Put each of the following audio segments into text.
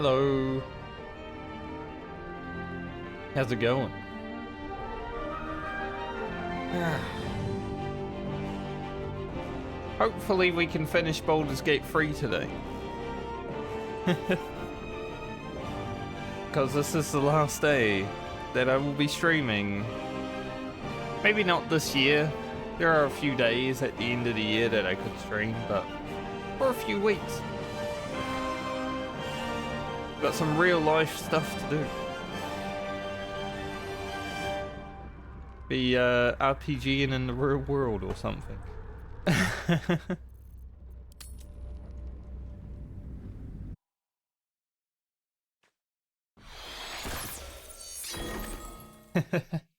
Hello. How's it going? Hopefully we can finish Baldur's Gate 3 today. Because this is the last day that I will be streaming. Maybe not this year. There are a few days at the end of the year that I could stream, but for a few weeks. Got some real life stuff to do. Be RPGing in the real world or something.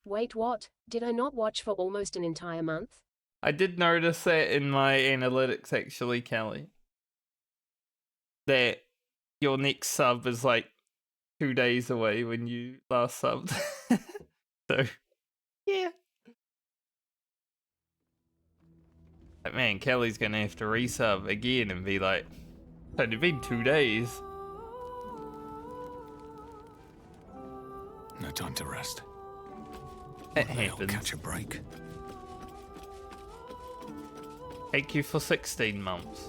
Wait, what? Did I not watch for almost an entire month? I did notice that in my analytics actually, Kelly. That your next sub is like 2 days away when you last subbed. So, yeah. But man, Kelly's gonna have to resub again and be like, so it's been 2 days. No time to rest. It happens. Catch a break. Thank you for 16 months.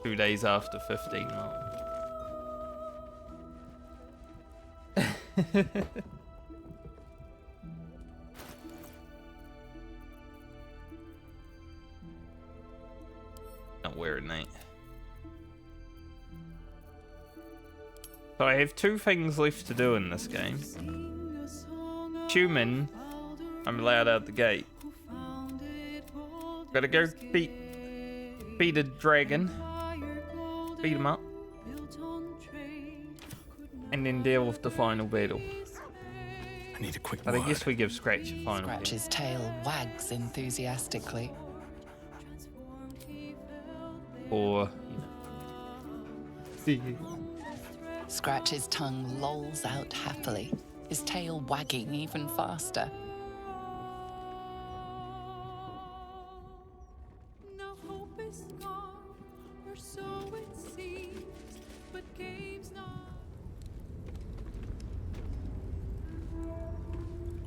2 days after 15 months. Not wearing that. So I have 2 things left to do in this game. Human, I'm allowed out the gate. Gotta go beat a dragon. Beat him up. And then deal with the final battle. I need a quick But word. I guess we give Scratch a final battle. Scratch's tail wags enthusiastically. Or, you know. Scratch's tongue lolls out happily, his tail wagging even faster.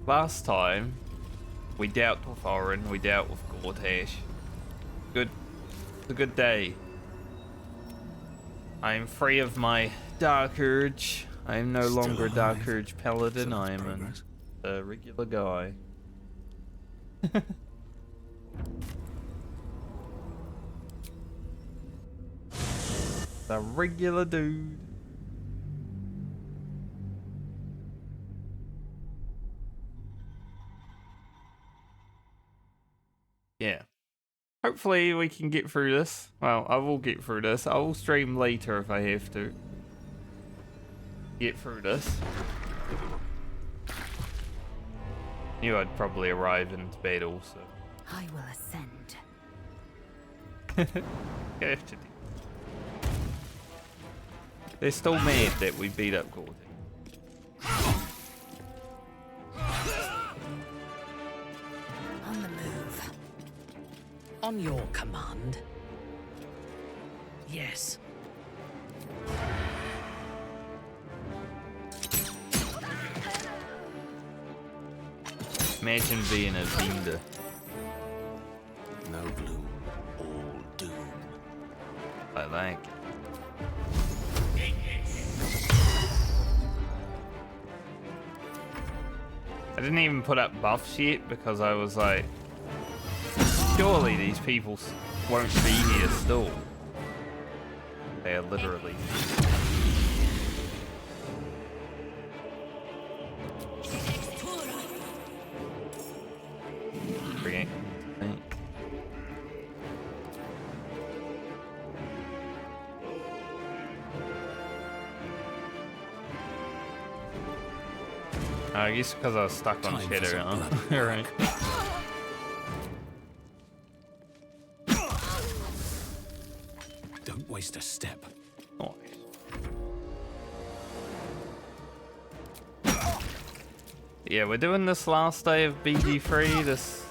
Last time, we dealt with Orin, we dealt with Gortash. Good. It's a good day. I am free of my Dark Urge. I am no longer a Dark Urge Paladin, I am a regular guy. A regular dude. Yeah. Hopefully we can get through this. Well, I will get through this. I will stream later if I have to. Get through this. Knew I'd probably arrive into battle, so. I will ascend. I have to do. They're still mad that we beat up Gordon. On the move. On your command. Yes. Imagine being a vendor. No gloom, all doom. I like it. I didn't even put up buffs yet because I was like, surely these people won't be here still. They are literally. I guess because I was stuck on Shadow, huh? Alright. Don't waste a step. Nice. Yeah, we're doing this last day of BG3, this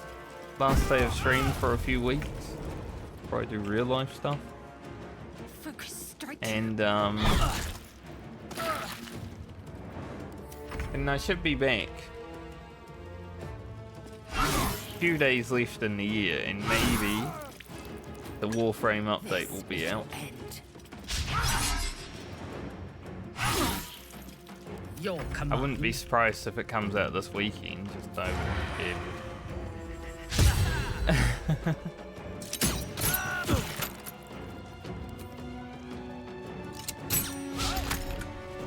last day of stream for a few weeks. Before I do real life stuff. Focus straight. And And I should be back. Few days left in the year, and maybe the Warframe update will be out. Your I command. wouldn't be surprised if it comes out this weekend, just don't care.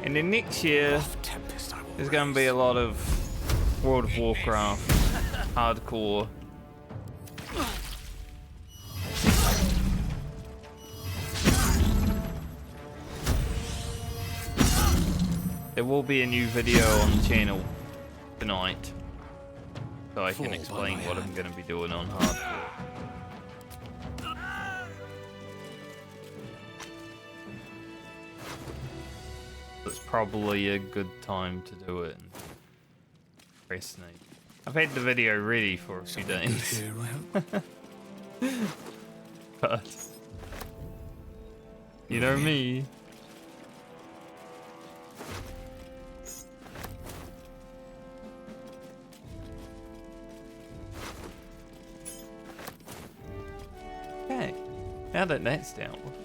And then next year, there's going to be a lot of World of Warcraft hardcore. There will be a new video on the channel tonight, so I can explain what I'm going to be doing on hardcore. It's probably a good time to do it. Procrastinate. I've had the video ready for a few days. But you know me. Okay, now that that's down with.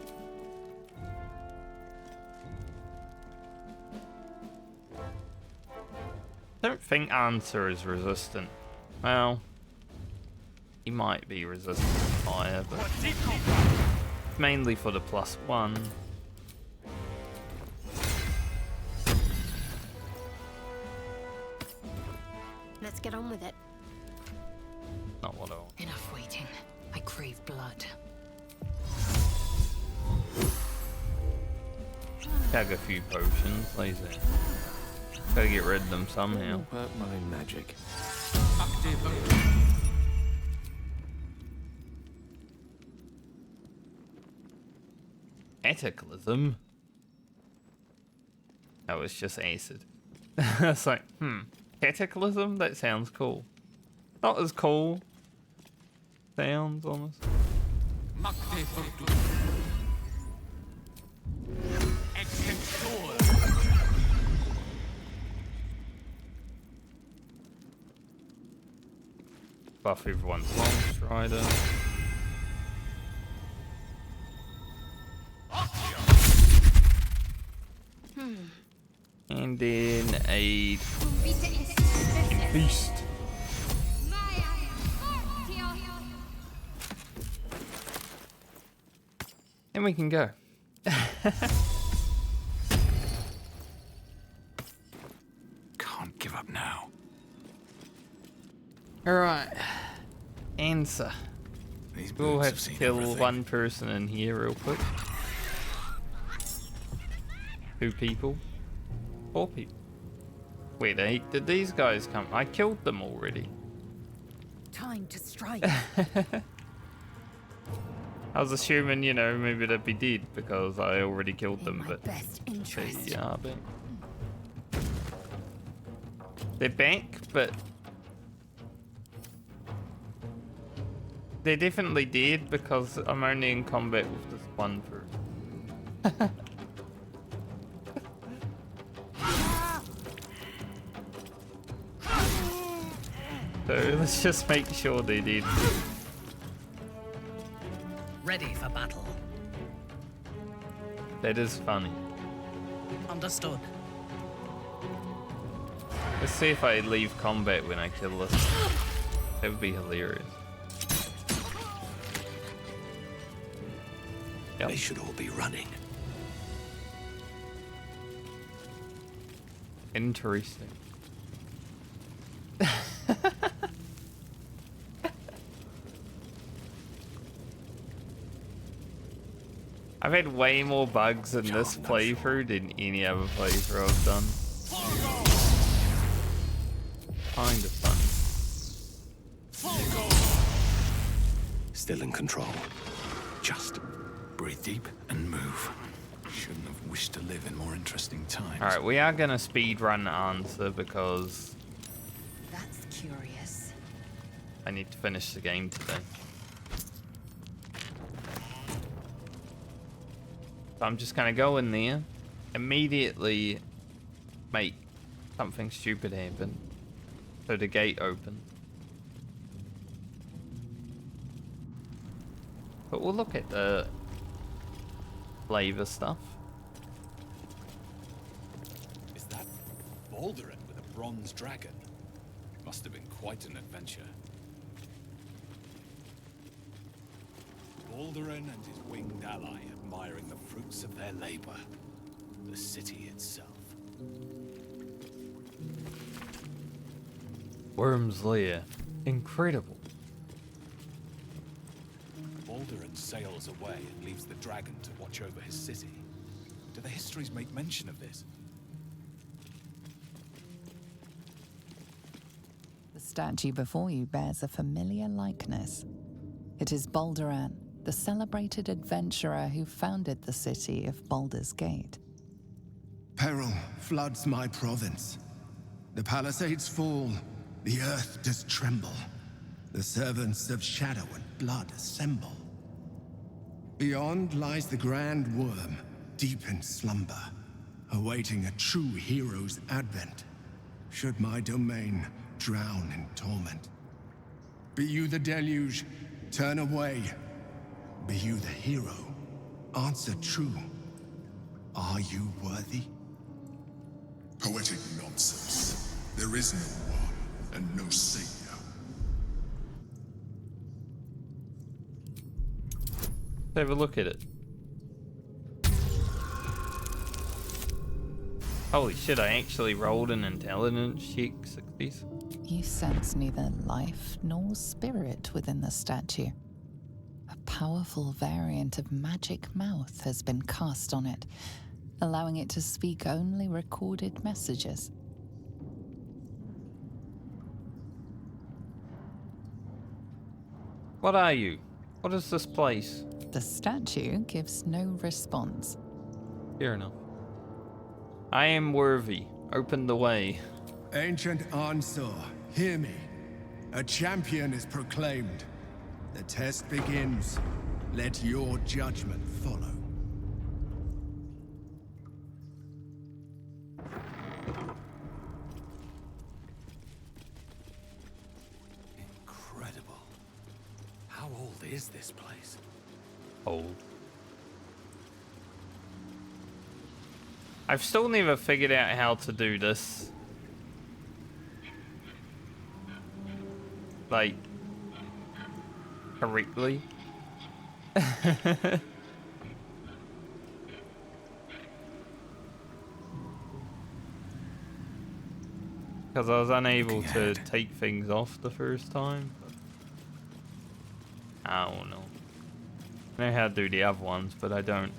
I don't think Ansur is resistant. Well, he might be resistant to fire, but mainly for the +1. Let's get on with it. Not what I want. Enough waiting. I crave blood. Tag a few potions, lazy. Gotta get rid of them somehow. But my magic. Cataclysm? Oh, it's just acid. It's like, Cataclysm? That sounds cool. Not as cool. Sounds, honestly. Buff everyone's long strider. And then a beast. And we can go. Can't give up now. Alright. Answer. These We'll boots have to seen kill everything. one person in here real quick. 2 people. 4 people. Wait, did these guys come? I killed them already. Time to strike. I was assuming, you know, maybe they'd be dead because I already killed In them, my but best interest. they are back. They're back, but they're definitely dead because I'm only in combat with this one person. So let's just make sure they did. Ready for battle. That is funny. Understood. Let's see if I leave combat when I kill this. That would be hilarious. Yep. They should all be running. Interesting. I've had way more bugs in this playthrough than any other playthrough I've done. Kind of fun. Still in control. Just breathe deep and move. Shouldn't have wished to live in more interesting times. Alright, we are gonna speedrun Answer because That's curious. I need to finish the game today. So I'm just gonna go in there, immediately make something stupid happened. So the gate opened. But we'll look at the flavor stuff. Is that Baldurin with a bronze dragon? Must have been quite an adventure. Baldurin and his winged ally admiring the fruits of their labor. The city itself. Worm's Lair. Incredible. Baldurin sails away and leaves the dragon to watch over his city. Do the histories make mention of this? The statue before you bears a familiar likeness. It is Balduran, the celebrated adventurer who founded the city of Baldur's Gate. Peril floods my province. The palisades fall, the earth does tremble. The servants of shadow and blood assemble. Beyond lies the grand worm, deep in slumber, awaiting a true hero's advent, should my domain drown in torment. Be you the deluge, turn away. Be you the hero, answer true. Are you worthy? Poetic nonsense. There is no one and no savior. Have a look at it. Holy shit, I actually rolled an intelligence check 60s. You sense neither life nor spirit within the statue. A powerful variant of magic mouth has been cast on it, allowing it to speak only recorded messages. What are you? What is this place? The statue gives no response. Fair enough. I am worthy. Open the way. Ancient Ansur, hear me. A champion is proclaimed. The test begins. Let your judgment follow. Incredible. How old is this place? Old. I've still never figured out how to do this. Like, correctly. Because I was unable to take things off the first time. I don't know. I know how to do the other ones, but I don't.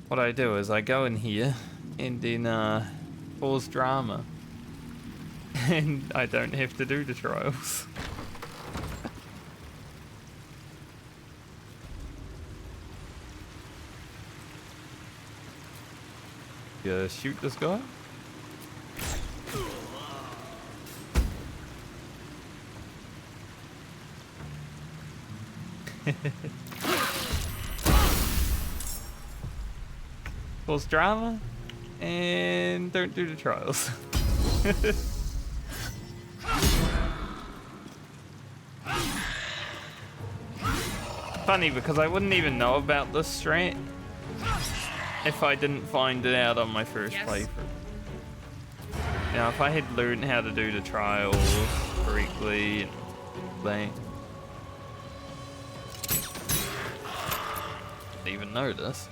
What I do is I go in here and then pause drama. And I don't have to do the trials. Yeah, shoot this guy. Pause drama and don't do the trials. Funny because I wouldn't even know about this strat if I didn't find it out on my first playthrough. Now, if I had learned how to do the trials correctly and play, didn't even know this.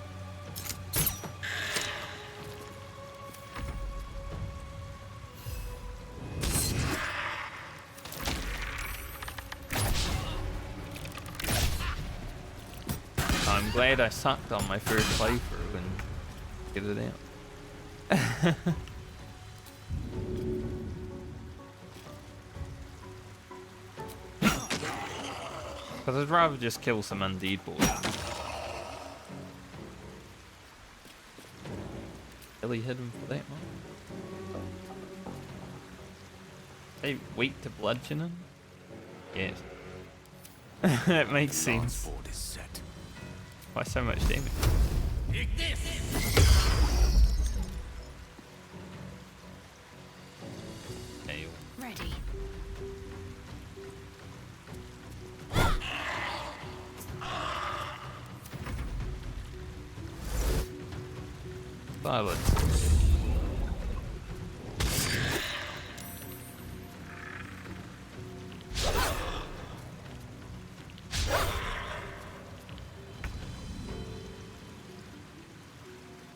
I'm glad I sucked on my first playthrough and get it out. Because I'd rather just kill some undead boys. Really hit him for that one. They weak to bludgeoning? Yes. That makes sense. Board is set. Why so much damage? Okay. Ready. Silence.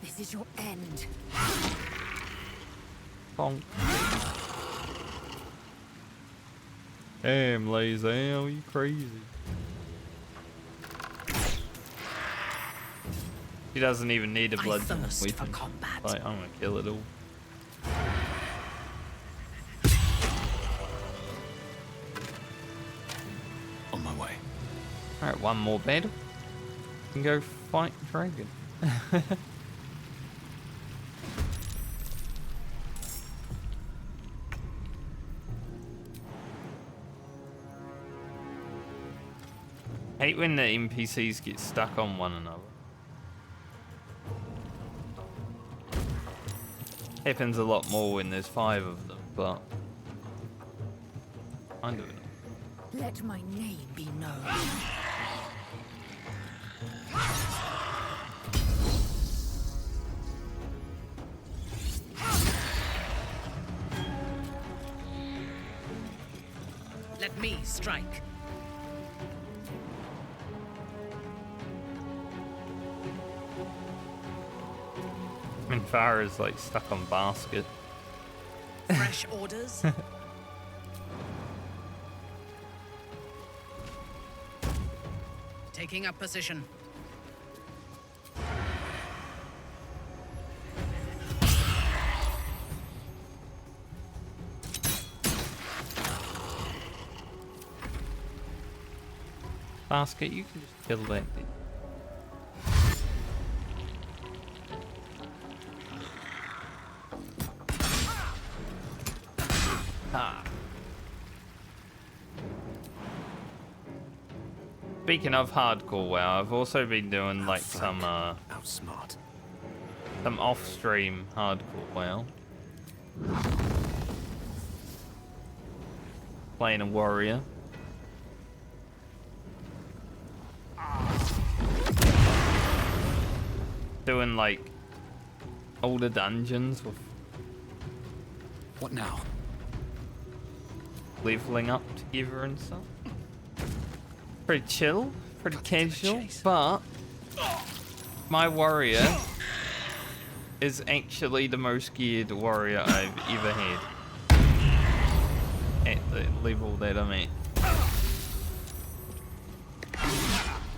This is your end. Bonk. Damn, Lazel, you crazy. He doesn't even need a blood thirst for weapon. combat. Like, I'm gonna kill it all. On my way. Alright, one more battle. We can go fight dragon. Hate when the NPCs get stuck on one another. Happens a lot more when there's 5 of them, but kind of. Let my name be known. Let me strike. Minfara is like stuck on basket. Fresh orders. Taking up position. Basket, you can just kill that. Ah. Speaking of hardcore WoW, I've also been doing like some Outsmart. off-stream hardcore WoW. Playing a warrior. Doing like all the dungeons with What now? leveling up together and stuff. Pretty chill, pretty Cut to the casual, chase. but my warrior is actually the most geared warrior I've ever had at the level that I'm at.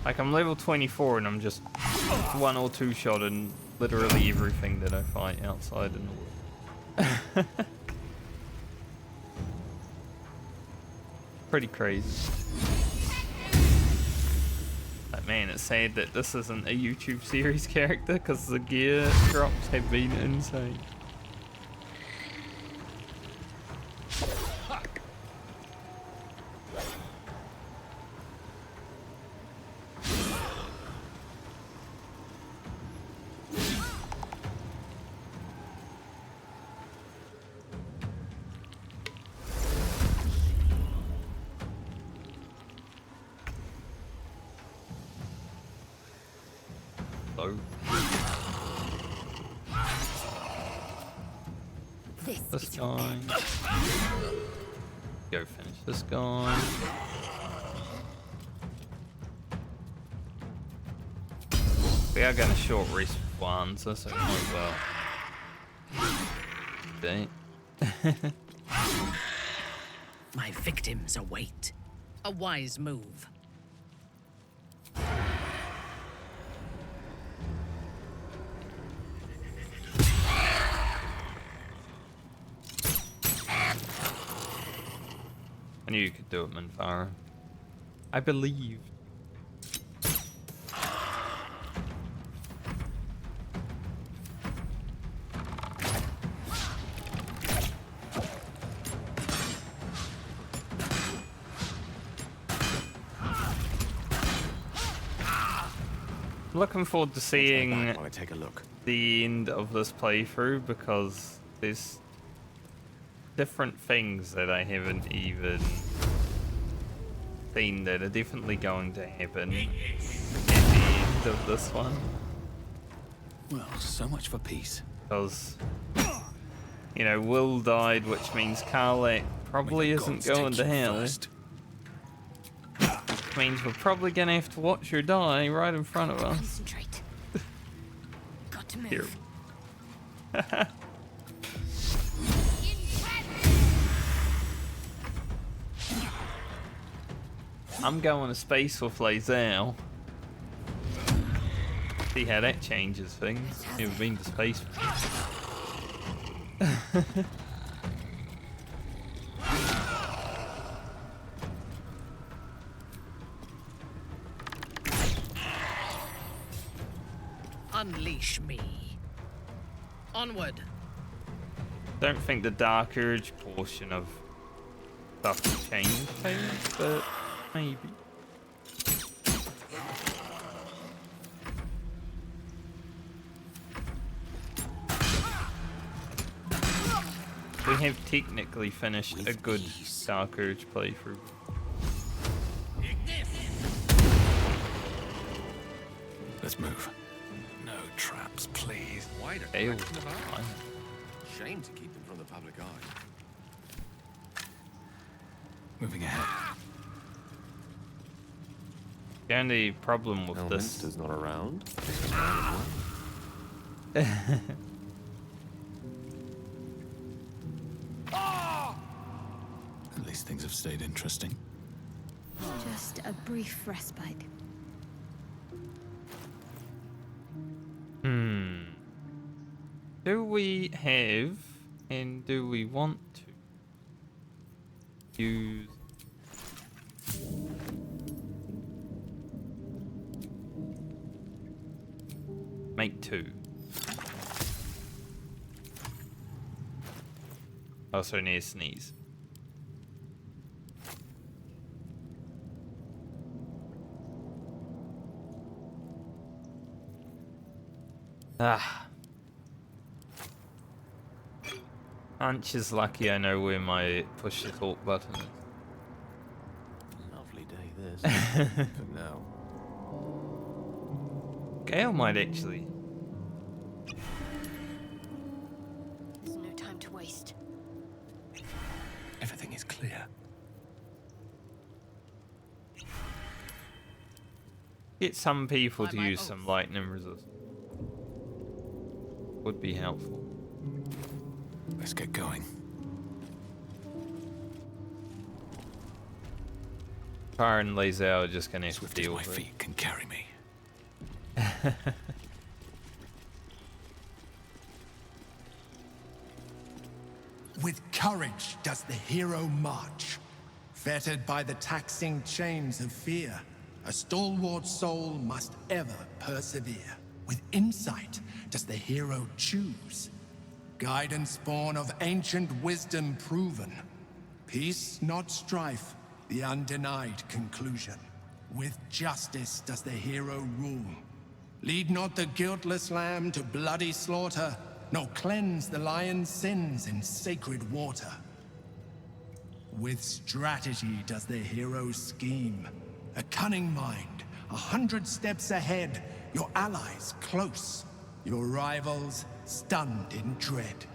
Like, I'm level 24 and I'm just 1 or 2 shot in literally everything that I fight outside in the world. Pretty crazy. But man, it's sad that this isn't a YouTube series character because the gear drops have been insane. This guy. Go finish this guy. We are going to short rest with one, so might as well. Dang. My victims await. A wise move. I knew you could do it, Minfara. I believe. looking forward to seeing While I take a look. the end of this playthrough because there's different things that I haven't even seen that are definitely going to happen at the end of this one. Well, so much for peace. Because, you know, Will died, which means Karlak probably isn't going to hell. First. Which means we're probably going to have to watch her die right in front of us. Concentrate. Got to move. Here. I'm going to space with Lae'zel. See how that changes things. Never been to space. Unleash me. Onward. Don't think the Dark Urge portion of stuff has changed things, but maybe. We have technically finished a good Dark Urge playthrough. Let's move. No traps, please. Wider Ew. collection of art. Shame to keep them from the public eye. Moving ahead. The only problem with this Elminster's not around. At least things have stayed interesting. Just a brief respite. Do we have and do we want to use make two? Also need a sneeze. Ah. Anch is lucky I know where my push to talk button is. Lovely day this. For now. Gale might actually. There's no time to waste. Everything is clear. Get some people By to my use oath. some lightning resistance. Would be helpful. Let's get going. Kara and Lae'zel are just gonna have to Swift as deal my with it. feet can carry me. With courage does the hero march, fettered by the taxing chains of fear. A stalwart soul must ever persevere. With insight does the hero choose, guidance born of ancient wisdom proven. Peace, not strife, the undenied conclusion. With justice does the hero rule. Lead not the guiltless lamb to bloody slaughter, nor cleanse the lion's sins in sacred water. With strategy does the hero scheme. A cunning mind, 100 steps ahead, your allies close, your rivals stunned in dread.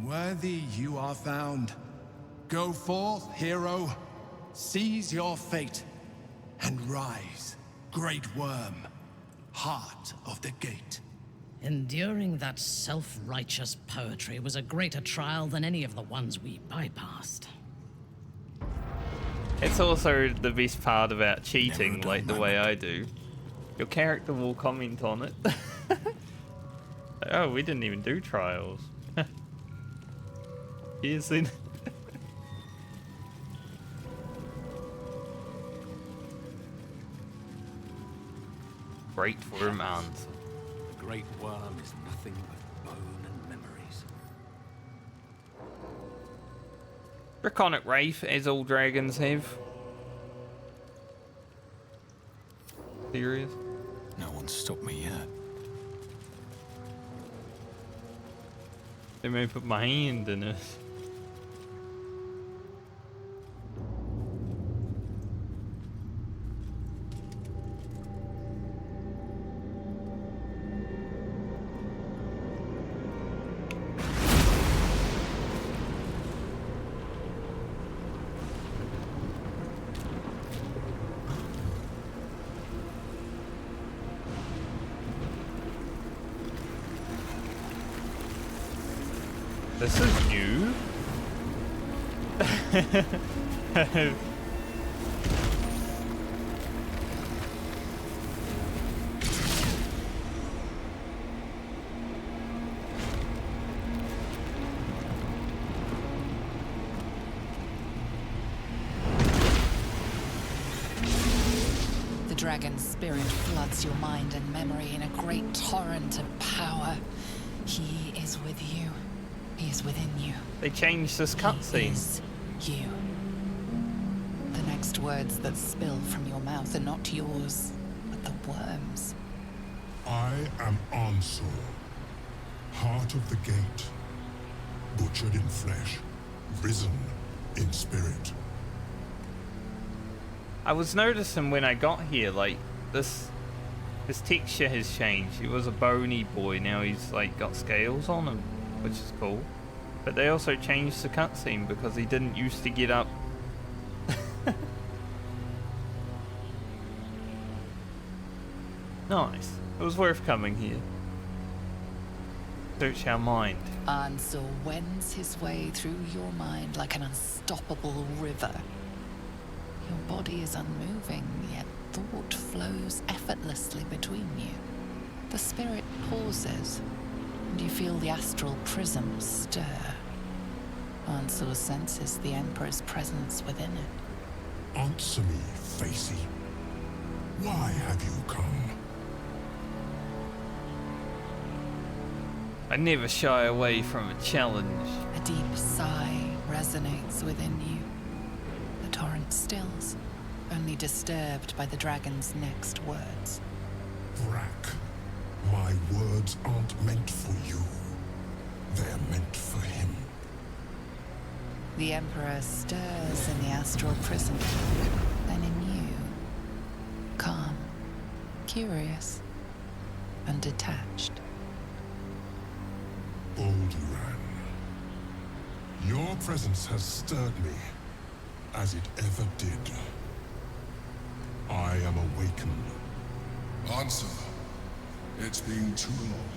Worthy you are found. Go forth, hero, seize your fate, and rise, great worm, heart of the gate. Enduring that self-righteous poetry was a greater trial than any of the ones we bypassed. It's also the best part about cheating, like the way I do. Your character will comment on it. Oh, we didn't even do trials. Here's in. Great worm Ansur. The great worm is nothing but bone and memories. Draconic Wraith, as all dragons have. Serious? can't stop me yet. They may put my hand in it. This is new. The dragon's spirit floods your mind and memory in a great torrent of power. He is with you. He is within you. They changed this cutscene. He is you. The next words that spill from your mouth are not yours, but the worms. I am Ansur, heart of the gate, butchered in flesh, risen in spirit. I was noticing when I got here, like, his texture has changed. He was a bony boy, now he's like got scales on him, which is cool. But they also changed the cutscene because he didn't used to get up. Nice. It was worth coming here. Search our mind. Ansur wends his way through your mind like an unstoppable river. Your body is unmoving, yet thought flows effortlessly between you. The spirit pauses, and you feel the astral prism stir. Ansur senses the Emperor's presence within it. Answer me, Facey. Why have you come? I never shy away from a challenge. A deep sigh resonates within you. The torrent stills, only disturbed by the dragon's next words. Brack, my words aren't meant for you. They're meant for him. The Emperor stirs in the astral prison, then in you. Calm, curious, and detached. Bolduran, your presence has stirred me, as it ever did. I am awakened. Answer. It's been too long.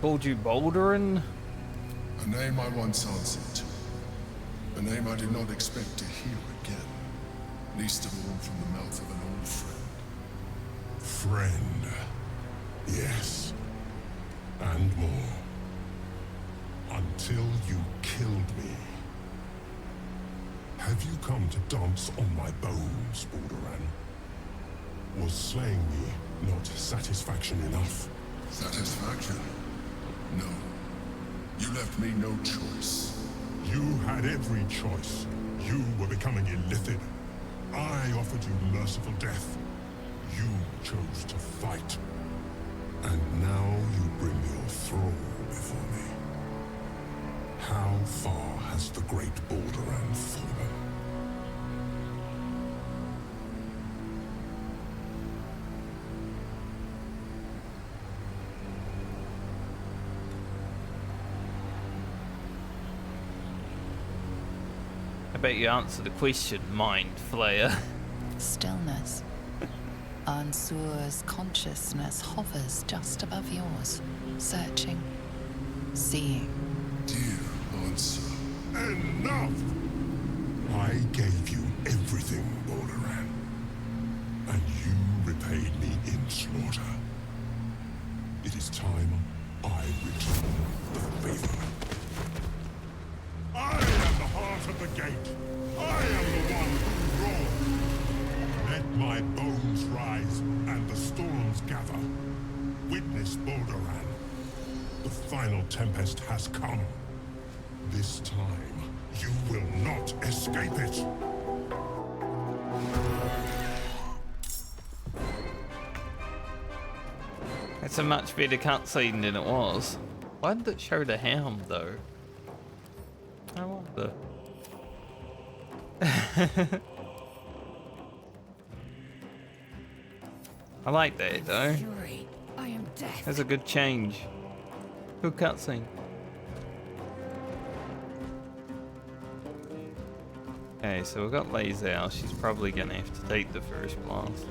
Called you Bolduran? A name I once answered. A name I did not expect to hear again. Least of all from the mouth of an old friend. Friend. Yes. And more. Until you killed me. Have you come to dance on my bones, Bolduran? Was slaying me not satisfaction enough? Satisfaction? No. You left me no choice. You had every choice. You were becoming illithid. I offered you merciful death. You chose to fight. And now you bring your thrall before me. How far has the great Bolduran fallen? I bet you answer the question, Mind Flayer. Stillness. Ansur's consciousness hovers just above yours, searching, seeing. Dear Ansur, enough! I gave you everything, Bolduran. And you repaid me in slaughter. It is time I return the favor. I am the heart of the gate. I am the one who roared. Let my bones rise and the storms gather. Witness Bolduran. The final tempest has come. This time, you will not escape it. It's a much better cutscene than it was. Why did it show the helm though? I wonder. I like that though. Fury, I am death. That's a good change. Good cutscene. Okay, so we've got Lae'zel. She's probably gonna have to take the first blast.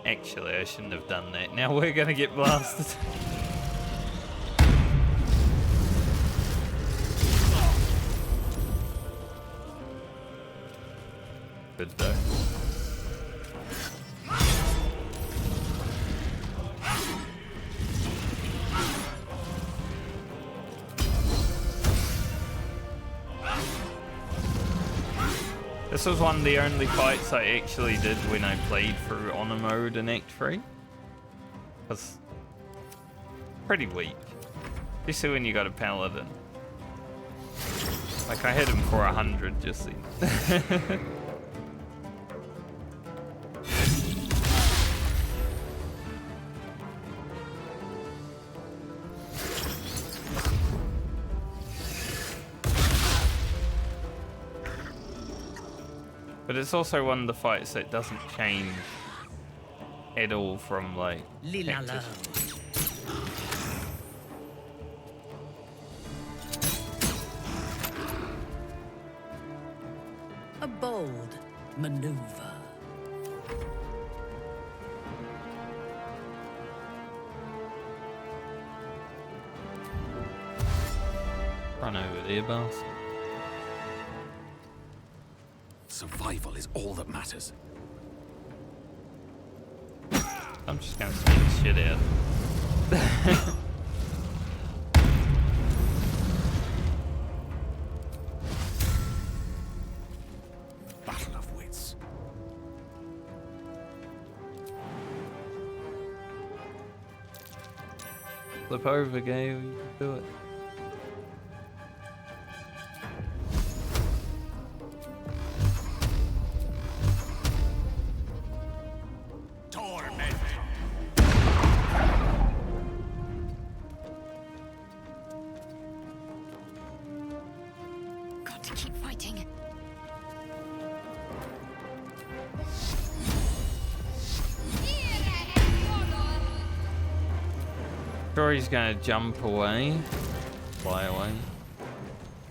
Actually, I shouldn't have done that. Now we're gonna get blasted. Good though. This was one of the only fights I actually did when I played through Honor Mode in Act 3. It was pretty weak. Especially when you got a Paladin. Like I hit him for 100 just then. But it's also one of the fights that doesn't change at all from like Lilalo. A bold maneuver. Run over there, boss. Survival is all that matters. I'm just gonna smack the shit out. Battle of wits. Flip over, Gale. You can do it. Sure, he's gonna jump away, fly away.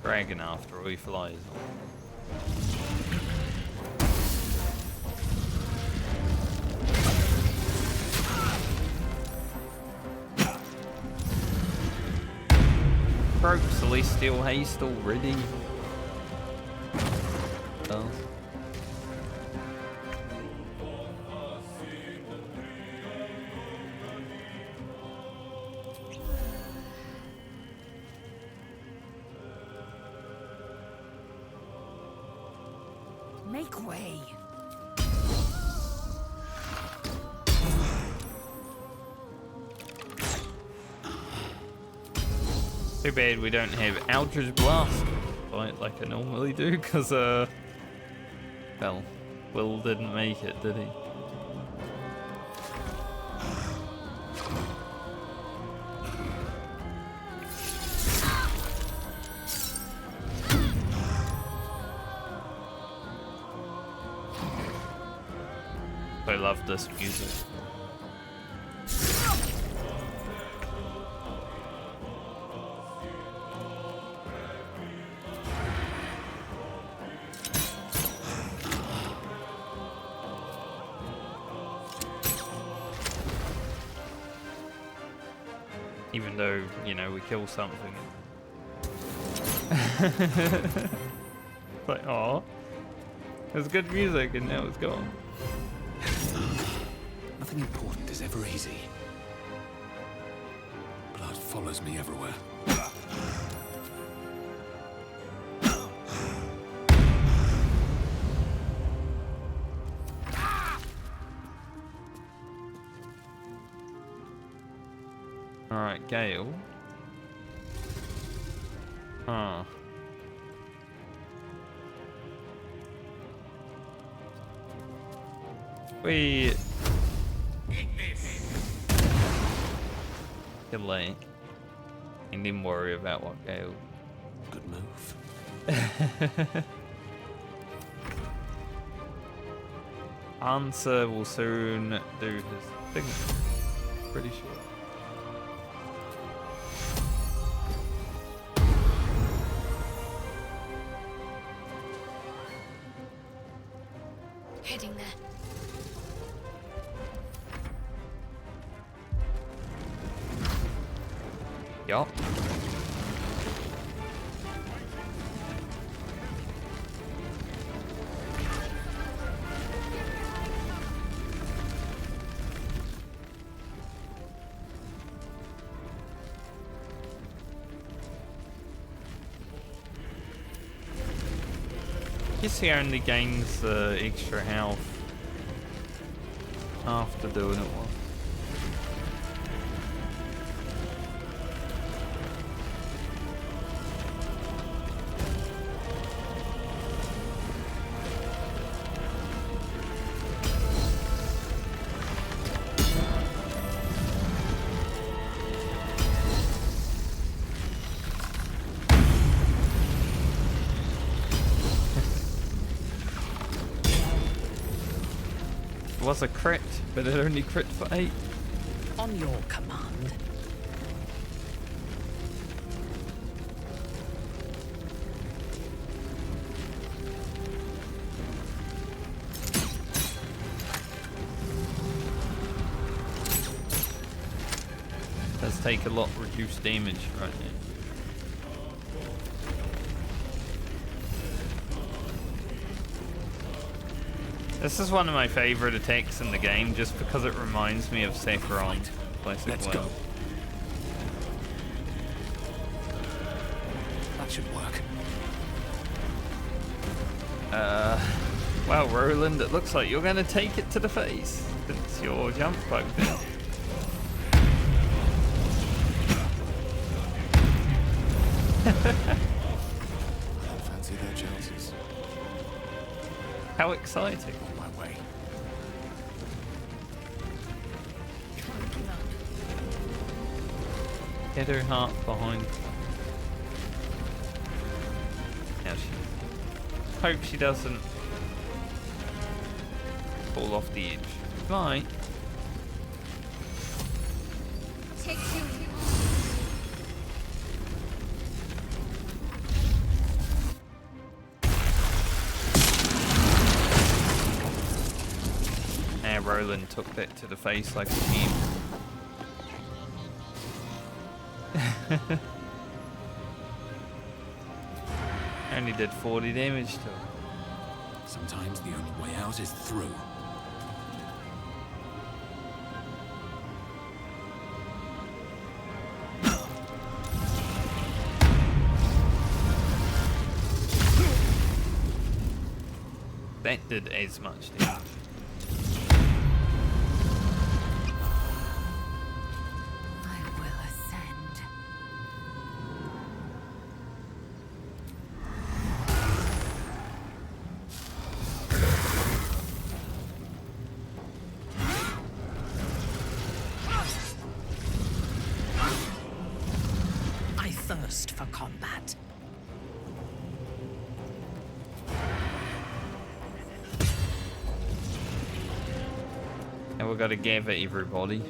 Dragon after all, he flies on. Broke Celestial Haste already. Oh. Make way. Too bad we don't have Eldritch Blast like I normally do, because well, Will didn't make it, did he? I love this music. Even though, you know, we kill something. Like, aw. It was good music and now it's gone. Nothing important is ever easy. Blood follows me everywhere. Alright, Gale. Huh. We can late. And then worry about what Gale. Good move. Ansur will soon do his thing. Pretty sure. Heading there. Yup. I guess he only gains the extra health after doing it once. It was a crit, but it only crit for 8. On your command. Does take a lot reduced damage right now. This is one of my favorite attacks in the game just because it reminds me of Saffron. Let's go. That should work. Well, Roland, it looks like you're going to take it to the face since your jump bugged out. I don't fancy their chances. How exciting. On my way. Get her heart behind. Yeah, hope she doesn't fall off the edge. Right. Roland took that to the face like a team. Only did 40 damage to him. Sometimes the only way out is through. That did as much damage. For combat. And we've got to gather everybody.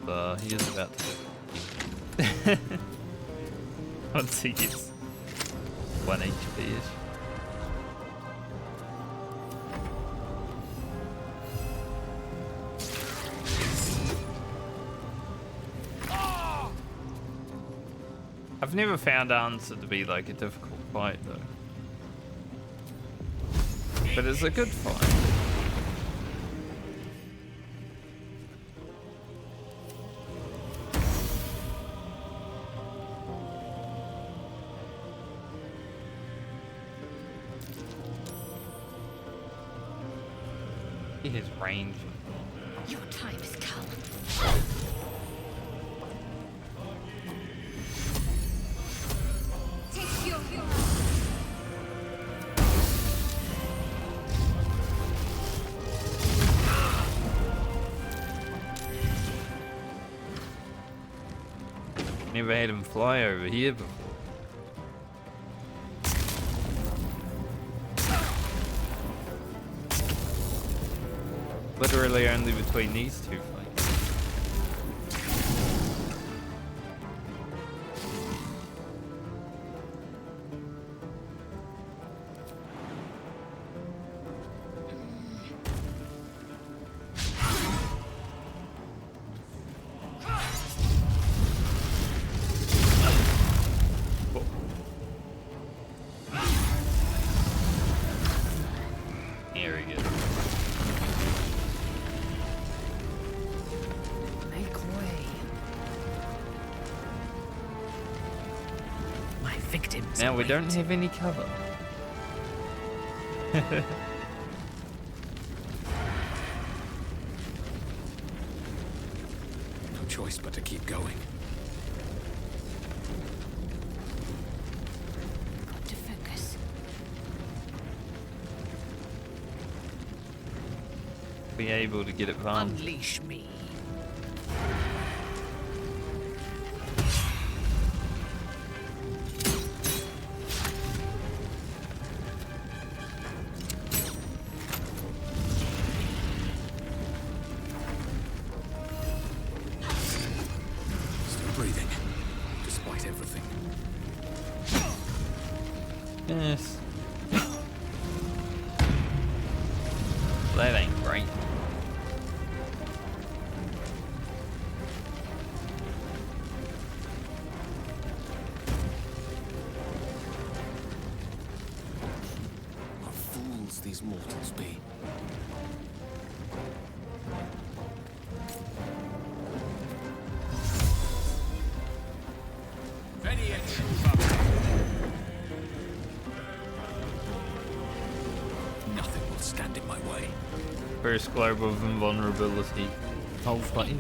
So he is about to do it. Once he gets 1 HP-ish. I've never found Ansur to be like a difficult fight though. But it's a good fight. His range. Your time has come. Never had him fly over here before. Literally only between these two fights. Here we go. Make way. My victims. Now we don't await. have any cover. No choice but to keep going. Got to focus. Be able to get advanced. Unleash me. Still breathing, despite everything. Yes. That ain't great. What fools these mortals be. Nothing will stand in my way. First globe of invulnerability. Whole fight.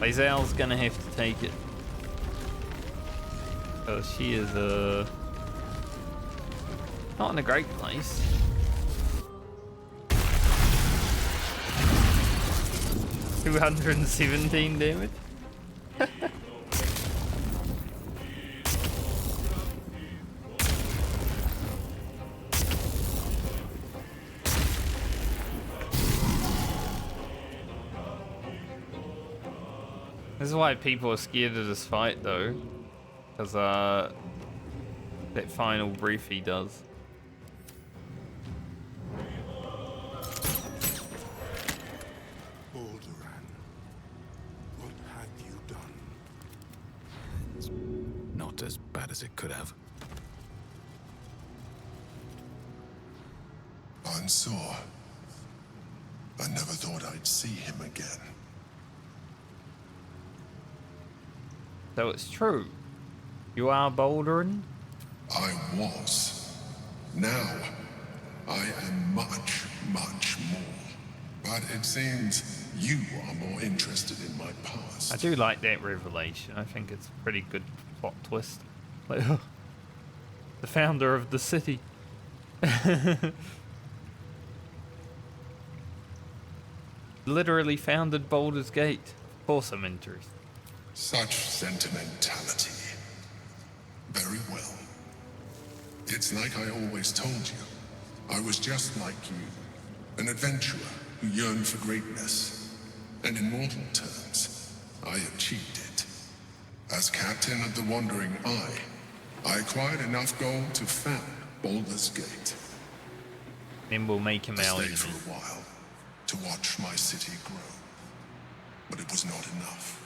Lae'zel's gonna have to take it. Oh, she is not in a great place. $217 damage. This is why people are scared of this fight, though, because that final brief he does. Balduran, what have you done? It's not as bad as it could have. Ansur. I never thought I'd see him again. So it's true. You are Balduran? I was. Now, I am much, much more. But it seems you are more interested in my past. I do like that revelation. I think it's a pretty good plot twist. Like, the founder of the city. Literally founded Baldur's Gate. Of course I'm interested. Such sentimentality. Very well. It's like I always told you. I was just like you. An adventurer who yearned for greatness. And in mortal terms, I achieved it. As captain of the Wandering Eye, I acquired enough gold to found Baldur's Gate. Then we'll make him I our stayed enemy. for a while to watch my city grow. But it was not enough.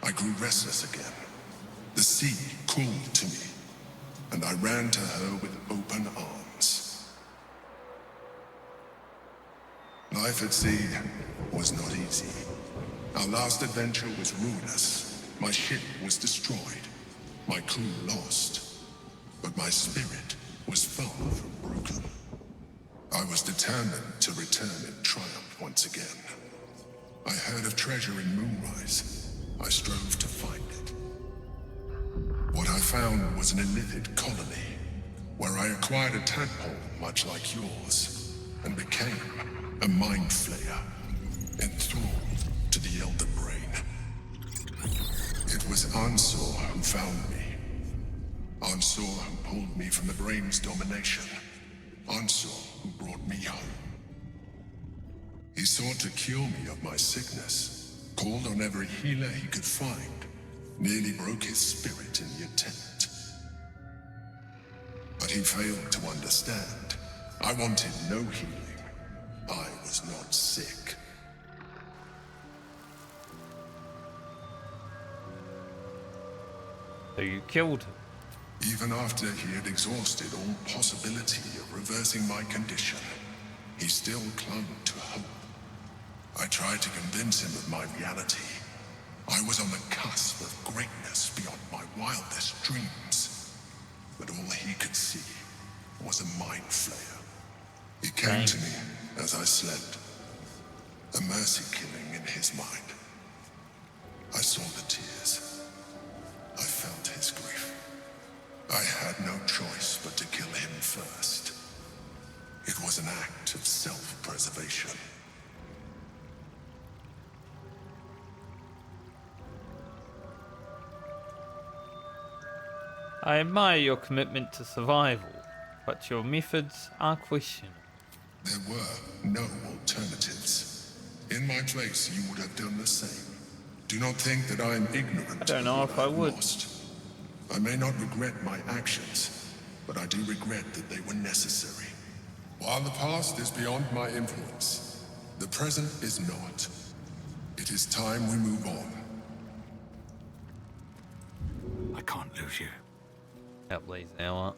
I grew restless again. The sea called to me, and I ran to her with open arms. Life at sea was not easy. Our last adventure was ruinous. My ship was destroyed, my crew lost, but my spirit was far from broken. I was determined to return in triumph once again. I heard of treasure in Moonrise. I strove to find it. What I found was an illithid colony, where I acquired a tadpole much like yours, and became a mind flayer, enthralled to the Elder Brain. It was Ansur who found me. Ansur who pulled me from the Brain's domination. Ansur who brought me home. He sought to cure me of my sickness, called on every healer he could find, nearly broke his spirit in the attempt. But he failed to understand. I wanted no healing. I was not sick. So you killed him. Even after he had exhausted all possibility of reversing my condition, he still clung to hope. I tried to convince him of my reality. I was on the cusp of greatness beyond my wildest dreams. But all he could see was a mind flayer. He came to me as I slept, a mercy killing in his mind. I saw the tears. I felt his grief. I had no choice but to kill him first. It was an act of self-preservation. I admire your commitment to survival, but your methods are questionable. There were no alternatives. In my place, you would have done the same. Do not think that I am ignorant. I don't know if I would. Lost. I may not regret my actions, but I do regret that they were necessary. While the past is beyond my influence, the present is not. It is time we move on. I can't lose you. That plays out.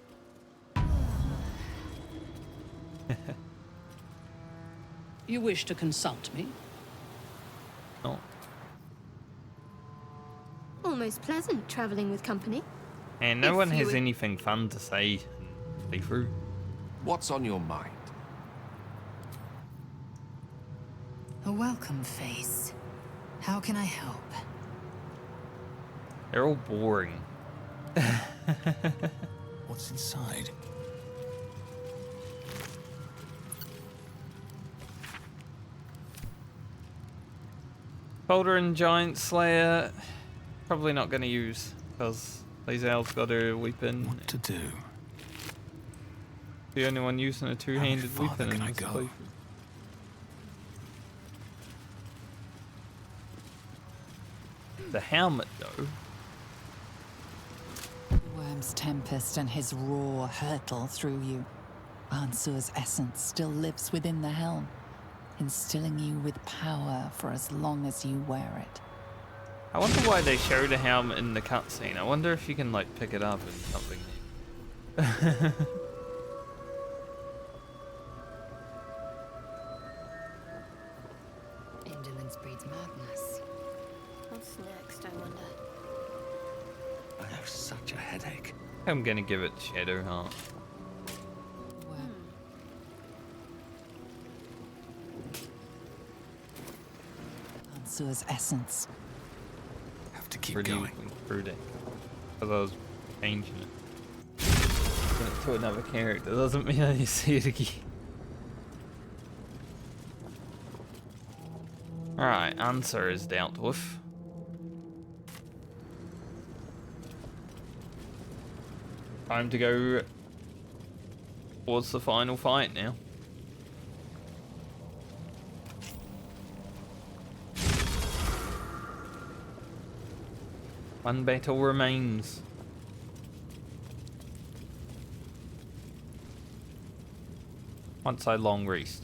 You wish to consult me? No. Almost pleasant traveling with company. And no If one you has would- anything fun to say and be through. What's on your mind? A welcome face. How can I help? They're all boring. What's inside? Boulder and Giant Slayer, probably not going to use, because Lazel's got a weapon. What to do? The only one using a two-handed How far weapon can in I this go? playthrough. The helmet, though. The worm's tempest and his roar hurtle through you. Ansur's essence still lives within the helm, instilling you with power for as long as you wear it. I wonder why they showed a helmet in the cutscene. I wonder if you can, like, pick it up in something. Indolence breeds madness. What's next, I wonder? I have such a headache. I'm gonna give it Shadow Heart. Ansur's essence. Have to keep Pretty going. through it. Because I was changing it. Put it to another character doesn't mean I see it again. Alright, Ansur is dealt with. Time to go towards the final fight now. One battle remains. Once I long rest.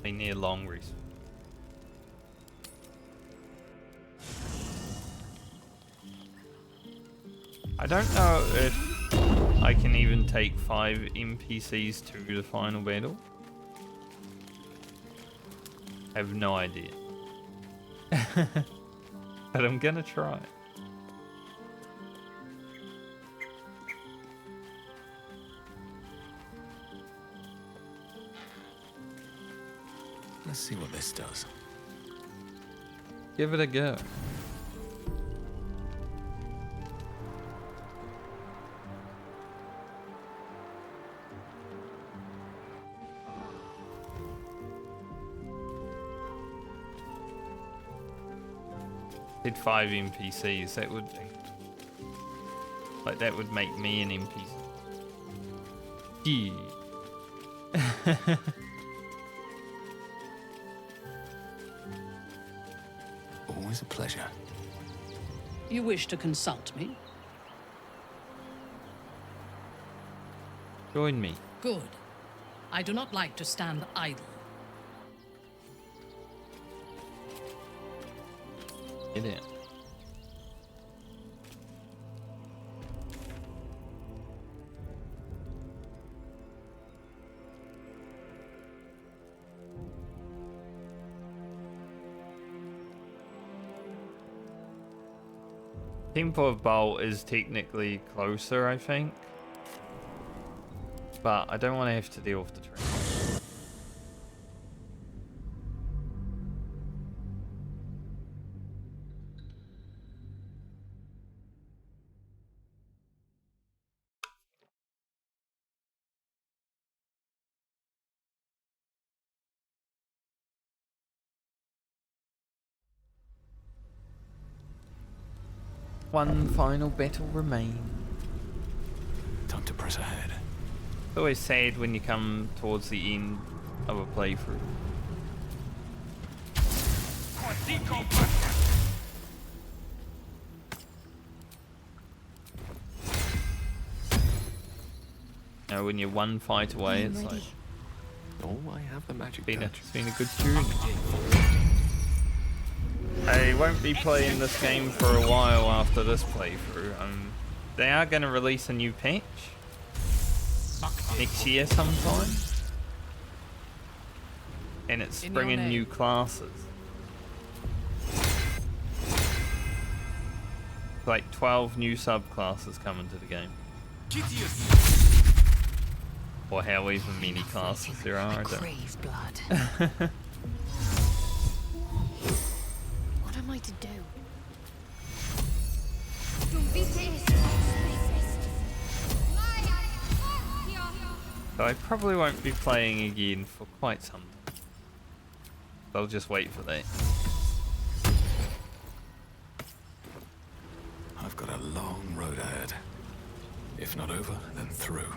They need long rest. I don't know if I can even take 5 NPCs to the final battle. I have no idea. But I'm gonna try. Let's see what this does. Give it a go. Did 5 NPCs, that would be like that would make me an NPC. Yeah. Always a pleasure. You wish to consult me? Join me. Good. I do not like to stand idle. Get in. Temple of Bhaal is technically closer, I think. But I don't want to have to deal with the train. One final battle remains. Time to press ahead. It's always sad when you come towards the end of a playthrough. You know, when you're one fight away, it's like, Oh, I have the magic it's touch. been a good journey. I won't be playing this game for a while after this playthrough. They are going to release a new patch next year sometime, and it's bringing new classes. Like 12 new subclasses coming to the game. Or however many classes there are. I don't. Crave blood. What am I to do? So I probably won't be playing again for quite some time. I'll just wait for that. I've got a long road ahead. If not over, then through.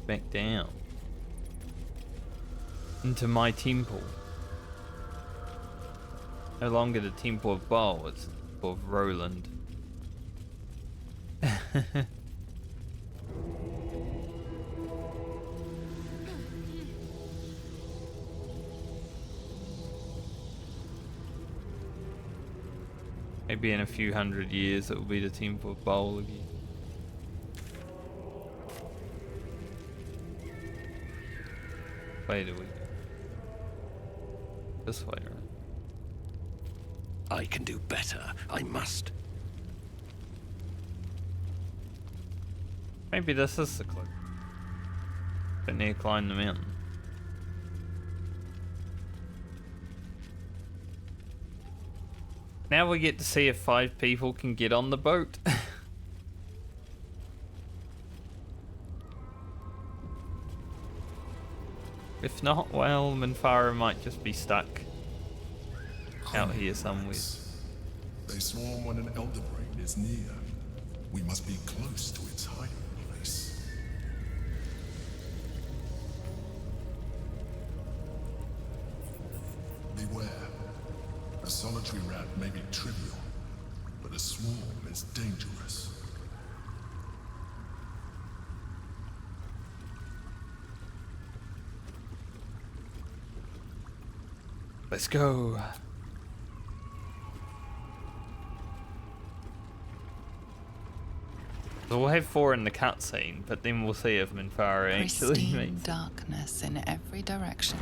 Back down. Into my temple. No longer the Temple of Bhaal, it's the Temple of Roland. Maybe in a few hundred years it will be the Temple of Bhaal again. Where do we go? This way, right? I can do better. I must. Maybe this is the clue. But near climb the mountain. Now we get to see if 5 people can get on the boat. If not, well, Minfara might just be stuck out here somewhere. They swarm when an Elderbrain is near. We must be close to its hiding place. Beware. A solitary rat may be trivial, but a swarm is dangerous. Let's go. So we'll have 4 in the cutscene, but then we'll see if Minfara actually Pristine makes it. darkness in every direction.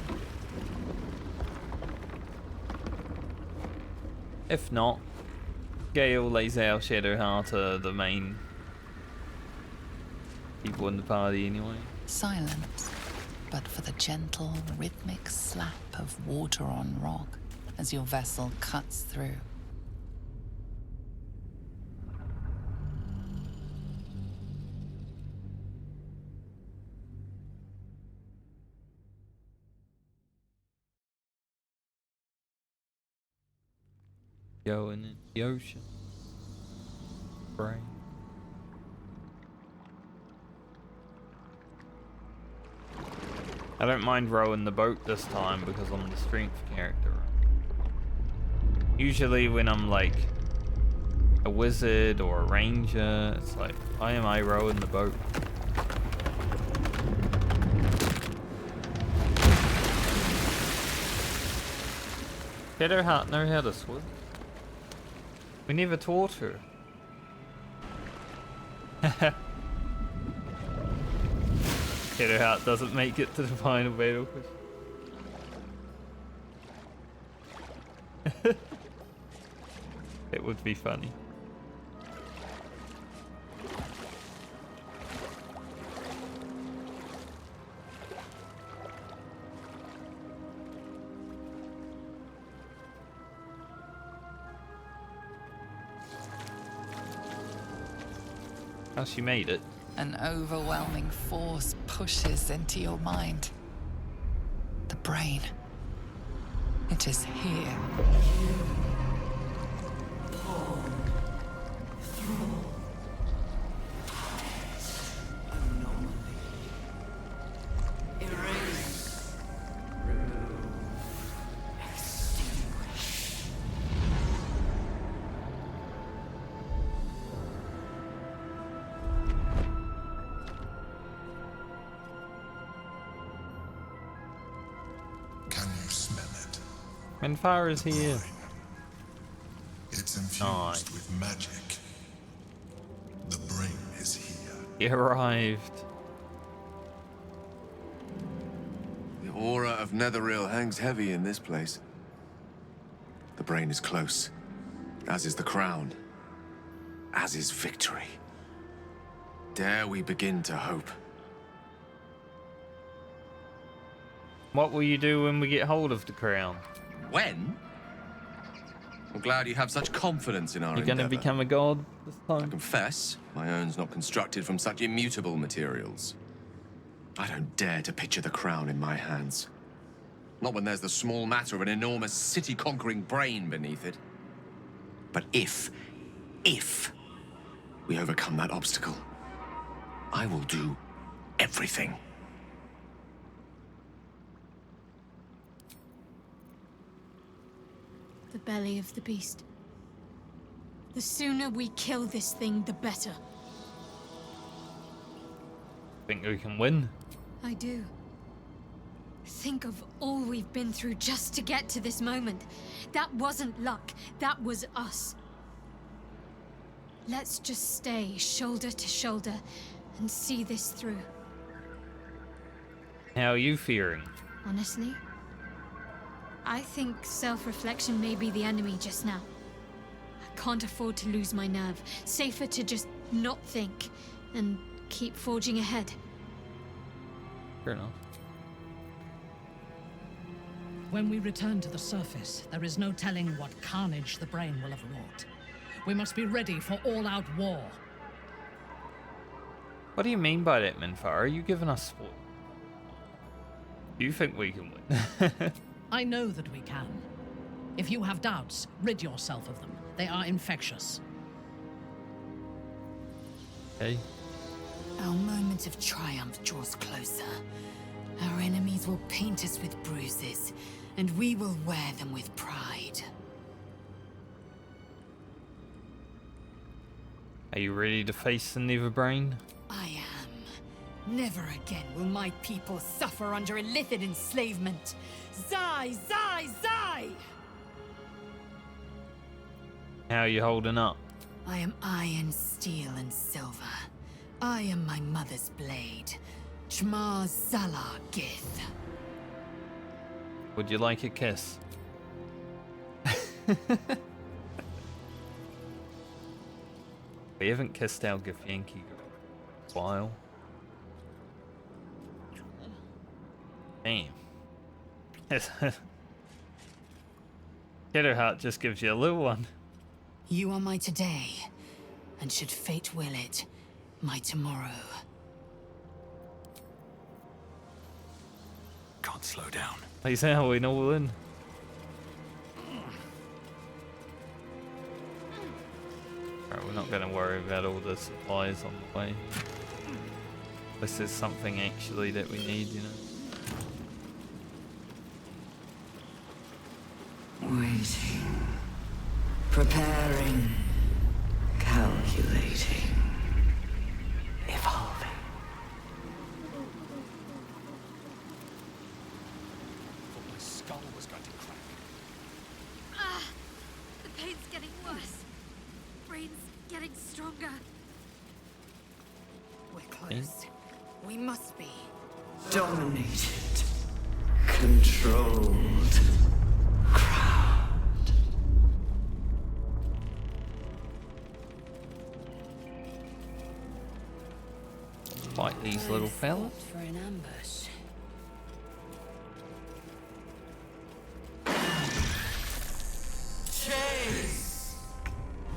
If not, Gale lays out Shadowheart are the main people in the party anyway. Silence. but for the gentle, rhythmic slap of water on rock as your vessel cuts through. Going in the ocean. Brain. I don't mind rowing the boat this time because I'm the strength character. Usually when I'm like a wizard or a ranger, it's like, why am I rowing the boat? Shadowheart know how to swim. We never taught her. Shadowheart doesn't make it to the final battle. It would be funny. How she made it. An overwhelming force pushes into your mind. The brain. It is here. Fire is here. It's infused with magic. The brain is here. He arrived. The aura of Netherrail hangs heavy in this place. The brain is close, as is the crown, as is victory. Dare we begin to hope? What will you do when we get hold of the crown? When? I'm glad you have such confidence in our You're gonna become a god this time? I confess, my own's not constructed from such immutable materials. I don't dare to picture the crown in my hands. Not when there's the small matter of an enormous city-conquering brain beneath it. But if we overcome that obstacle, I will do everything. The belly of the beast. The sooner we kill this thing, the better. Think we can win? I do. Think of all we've been through just to get to this moment. That wasn't luck. That was us. Let's just stay shoulder to shoulder and see this through. How are you fearing? Honestly, I think self-reflection may be the enemy just now. I can't afford to lose my nerve. Safer to just not think and keep forging ahead. Fair enough. When we return to the surface, there is no telling what carnage the brain will have wrought. We must be ready for all-out war. What do you mean by that, Minfar? Are you giving us sport? Do you think we can win? I know that we can. If you have doubts, rid yourself of them. They are infectious. Hey. Our moment of triumph draws closer. Our enemies will paint us with bruises, and we will wear them with pride. Are you ready to face the Netherbrain? I am. Never again will my people suffer under illithid enslavement. Zai! Zai! Zai! How are you holding up? I am iron, steel, and silver. I am my mother's blade. Jmar Zala Gith. Would you like a kiss? We haven't kissed our Githyanki girl in a while. Damn. Shadowheart just gives you a little one. You are my today, and should fate will it, my tomorrow. Can't slow down. He's howling all in. Right, we're not going to worry about all the supplies on the way. This is something actually that we need, you know. Waiting. Preparing. Calculating. Evolving. Thought my skull was going to crack. Ah! The pain's getting worse. Brain's getting stronger. We're close. We must be. Dominated. Controlled. Crowned. Fight these little fellas. For an ambush. Chase.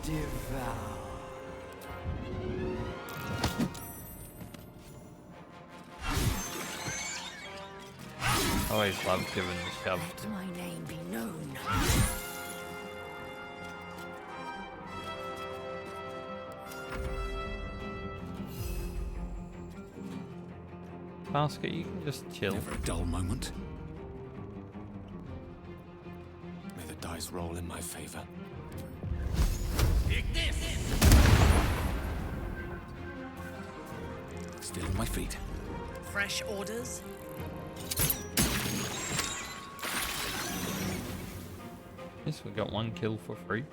Devour. Always love giving the shove. Let my name be known. Basket, you can just chill. Never a dull moment. May the dice roll in my favor. Still on my feet. Fresh orders? Yes, we got one kill for free.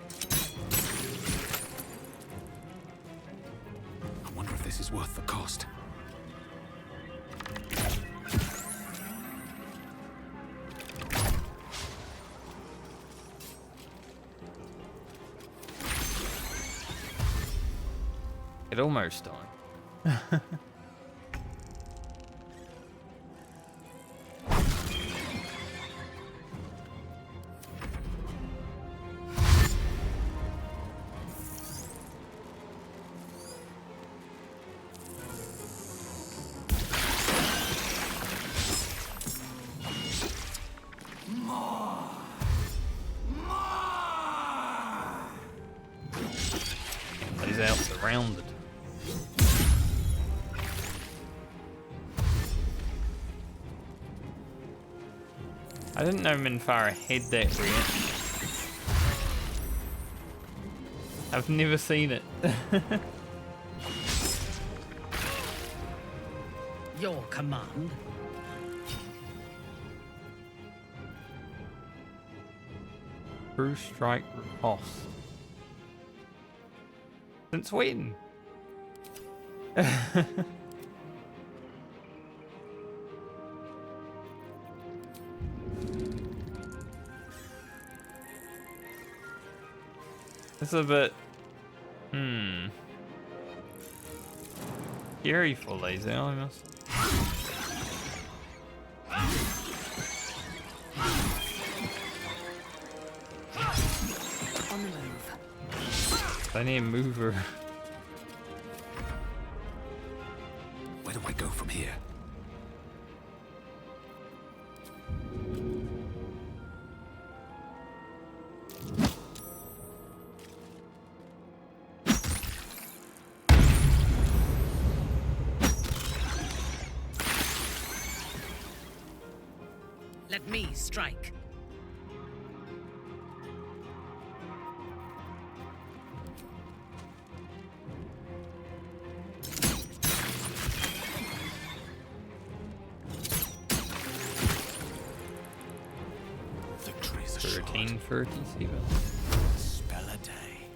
I wonder if this is worth the cost. It almost died. He's out surrounded. I didn't know Minfara had that reaction. I've never seen it. Your command? True strike riposte. Since when? It's a bit... scary for lazy, I must. On the move. I need a mover. Where do I go from here? Let me strike. Victory's a 1337. spell a day.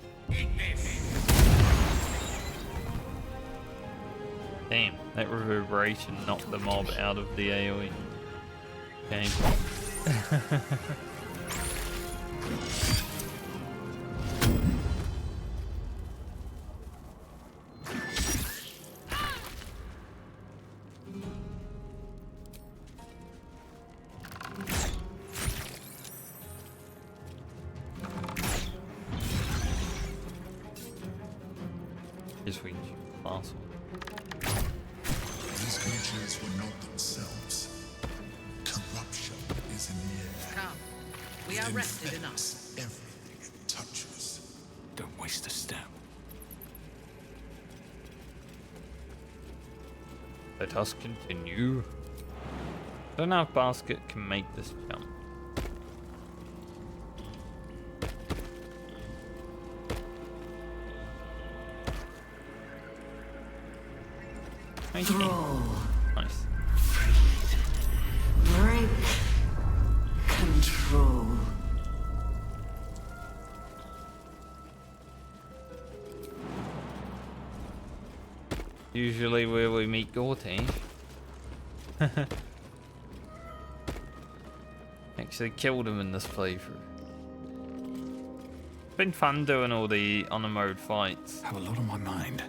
Damn, that reverberation knocked the mob out of the AoE game. Just we can shoot the last one. These creatures were not themselves. Corruption is in the air. Come. We are It rested infects enough. everything it touches. Don't waste a step. Let us continue. I don't know if Basket can make this jump. Thrall. Nice. Break. Control. Usually where we meet Gorty. Actually killed him in this playthrough. Been fun doing all the on the mode fights. Have a lot on my mind.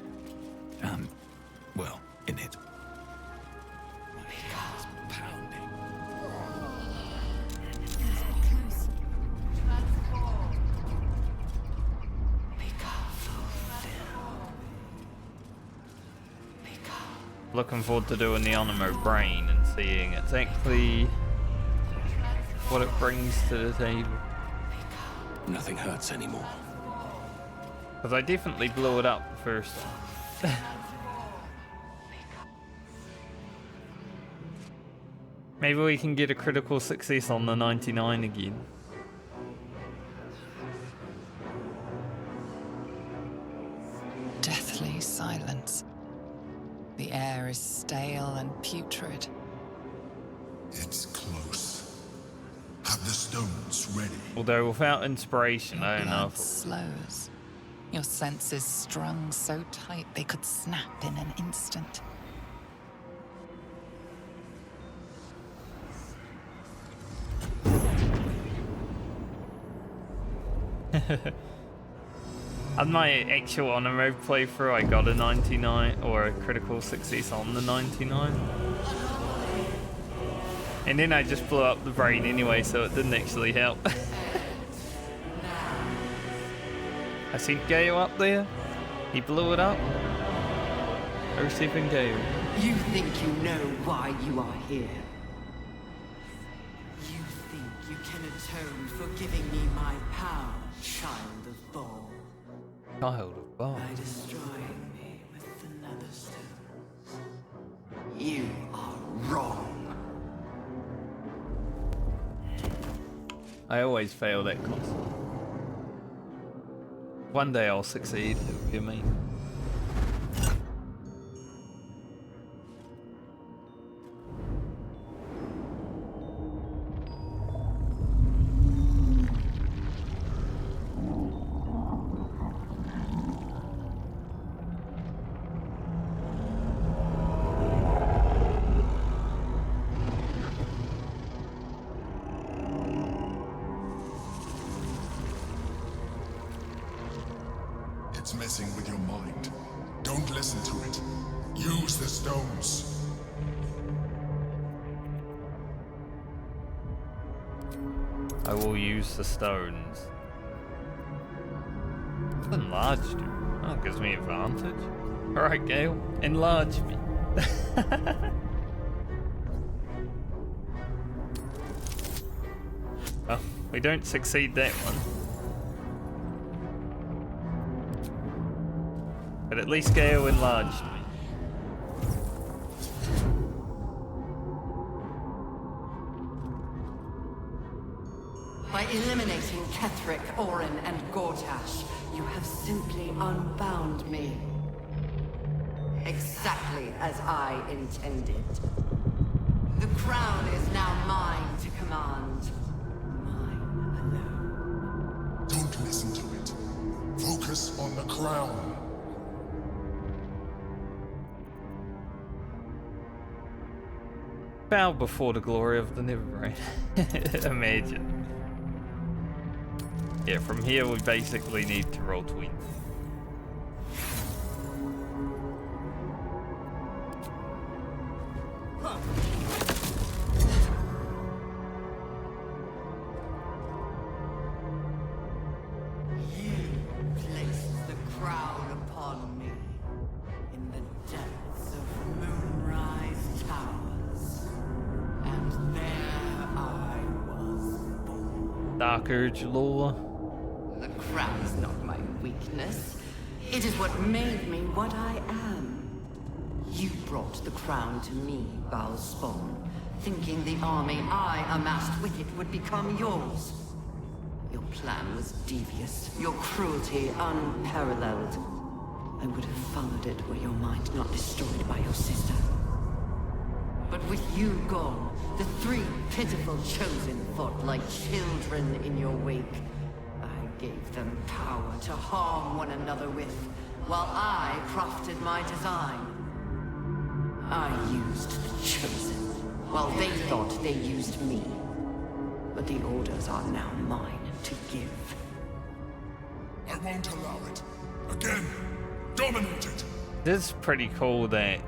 Well, in it. My heart's pounding. Looking forward to doing the Netherbrain and seeing exactly what it brings to the table. Nothing hurts anymore. Because I definitely blew it up the first time. Maybe we can get a critical success on the 99 again. Deathly silence. The air is stale and putrid. It's close. Have the stones ready. Although without inspiration, I don't know. Blood slows. Your senses strung so tight they could snap in an instant. On my actual on a mode playthrough, I got a 99 or a critical success on the 99. And then I just blew up the brain anyway, so it didn't actually help. I sent Gale up there. He blew it up. Receiving Gale. You think you know why you are here? You think you can atone for giving me my power, child of Bhaal? Child of Bhaal. By destroying me with the Nether Stones. You are wrong. I always fail that constantly. One day I'll succeed, it will be amazing. It's messing with your mind. Don't listen to it. Use the stones. I will use the stones. Enlarged you. Oh, gives me advantage. Alright, Gale. Enlarge me. Oh, we don't succeed that one. But at least Gale enlarged me. By eliminating Ketheric, Orin, and Gortash, you have simply unbound me. Exactly as I intended. The crown is now mine to command. Mine alone. Don't listen to it. Focus on the crown. Bow before the glory of the Netherbrain. Imagine. Yeah, from here we basically need to roll twins. You placed the crown upon me. Dark Urge lore. The crown is not my weakness. It is what made me what I am. You brought the crown to me, Bhaal's spawn, thinking the army I amassed with it would become yours. Your plan was devious, your cruelty unparalleled. I would have followed it were your mind not destroyed by your sister. But with you gone, the three pitiful chosen fought like children in your wake. I gave them power to harm one another with, while I crafted my design. I used the chosen, while they thought they used me. But the orders are now mine to give. I won't allow it. Again, dominate it. This is pretty cool that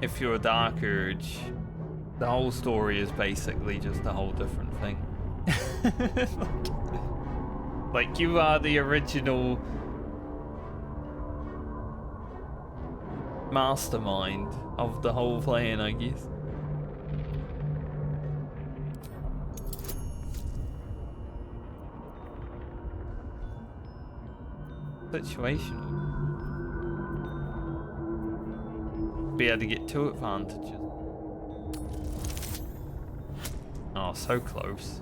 if you're a Dark Urge, the whole story is basically just a whole different thing. Like you are the original mastermind of the whole plan, I guess. Situational. Be able to get two advantages. Oh, so close.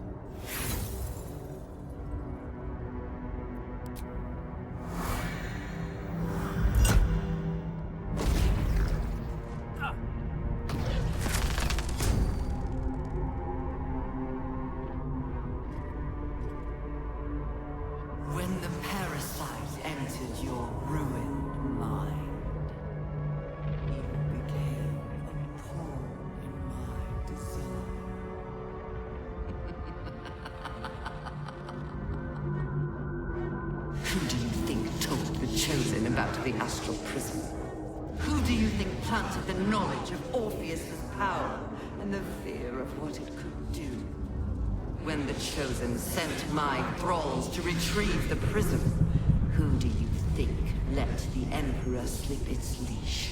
When the parasite entered your ruined mind, you became a pawn in my design. Who do you think told the Chosen about the Astral Prism? Who do you think planted the knowledge of Orpheus's power and the fear of what it could do? When the Chosen sent my thralls to retrieve the prism, who do you think let the Emperor slip its leash,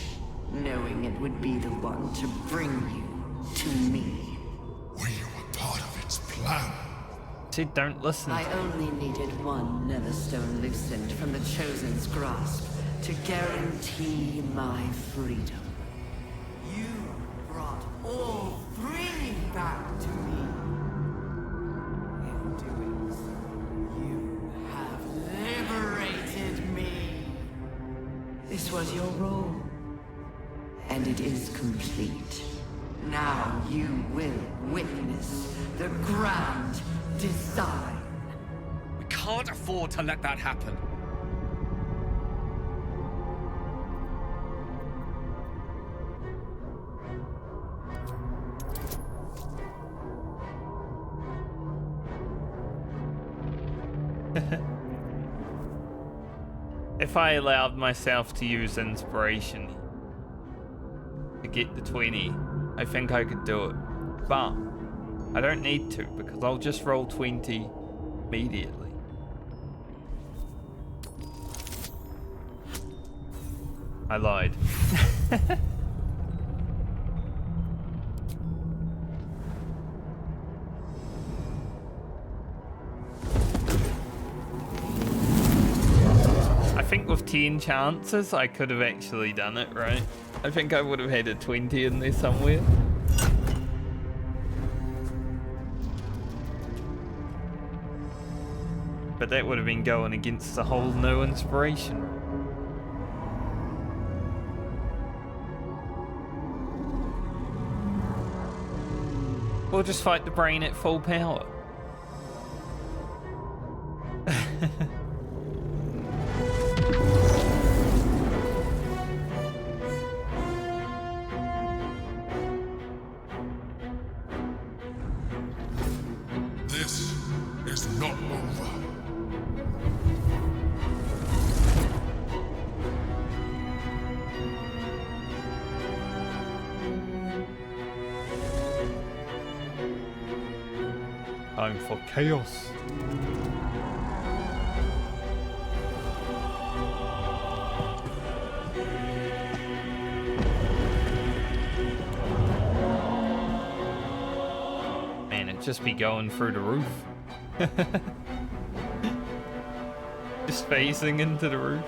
knowing it would be the one to bring you to me? We were part of its plan. See, don't listen. I only needed one Netherstone loosened from the Chosen's grasp to guarantee my freedom. You brought all three back to me. In doing so, you have liberated me. This was your role, and it is complete. Now you will witness the grand design. We can't afford to let that happen. If I allowed myself to use inspiration to get the 20, I think I could do it. But I don't need to, because I'll just roll 20 immediately. I lied. I think with 10 chances, I could have actually done it, right? I think I would have had a 20 in there somewhere. But that would have been going against the whole no inspiration. We'll just fight the brain at full power. This is not over. Time for chaos. Man, it'd just be going through the roof. Just facing into the roof.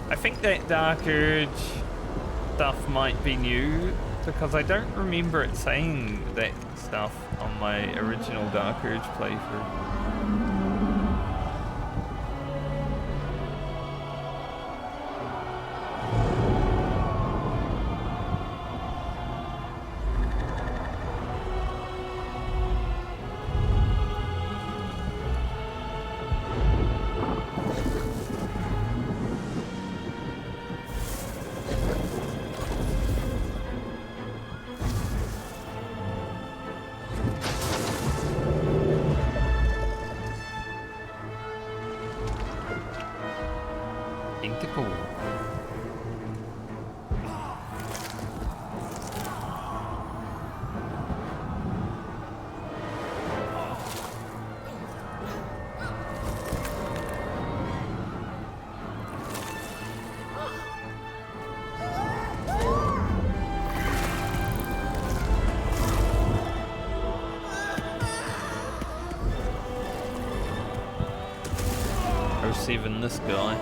I think that Dark Urge stuff might be new because I don't remember it saying that stuff on my original Dark Urge playthrough. Even this guy.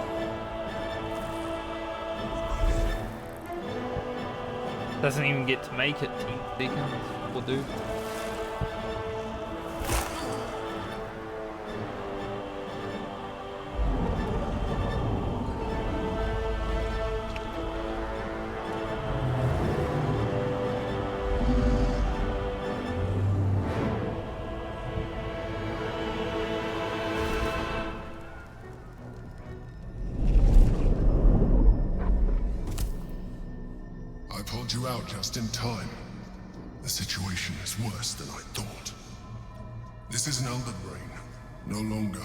Doesn't even get to make it 10 seconds. Will do. Just in time. The situation is worse than I thought. This is an Netherbrain, no longer.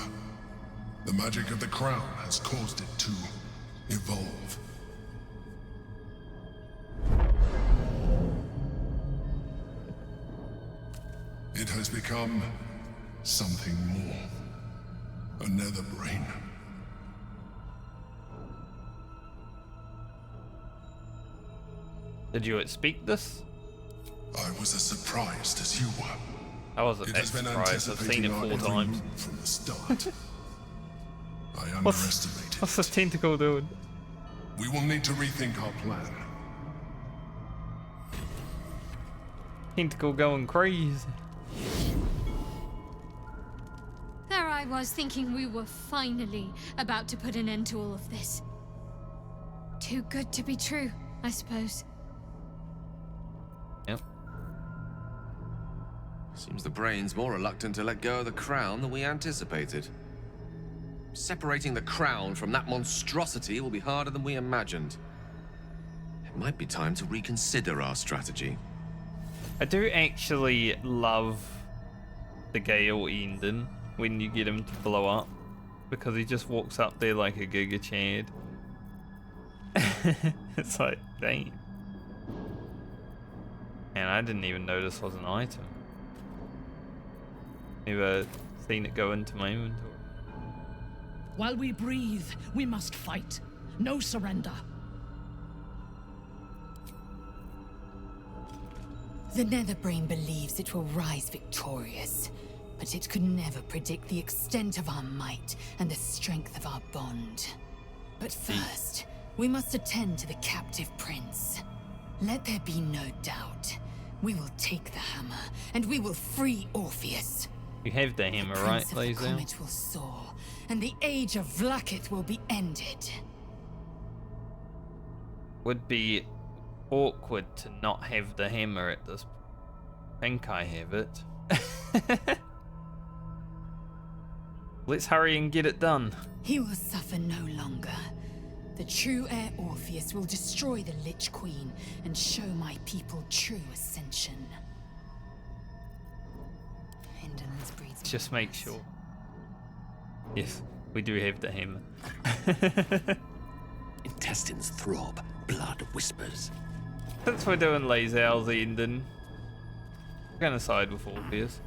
The magic of the crown has caused it to evolve. It has become something more. A Netherbrain. Did you speak this? I was as surprised as you were. I wasn't that surprised. I've seen it 4 times. From the start. I underestimated. What's this tentacle doing? We will need to rethink our plan. Tentacle going crazy. There I was thinking we were finally about to put an end to all of this. Too good to be true, I suppose. Yep. Seems the brain's more reluctant to let go of the crown than we anticipated. Separating the crown from that monstrosity will be harder than we imagined. It might be time to reconsider our strategy. I do actually love the Gale ending when you get him to blow up, because he just walks up there like a Giga Chad. It's like, dang. And I didn't even know this was an item. Never seen it go into my inventory. While we breathe, we must fight. No surrender. The Netherbrain believes it will rise victorious, but it could never predict the extent of our might and the strength of our bond. But first, we must attend to the captive prince. Let there be no doubt. We will take the hammer, and we will free Orpheus. You have the hammer, right, The Laser? comet will soar, and the age of Vlaakith will be ended. Would be awkward to not have the hammer at this point. I think I have it. Let's hurry and get it done. He will suffer no longer. The true heir Orpheus will destroy the Lich Queen and show my people true ascension. Indolence breeds Just make sure. Yes, we do have the hammer. Intestines throb, blood whispers. Since we're doing Lazel's ending, we're gonna side with Orpheus.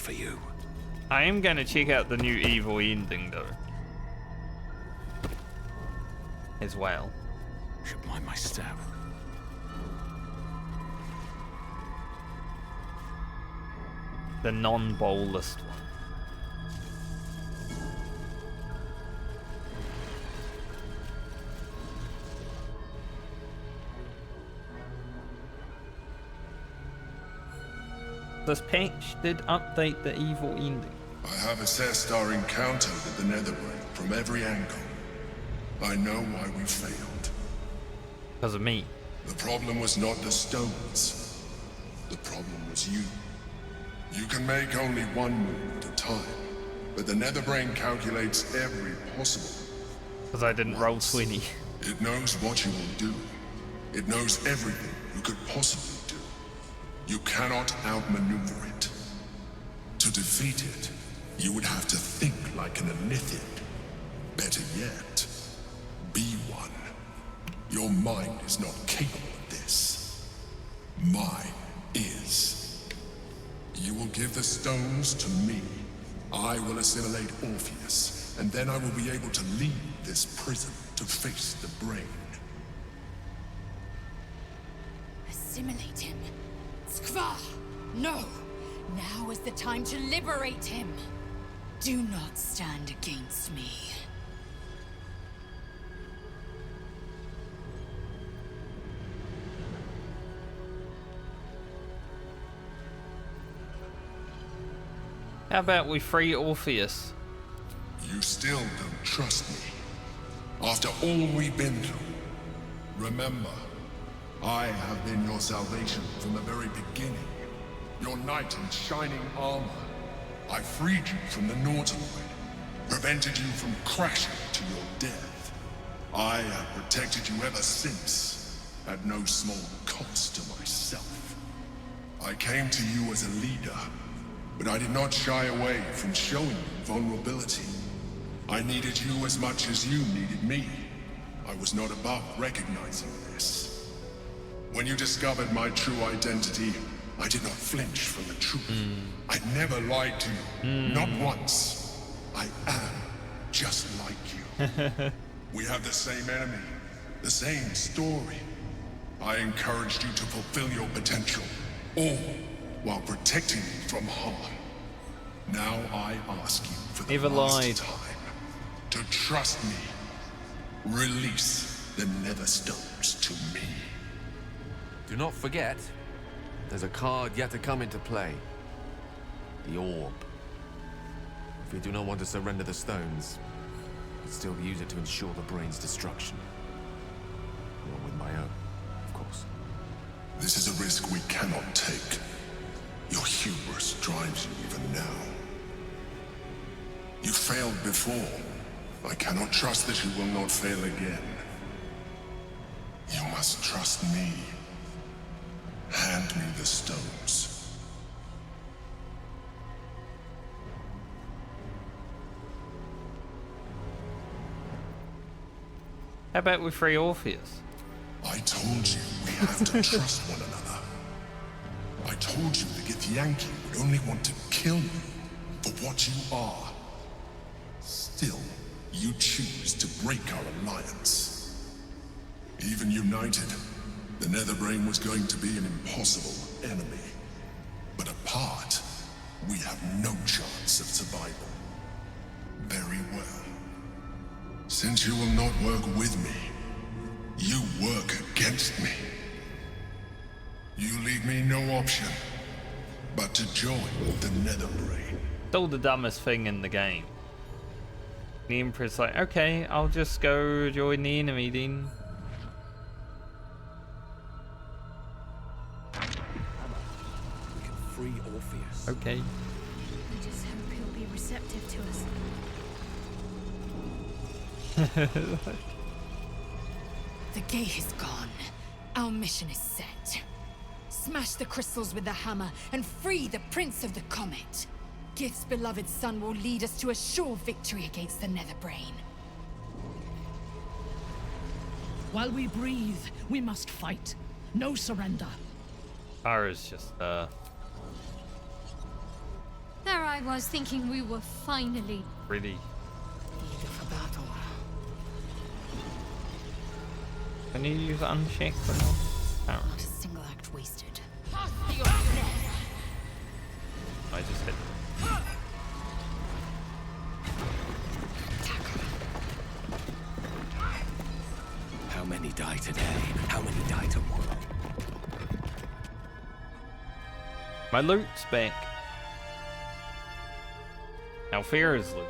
for you. I am gonna check out the new evil ending though. As well. Should mind my step. The non-bolus one. This patch did update the evil ending. I have assessed our encounter with the Netherbrain from every angle. I know why we failed. Because of me. The problem was not the stones. The problem was you. You can make only one move at a time, but the Netherbrain calculates every possible. Because I didn't roll 20. It knows what you will do. It knows everything you could possibly do. You cannot outmaneuver it. To defeat it, you would have to think like an Elithid. Better yet, be one. Your mind is not capable of this. Mine is. You will give the stones to me. I will assimilate Orpheus, and then I will be able to leave this prison to face the brain. Assimilate him. Skva! No! Now is the time to liberate him. Do not stand against me. How about we free Orpheus? You still don't trust me. After all we've been through. Remember, I have been your salvation from the very beginning. Your knight in shining armor. I freed you from the Nautiloid, prevented you from crashing to your death. I have protected you ever since, at no small cost to myself. I came to you as a leader, but I did not shy away from showing you vulnerability. I needed you as much as you needed me. I was not above recognizing this. When you discovered my true identity, I did not flinch from the truth. I never lied to you, not once. I am just like you. We have the same enemy, the same story. I encouraged you to fulfill your potential, all while protecting you from harm. Now I ask you for the last time to trust me. Release the Nether Stones to me. Do not forget, there's a card yet to come into play. The Orb. If you do not want to surrender the stones, I'd still use it to ensure the brain's destruction. Along with my own, of course. This is a risk we cannot take. Your hubris drives you even now. You failed before. I cannot trust that you will not fail again. You must trust me. Hand me the stones. How about we free Orpheus? I told you we have to trust one another. I told you the Githyanki would only want to kill you for what you are. Still, you choose to break our alliance. Even united, the Netherbrain was going to be an impossible enemy. But apart, we have no chance of survival. Very well. Since you will not work with me, you work against me. You leave me no option but to join the Netherbrain. Still the dumbest thing in the game. The Emperor's like, okay, I'll just go join the enemy then. We can free Orpheus. Okay. I just hope he'll be receptive to us. The gate is gone. Our mission is set. Smash the crystals with the hammer and free the Prince of the Comet. Gith's beloved son will lead us to a sure victory against the Netherbrain. While we breathe, we must fight. No surrender. Ara's just, There I was thinking we were finally Ready. Eager for battle. Can you use uncheck or not? Not a single act wasted. I just hit. How many die today? How many die tomorrow? My loot's back. Alfira's loot.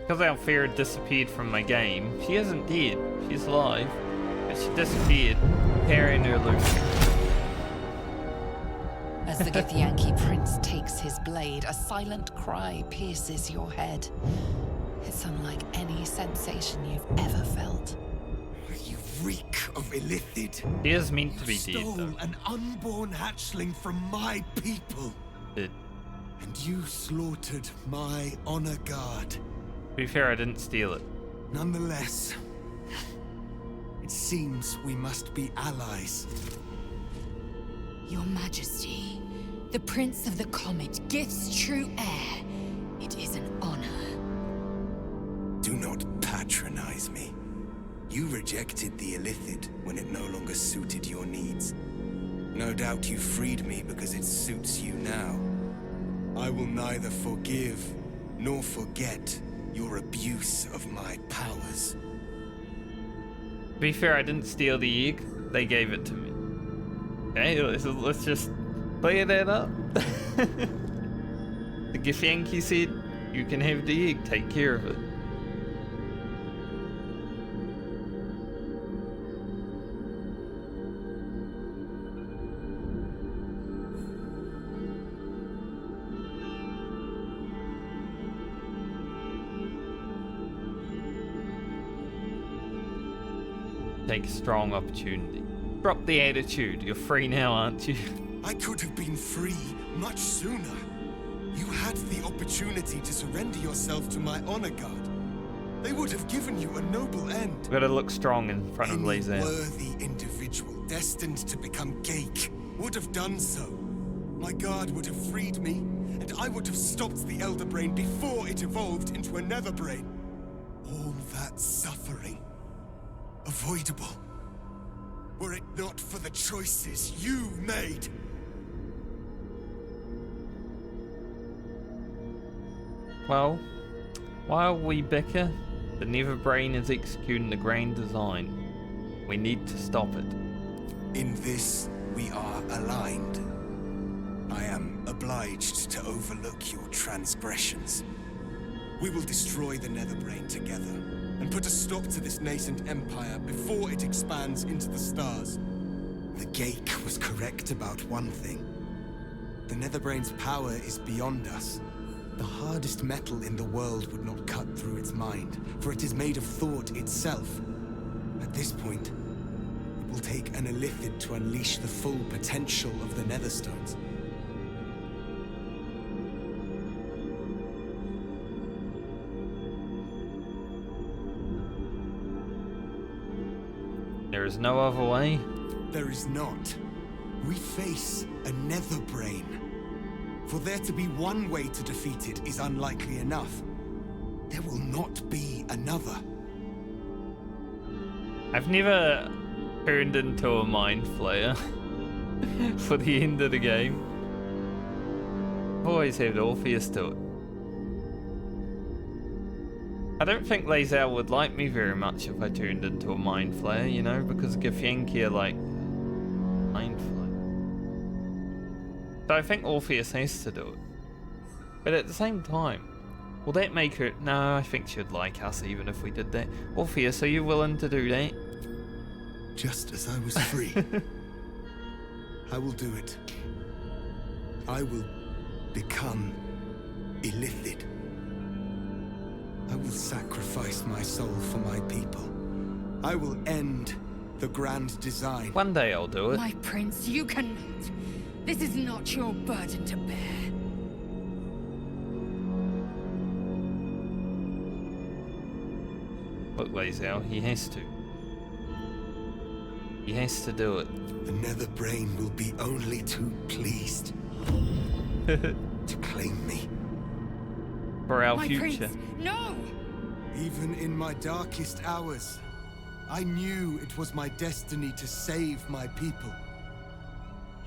Because Alfira disappeared from my game, she isn't dead. She's alive. But she disappeared, carrying her loot. As the Githyanki prince takes his blade, a silent cry pierces your head. It's unlike any sensation you've ever felt. You reek of illithid. She is meant to be dead, Stole though. an unborn hatchling from my people. Dead. And you slaughtered my honor guard. To be fair, I didn't steal it. Nonetheless, it seems we must be allies. Your Majesty, the Prince of the Comet gives true heir. It is an honor. Do not patronize me. You rejected the illithid when it no longer suited your needs. No doubt you freed me because it suits you now. I will neither forgive nor forget your abuse of my powers. To be fair, I didn't steal the egg. They gave it to me. Okay, let's just clear that up. The Githyanki said, you can have the egg, take care of it. Take a strong opportunity. Drop the attitude. You're free now, aren't you? I could have been free much sooner. You had the opportunity to surrender yourself to my honor guard. They would have given you a noble end. We've got to look strong in front of Any Laser. worthy individual destined to become Geik would have done so. My guard would have freed me, and I would have stopped the Elder Brain before it evolved into a Netherbrain. All that suffering, avoidable, were it not for the choices you made. Well, while we bicker, the Netherbrain is executing the grand design. We need to stop it. In this, we are aligned. I am obliged to overlook your transgressions. We will destroy the Netherbrain together, and put a stop to this nascent empire before it expands into the stars. The Geik was correct about one thing. The Netherbrain's power is beyond us. The hardest metal in the world would not cut through its mind, for it is made of thought itself. At this point, it will take an illithid to unleash the full potential of the Netherstones. There is no other way. There is not. We face a Netherbrain. For there to be one way to defeat it is unlikely enough. There will not be another. I've never turned into a mind flayer for the end of the game. I've always had Orpheus do it. I don't think Lae'zel would like me very much if I turned into a mind flayer, you know, because Githyanki are like mind flayer. So I think Orpheus has to do it. But at the same time, will that make her... No, I think she'd like us even if we did that. Orpheus, are you willing to do that? Just as I was free, I will do it. I will become illithid. I will sacrifice my soul for my people. I will end the grand design. One day I'll do it. My prince, you cannot. This is not your burden to bear. Look, Lae'zel, he has to. He has to do it. The Netherbrain will be only too pleased. to claim me. For our My future. prince, no! Even in my darkest hours, I knew it was my destiny to save my people.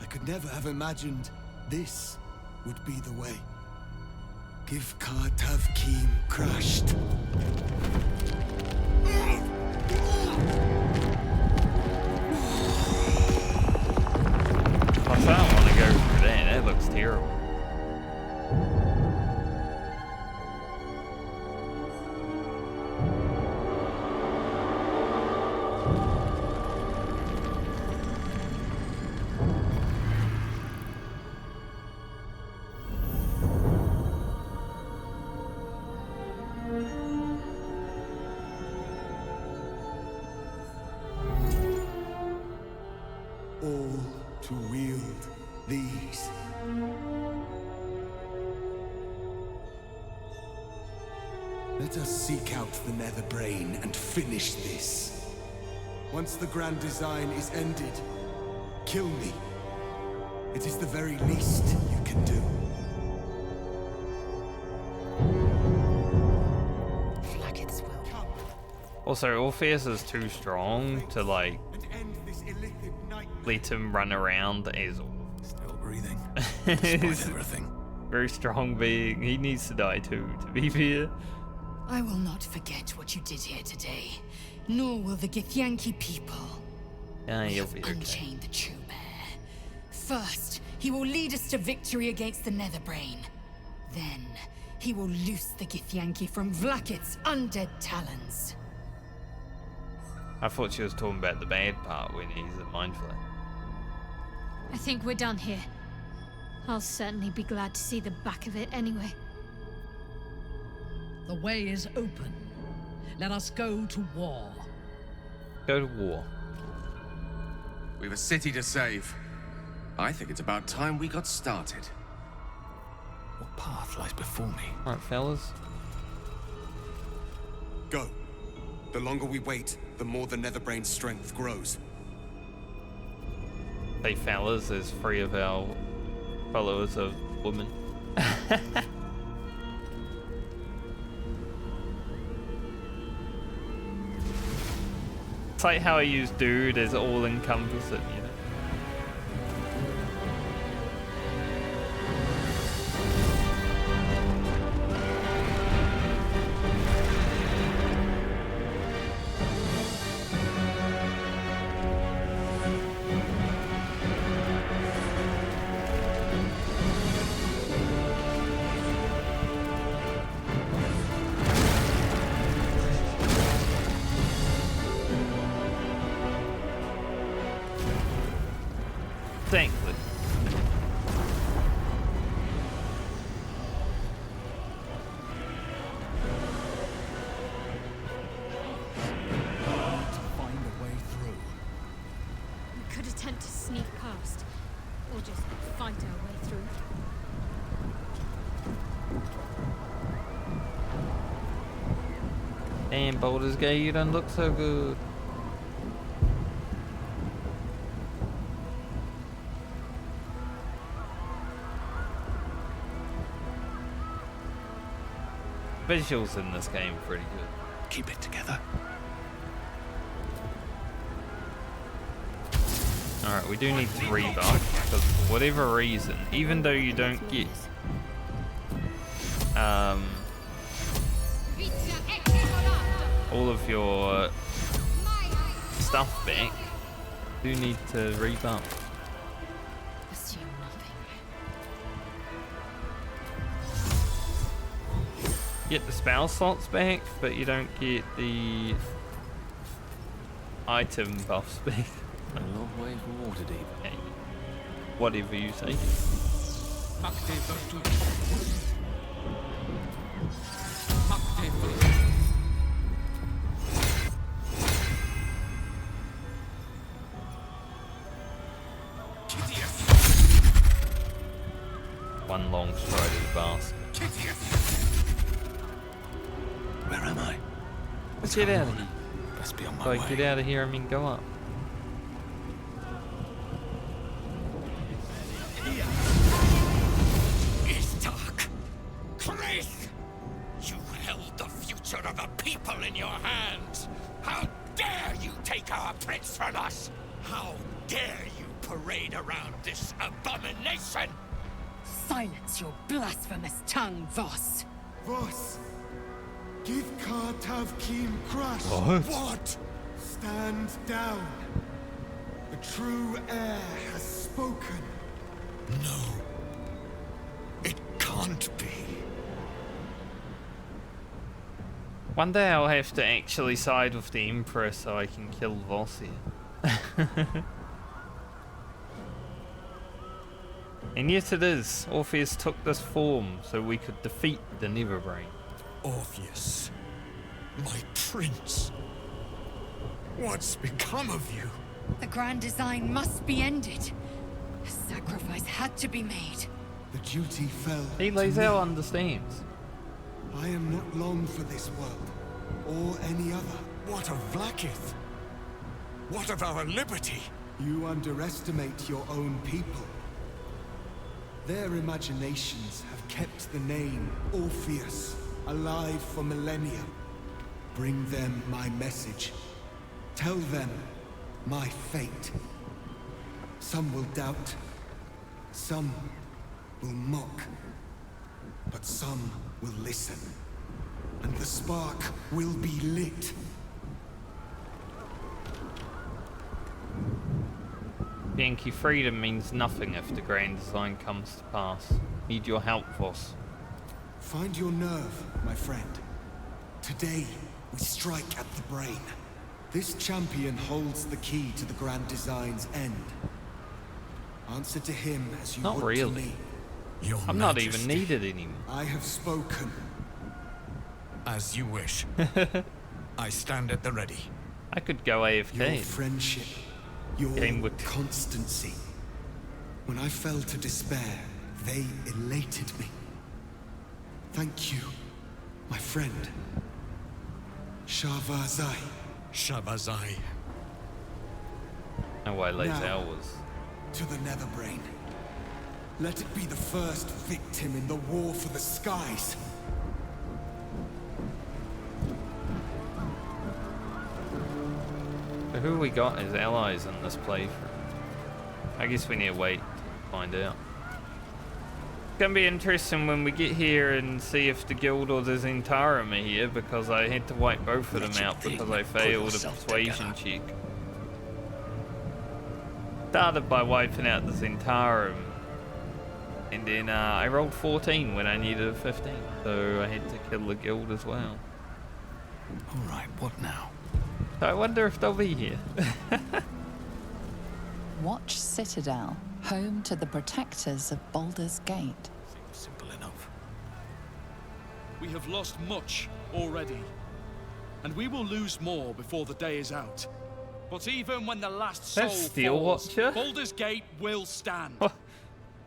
I could never have imagined this would be the way. Give Kartav Keem crushed. I don't want to go for that. That looks terrible. All to wield these. Let us seek out the Netherbrain and finish this. Once the grand design is ended, kill me. It is the very least you can do. Flaggets will come. Also, Orpheus is too strong to, like, let him run around as Still breathing, despite everything. very strong being. He needs to die too, to be fair. I will not forget what you did here today, nor will the Githyanki people. Yeah, We you'll have be okay. unchained the true bear. First, he will lead us to victory against the Netherbrain. Then, he will loose the Githyanki from Vlakit's undead talons. I thought she was talking about the bad part when he's a mind flayer. I think we're done here. I'll certainly be glad to see the back of it anyway. The way is open. Let us go to war. Go to war. We've a city to save. I think it's about time we got started. What path lies before me? Alright, fellas. Go. The longer we wait, the more the Netherbrain's strength grows. Say fellas, there's 3 of our followers of women. It's like how I use dude as all encompassing, you know? Thankfully. Find a way through. We could attempt to sneak past, or just fight our way through. Damn, Baldur's Gate, you don't look so good. Visuals in this game are pretty good. Keep it together. Alright, we do need 3 buff, because for whatever reason, even though you don't get all of your stuff back, you do need to rebuff. Assume nothing. Get the spell slots back, but you don't get the item buffs back. A long way from Waterdeep. Okay. Whatever you say. One long strided basket. Where am I? Let's get out of here. Best be on my By way. get out of here, I mean go up. It's time. in your hands! How dare you take our prince from us! How dare you parade around this abomination! Silence your blasphemous tongue, Voss. Voss, give Kartav Kim crush. What? Stand down. The true heir has spoken. No. It can't be. One day I'll have to actually side with the Emperor so I can kill Voss here. And yet it is. Orpheus took this form so we could defeat the Netherbrain. Orpheus, my prince. What's become of you? The grand design must be ended. A sacrifice had to be made. The duty fell. He Lae'zel understands. I am not long for this world, or any other. What of Vlaakith? What of our liberty? You underestimate your own people. Their imaginations have kept the name Orpheus alive for millennia. Bring them my message. Tell them my fate. Some will doubt. Some will mock. But some will listen. And the spark will be lit. Yankee freedom means nothing if the grand design comes to pass. Need your help, Voss. Find your nerve, my friend. Today, we strike at the brain. This champion holds the key to the grand design's end. Answer to him as you Not would really. to me. Your I'm not even needed anymore. I have spoken. As you wish. I stand at the ready. I could go AFK. Your friendship, your Game with constancy. When I fell to despair, they elated me. Thank you, my friend. Shavazai. Shavazai. And why Now, Lae'zel was. To the Netherbrain. Let it be the first victim in the war for the skies. So who we got as allies in this playthrough? I guess we need to wait to find out. It's gonna be interesting when we get here and see if the guild or the Zentarum are here, because I had to wipe both of them out because I failed a persuasion check. Started by wiping out the Zentarum, and then I rolled 14 when I needed a 15, so I had to kill the guild as well. Alright, what now? So I wonder if they'll be here. Watch Citadel, home to the protectors of Baldur's Gate. Seems simple enough. We have lost much already, and we will lose more before the day is out. But even when the last soul That's Steel falls, Watcher? Baldur's Gate will stand.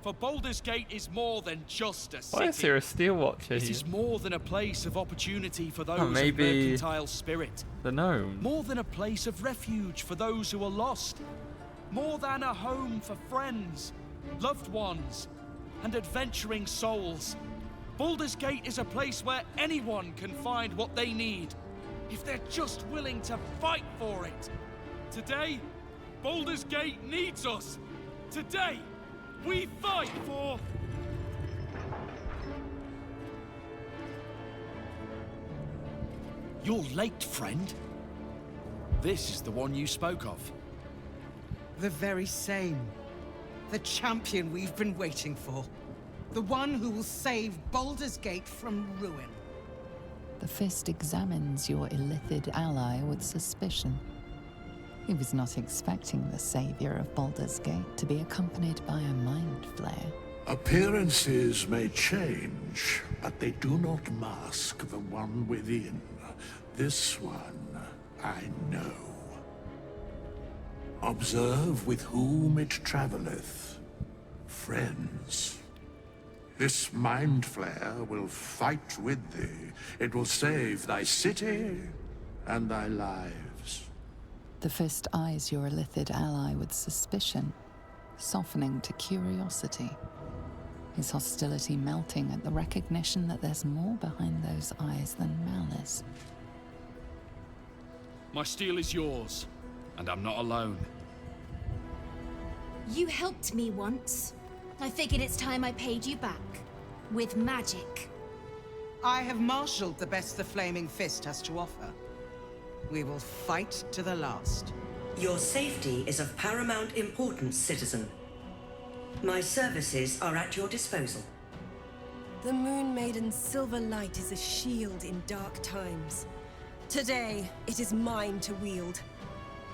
For Baldur's Gate is more than just a city. Why is there a Steel Watcher It here? is more than a place of opportunity for those maybe of mercantile spirit. The gnome. More than a place of refuge for those who are lost. More than a home for friends, loved ones, and adventuring souls. Baldur's Gate is a place where anyone can find what they need, if they're just willing to fight for it. Today, Baldur's Gate needs us. Today, we fight for... You're late, friend. This is the one you spoke of. The very same. The champion we've been waiting for. The one who will save Baldur's Gate from ruin. The Fist examines your illithid ally with suspicion. He was not expecting the savior of Baldur's Gate to be accompanied by a mind flare. Appearances may change, but they do not mask the one within. This one, I know. Observe with whom it traveleth. Friends. This mind flare will fight with thee. It will save thy city and thy lives. The Fist eyes your illithid ally with suspicion, softening to curiosity. His hostility melting at the recognition that there's more behind those eyes than malice. My steel is yours, and I'm not alone. You helped me once. I figured it's time I paid you back. With magic. I have marshaled the best the Flaming Fist has to offer. We will fight to the last. Your safety is of paramount importance, citizen. My services are at your disposal. The Moon Maiden's silver light is a shield in dark times. Today, it is mine to wield.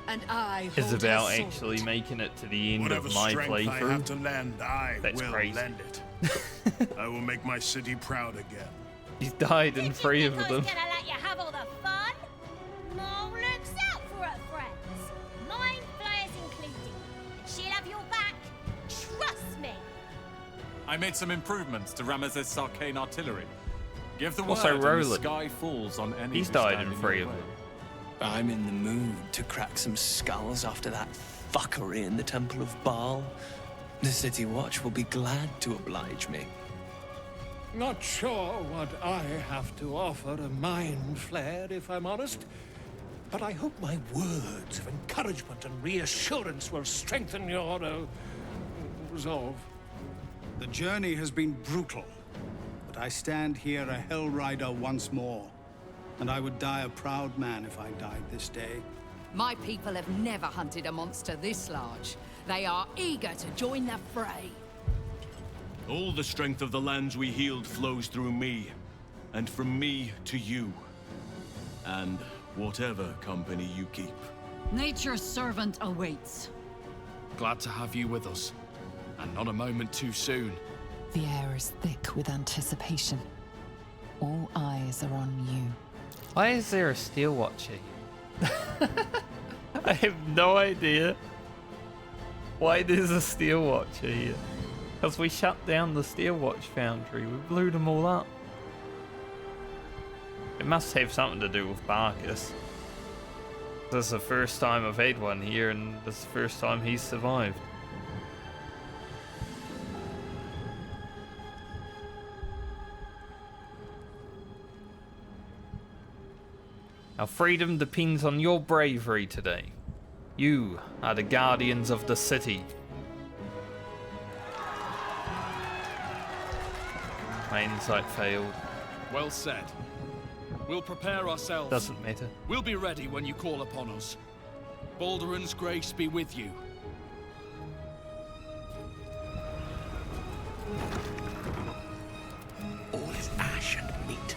And I hold Isabel her sword. actually making it to the end Whatever of my strength I have playthrough. to lend, I That's will crazy. lend it. I will make my city proud again. He's died in 3 of them. Gonna let you have all the fun? Mom looks out for her friends. Mind flayers included. And she'll have your back. Trust me. I made some improvements to Ramesses' arcane artillery. Give the word Also, and the Roland. sky falls on any He's who died stand in in 3 your of way. them. I'm in the mood to crack some skulls after that fuckery in the Temple of Bhaal. The City Watch will be glad to oblige me. Not sure what I have to offer a mind flare, if I'm honest. But I hope my words of encouragement and reassurance will strengthen your resolve. The journey has been brutal, but I stand here a Hell Rider once more. And I would die a proud man if I died this day. My people have never hunted a monster this large. They are eager to join the fray. All the strength of the lands we healed flows through me, and from me to you. And whatever company you keep. Nature's servant awaits. Glad to have you with us, and not a moment too soon. The air is thick with anticipation. All eyes are on you. Why is there a steel watch here? I have no idea why there's a steel watch here. Because we shut down the steel watch foundry. We blew them all up. It must have something to do with Barkus. This is the first time I've had one here, and this is the first time he's survived. Our freedom depends on your bravery today. You are the guardians of the city. My insight failed. Well said. We'll prepare ourselves. Doesn't matter. We'll be ready when you call upon us. Balduran's grace be with you. All is ash and meat.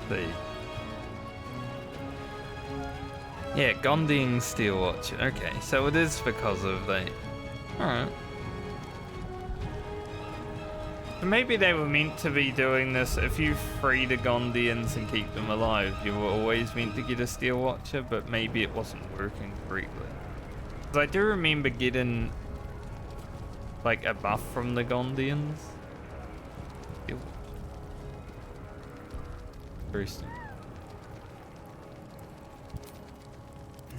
The yeah, Gonding Steel Watch. Okay, so it is because of that. Alright. So maybe they were meant to be doing this. If you free the Gondians and keep them alive, you were always meant to get a Steel Watcher, but maybe it wasn't working correctly. Because I do remember getting like a buff from the Gondians. Steel Watch. Interesting.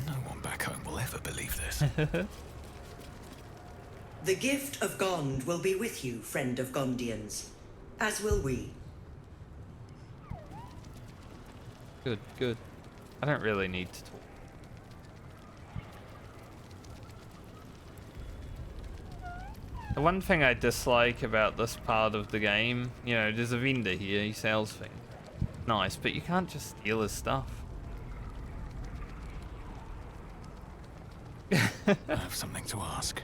No one back home will ever believe this. The gift of Gond will be with you, friend of Gondians. As will we. Good, good. I don't really need to talk. The one thing I dislike about this part of the game, you know, there's a vendor here, he sells things. Nice, but you can't just steal his stuff. I have something to ask.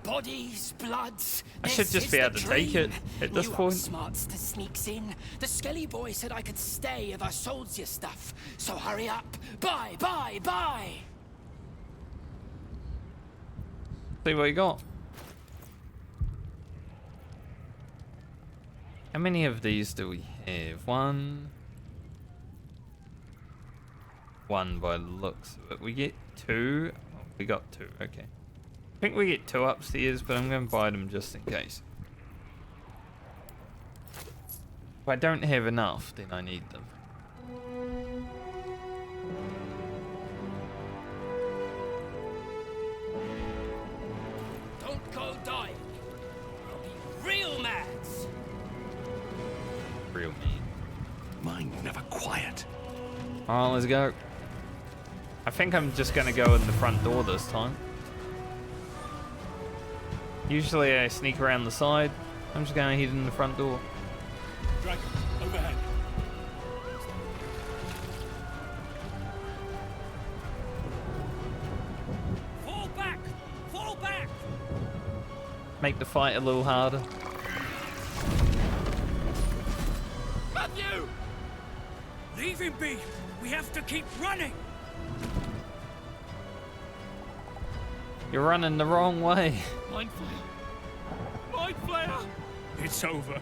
Bodies, bloods. I should just be able to take it at this point. Smarts to sneaks in. The Skelly boy said I could stay if I sold your stuff. So hurry up. Buy, buy, buy. See what you got. How many of these do we have? One by the looks of it. We get 2. Oh, we got 2, okay. I think we get 2 upstairs, but I'm going to buy them just in case. If I don't have enough, then I need them. Don't go dying. I'll be real mad. real mean. Mind never quiet. Alright, let's go. I think I'm just gonna go in the front door this time. Usually I sneak around the side. I'm just gonna head in the front door. Dragon, overhead. Fall back! Fall back! Make the fight a little harder. Matthew! Leave him be! We have to keep running! You're running the wrong way. Mind Flayer! Mind Flayer! It's over.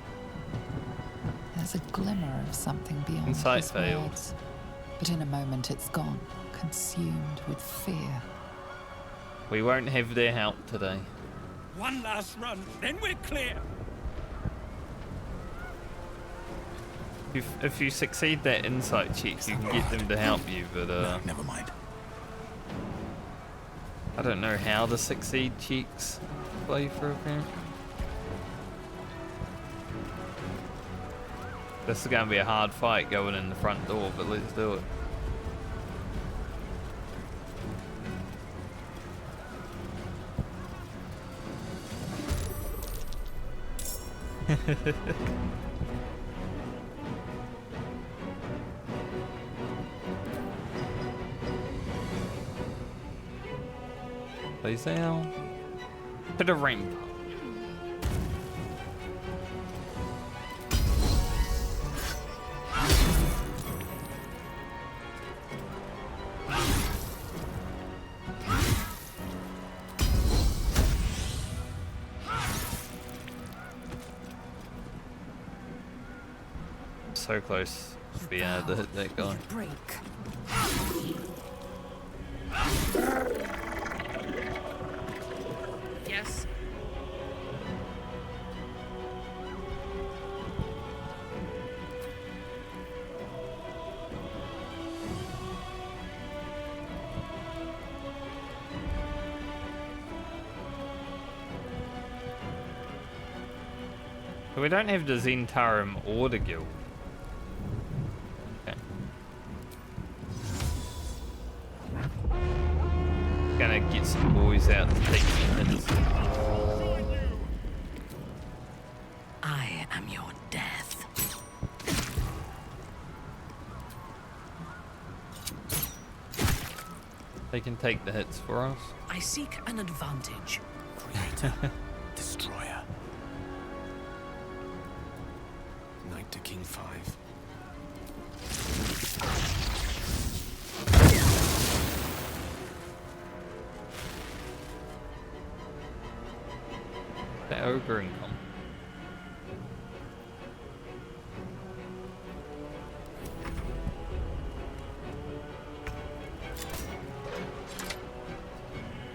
There's a glimmer of something beyond Insight his failed. words, but in a moment it's gone, consumed with fear. We won't have their help today. One last run, then we're clear. If you succeed that insight check, you can get them to help you, but No, never mind. I don't know how the succeed checks play for apparently. This is gonna be a hard fight going in the front door, but let's do it. Plays down. To the rainbow. So close to be able to hit that guy. Break. Yes. So we don't have the Zentarum or the guild. Okay. Gonna get some boys out to take some hits. I am your death. They can take the hits for us. I seek an advantage. Creator. Destroyer. Knight to King 5. The ogre income.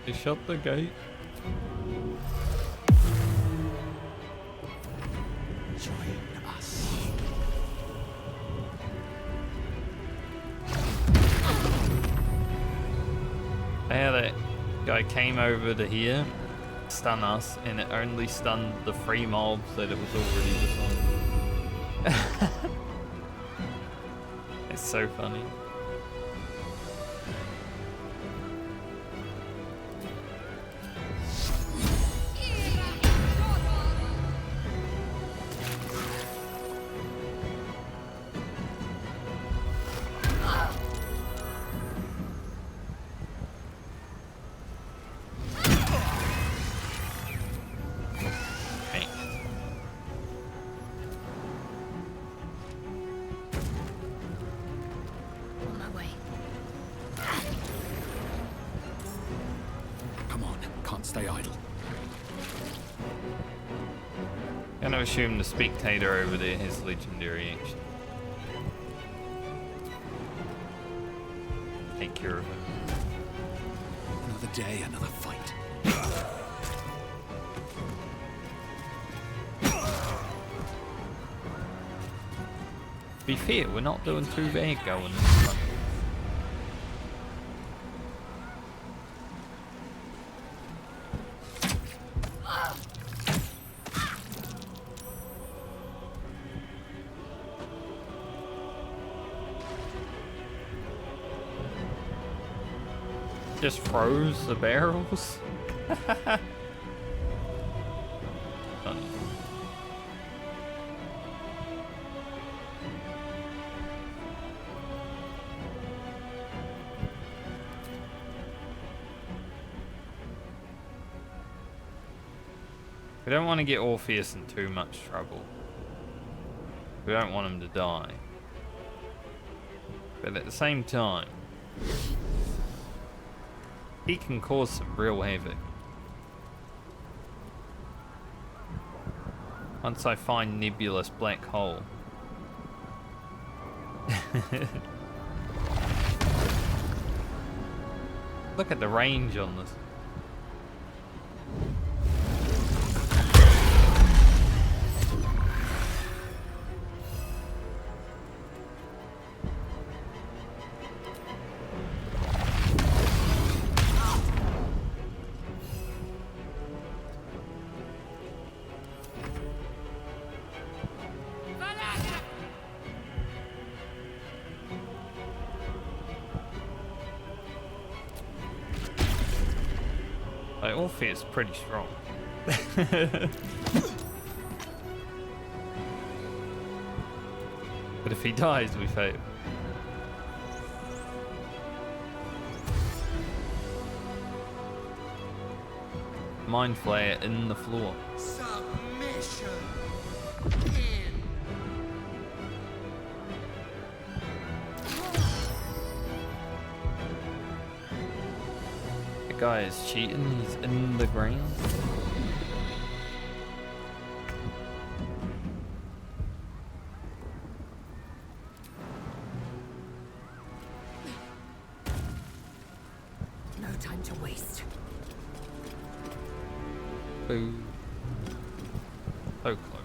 They shut the gate. Join us. Yeah, that guy came over to here, stun us, and it only stunned the 3 mobs that it was already disarmed. It's so funny. On my way. Come on, can't stay idle. Gonna assume the spectator over there has legendary action. Take care of it. Another day, another fight. To be fair, we're not doing too bad going in front. Just froze the barrels. Funny. We don't want to get Orpheus in too much trouble. We don't want him to die. But at the same time, he can cause some real havoc. Once I find Nebulous Black Hole. Look at the range on this. Like, Orpheus is pretty strong. But if he dies, we fail. Mind Flayer in the floor. Submission. The guy is cheating, he's in the ground. No time to waste. Boo. So close.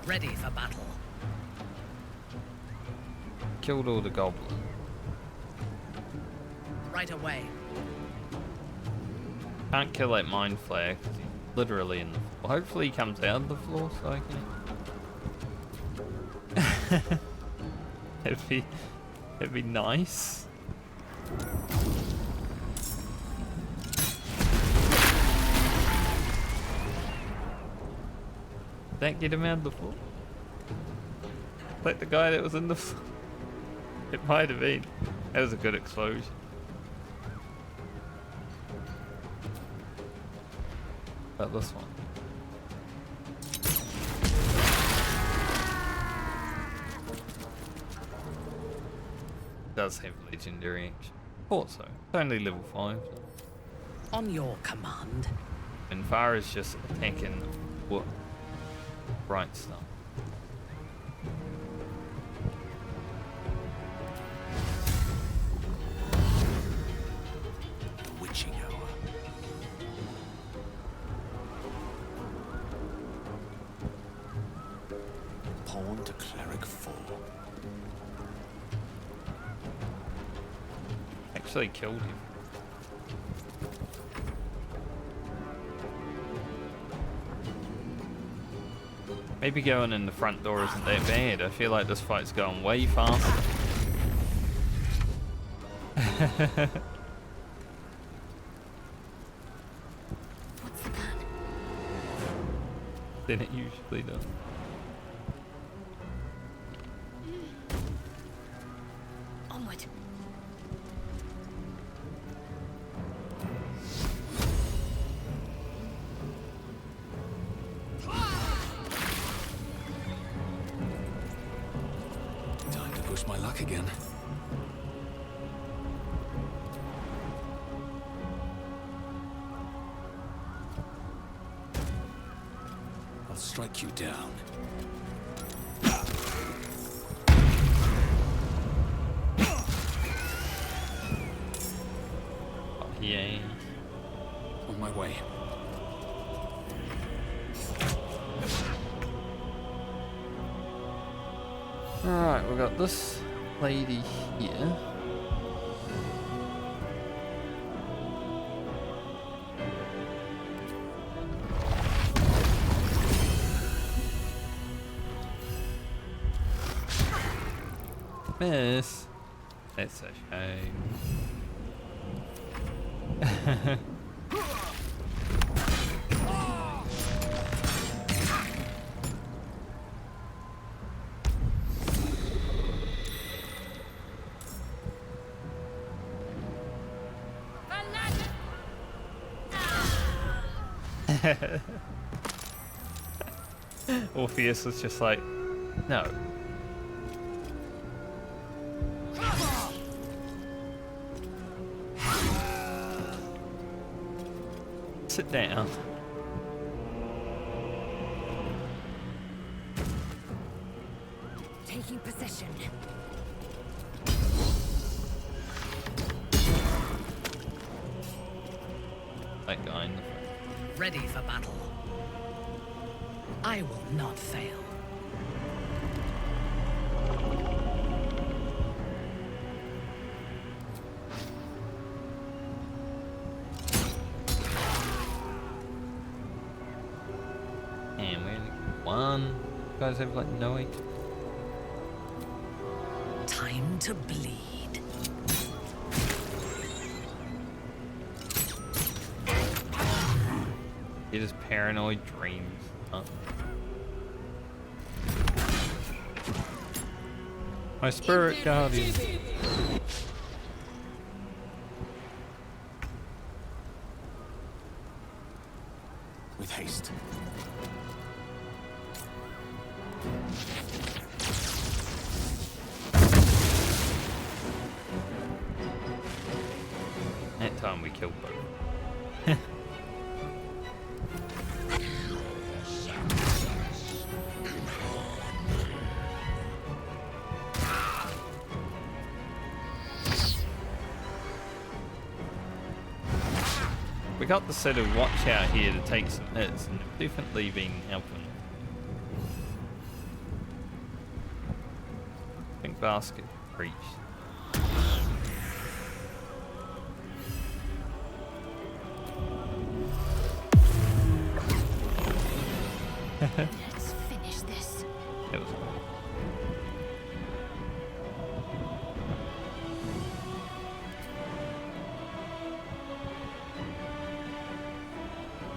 Ready for battle. Killed all the goblins. Right away. Can't kill that Mind Flayer because he's literally in the floor. Hopefully he comes out of the floor so I can... it'd be nice. Did that get him out of the floor? Like the guy that was in the floor? It might have been. That was a good explosion. About this one. Does have legendary action. Thought so. It's only level 5. On your command. And Far is just attacking what bright stuff. Witching hour. Pawn to cleric 4. Actually killed him. Maybe going in the front door isn't that bad. I feel like this fight's going way faster. What's the plan? Than it usually does. Onward. Time to push my luck again. I'll strike you down. Yay. On my way. Alright, we've got this lady here. miss. That's a shame. Orpheus was just like, no. Sit down. Taking possession. That guy in the front. Ready for battle. I will not fail. And we only got one. You guys have like no idea. Time to bleed. It is paranoid dreams. Huh? My spirit guardian. With haste. That time we killed both. We got the set of watch out here to take some hits, and it's definitely been helping. I think basket reached. Let's finish this. It was.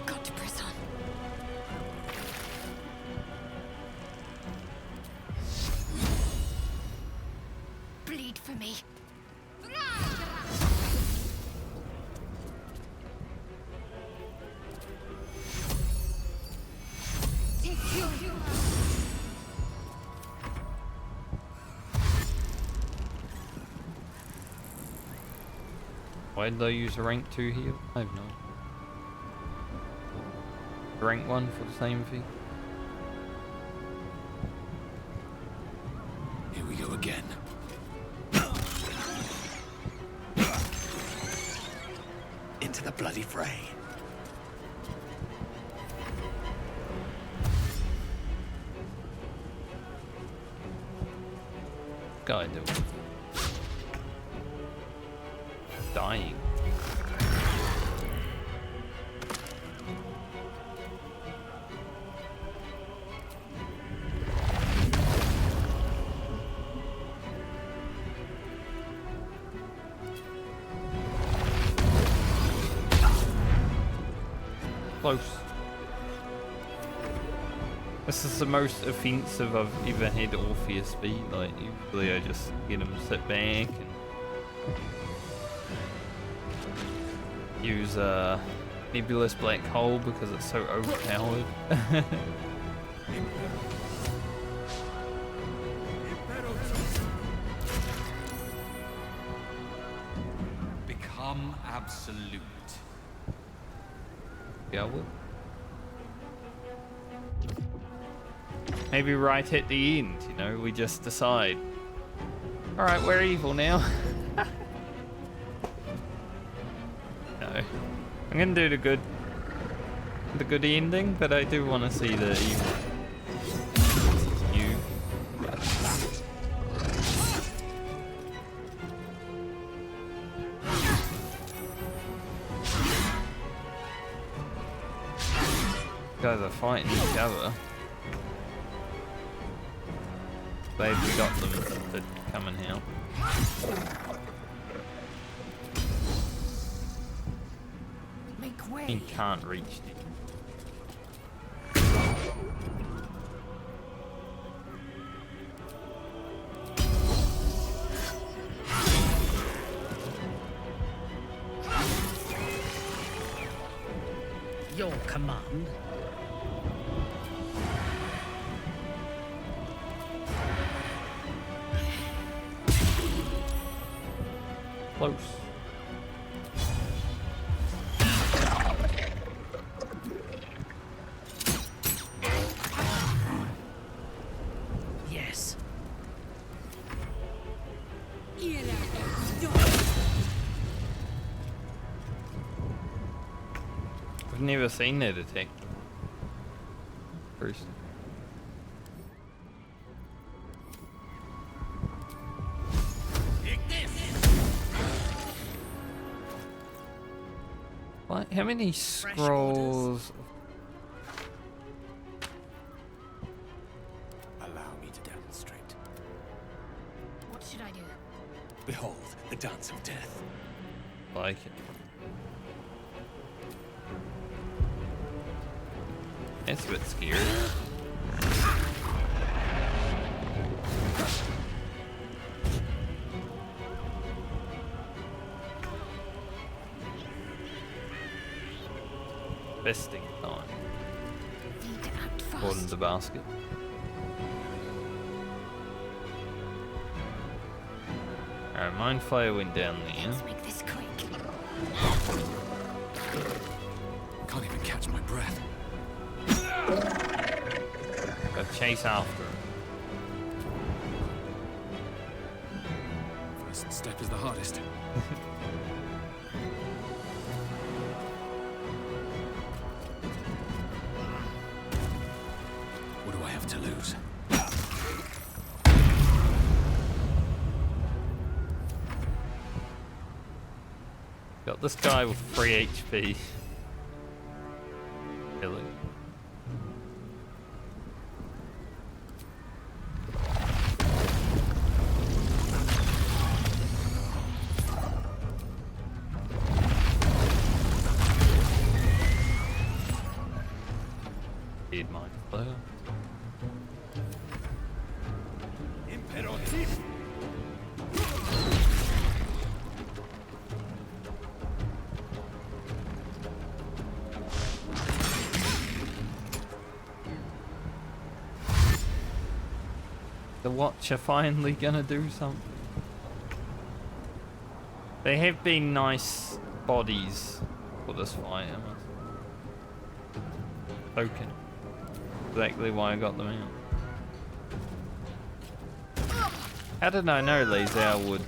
Got to press on. Bleed for me. Why did I use a rank 2 heal? I have no idea. Rank 1 for the same fee? Here we go again. Into the bloody fray. Guy doing. Dying. Close. This is the most offensive I've ever had Orpheus be. Like, usually I just get him to sit back and use a nebulous black hole because it's so overpowered. Become absolute. Yeah, I will. Maybe right at the end, you know, we just decide. Alright, we're evil now. No. I'm gonna do the good ending, but I do want to see the evil. You. Guys are fighting each other. Glad we got them to coming out. Make way. He can't reach it. Your command. Close. Yes. I've never seen that attack. First. What? How many scrolls? Allow me to demonstrate. What should I do? Behold, the dance of death. Like it. That's a bit scary. Besting time. According to the basket. Alright, Mind Flayer went down there. Let's make this quick. Can't even catch my breath. Gotta chase after him. First step is the hardest. What do I have to lose? Got this guy with 3 HP. Kill him. Need Mind Flayer. The Watcher finally gonna do something. They have been nice bodies for this fight, I must. Okay. Exactly why I got them out. How did I know Lazao would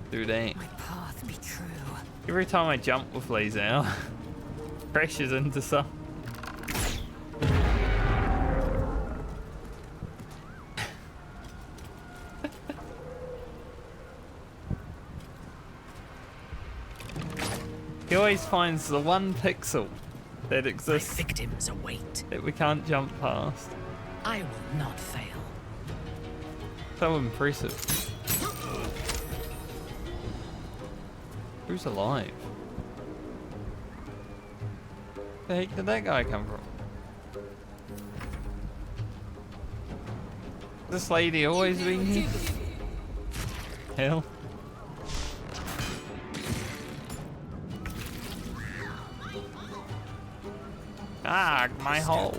do that? My path be true. Every time I jump with Lazao, crashes into some. He always finds the one pixel that exists Victims await. that we can't jump past. I will not fail. So impressive. Who's alive? Where the heck did that guy come from? This lady always been here? Hell. Ah, my hole.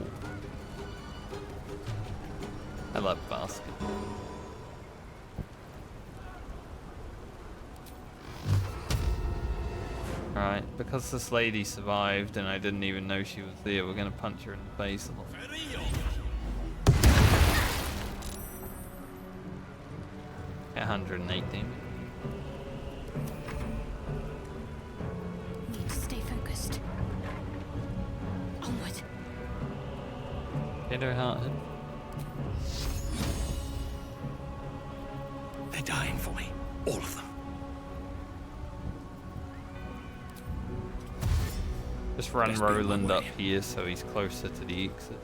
I love basket. Alright, because this lady survived and I didn't even know she was there, we're gonna punch her in the face a lot. 118. Need to stay focused. Onward. Get her heart hit. They're dying for me. All of them. Just run Roland up here so he's closer to the exit.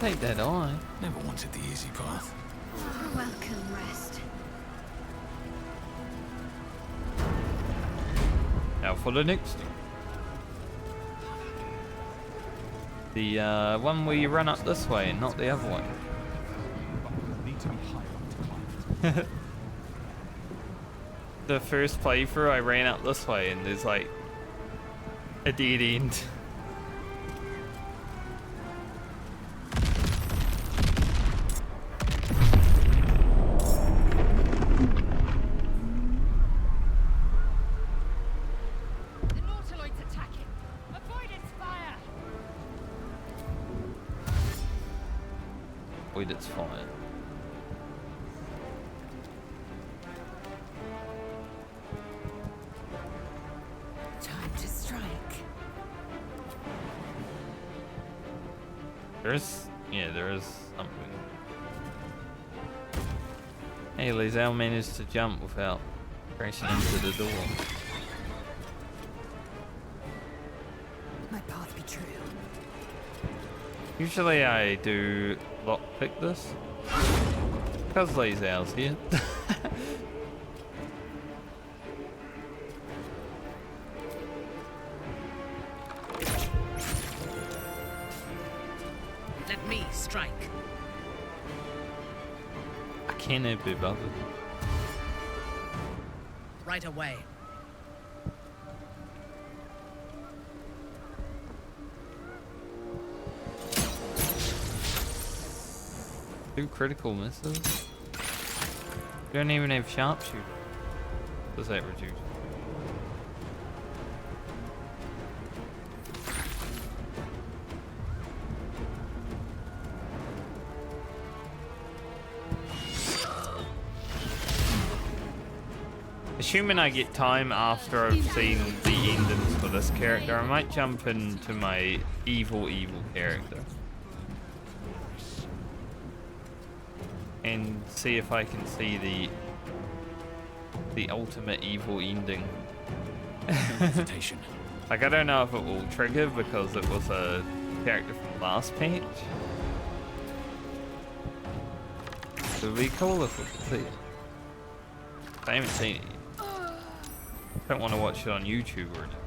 take that eye. Never wanted the easy path. Welcome, rest. Now for the next thing. The one where you run up this way and not the other way. Need to be high up to climb it. The first playthrough I ran up this way and there's like a dead end. Avoid its fire. Time to strike. There is something. Hey, Lizelle managed to jump without crashing into the door. My path be true. Usually I do lockpick this. Because Lizelle's here. Let me strike. I can't be bothered. Right away. Two critical misses. You don't even have sharpshooter. Does that reduce? Assuming I get time after I've seen the endings for this character, I might jump into my evil character. And see if I can see the ultimate evil ending. Like, I don't know if it will trigger because it was a character from last patch. So it'd be cool if we could see it. I haven't seen it yet. I don't want to watch it on YouTube or anything.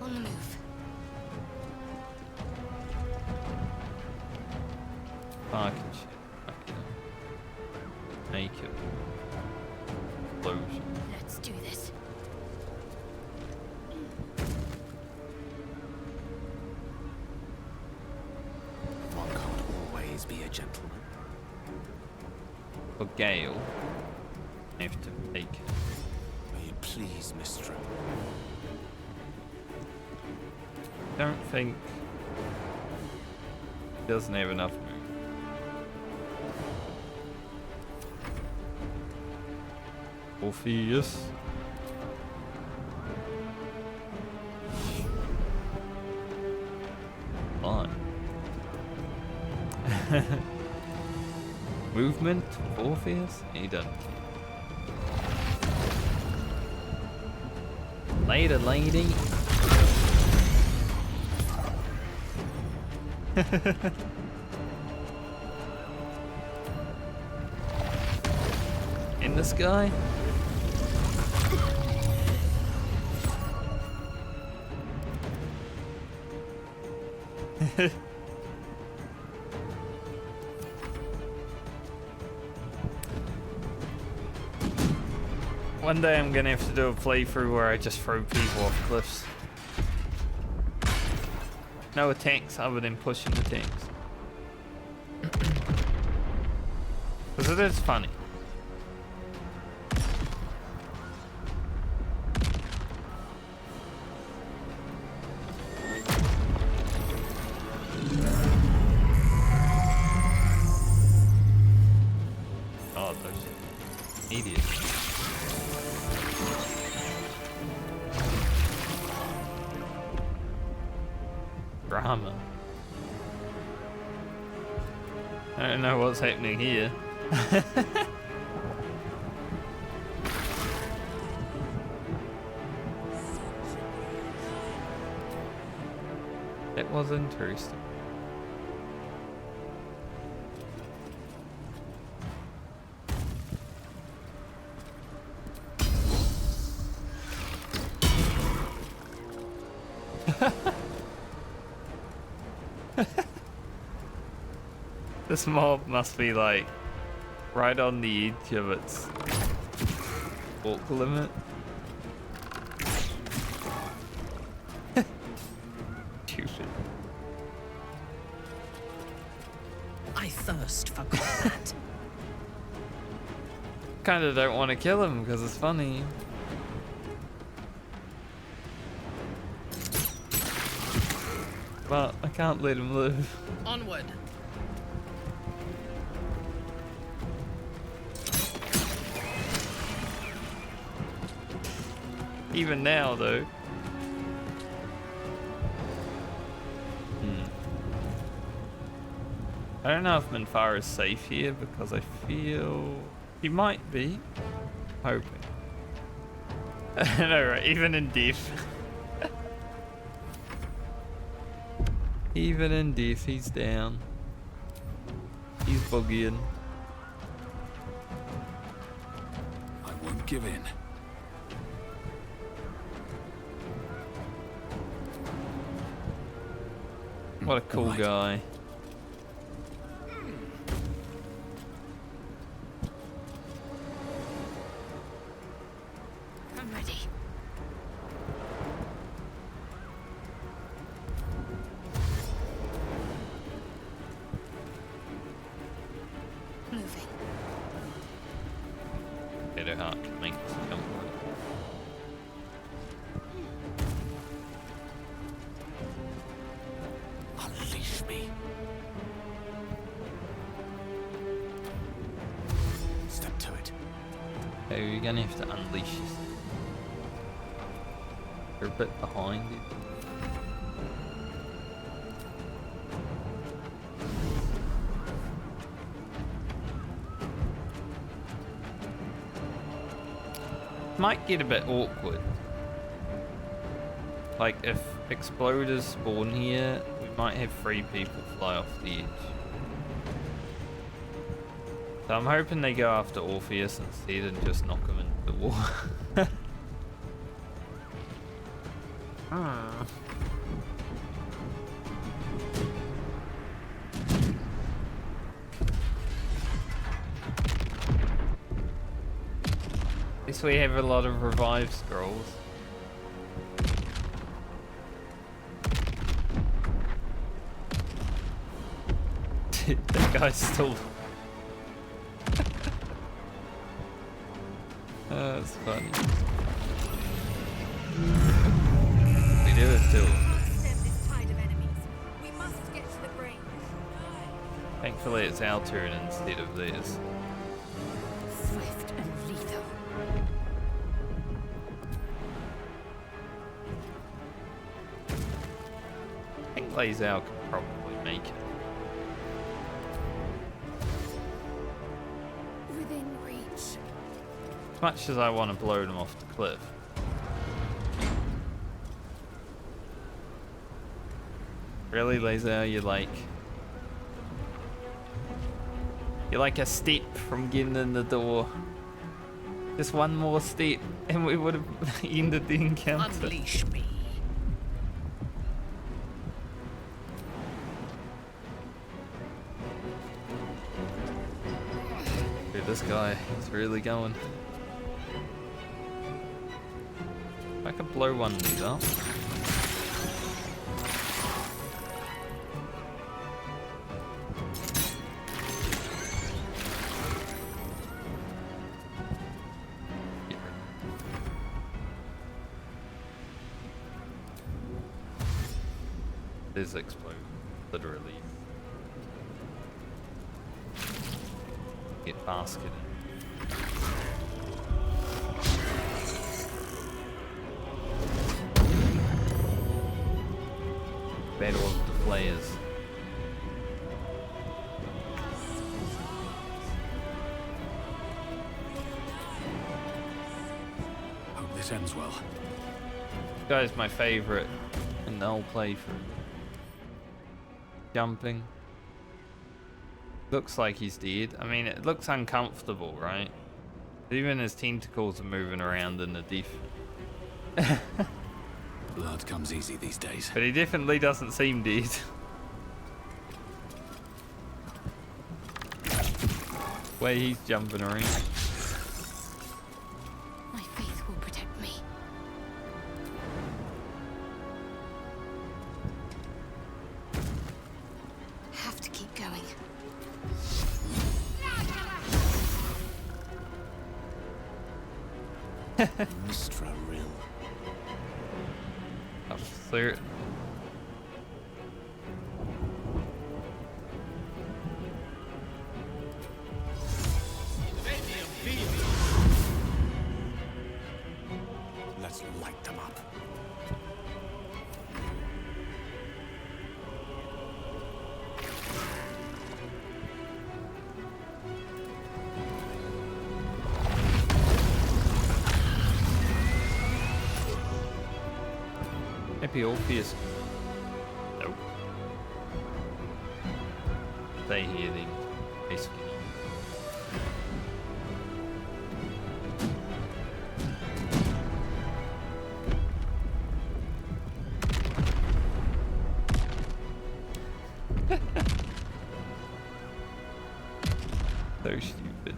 On the move. Fucking shit. Fuck it. Make it. Explosion. Let's do this. One can't always be a gentleman. For Gale, I have to take it. May you please, Mistra. Don't think he doesn't have enough move. Orpheus. Fine. Movement, Orpheus? He doesn't. Later, lady. In the sky? One day I'm gonna have to do a playthrough where I just throw people off cliffs. No attacks other than pushing the tanks. Because it is funny. Oh, those idiots. Drama. I don't know what's happening here. It was interesting. This mob must be like right on the edge of its walk limit. Stupid. I thirst for combat. Kinda don't want to kill him because it's funny. But I can't let him live. Onward. Even now, though. I don't know if Minfar is safe here because I feel he might be. Hoping. No, right? Even in death. Even in death, he's down. He's boogieing. I won't give in. What a cool guy. I'm ready. Moving. Better heart to make this jump. Unleash me. Step to it. Oh, you're gonna have to unleash this. You're a bit behind it. Might get a bit awkward. Like if exploders spawn here, we might have 3 people fly off the edge. So I'm hoping they go after Orpheus instead and just knock him into the wall. At least we have a lot of revive scrolls. That guy's still... That's funny. We do it too. Stem this tide of enemies. We must get to the brain. Thankfully it's our turn instead of theirs. Swift and lethal. I think Lazao can probably make it. Within reach. As much as I want to blow them off the cliff. Really, Lazao, you're like a step from getting in the door. Just one more step and we would have ended the encounter. Unleash me. Dude, this guy is really going. If I could blow one of these up. This explode, literally. Get basketed. Battle of the Flayers. Hope this ends well. This guy's my favorite in the whole playthrough. jumping. Looks like he's dead. I mean, it looks uncomfortable, right? Even his tentacles are moving around in the diff. Blood comes easy these days. But he definitely doesn't seem dead. Way he's jumping around. My faith will protect me. Have to keep going. Mistra real. Ansur. Let's light them up. Maybe Orpheus. Nope. Stay here then. Peaceful. So stupid.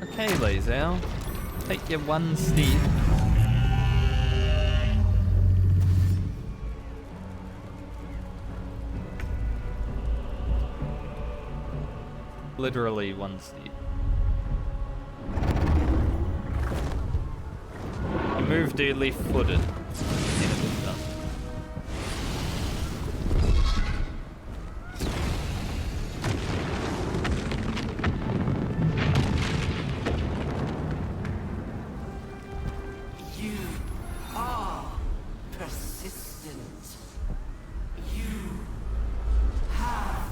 Okay, Lazel. Take your one step. Literally one step. You move deadly footed. You are persistent. You have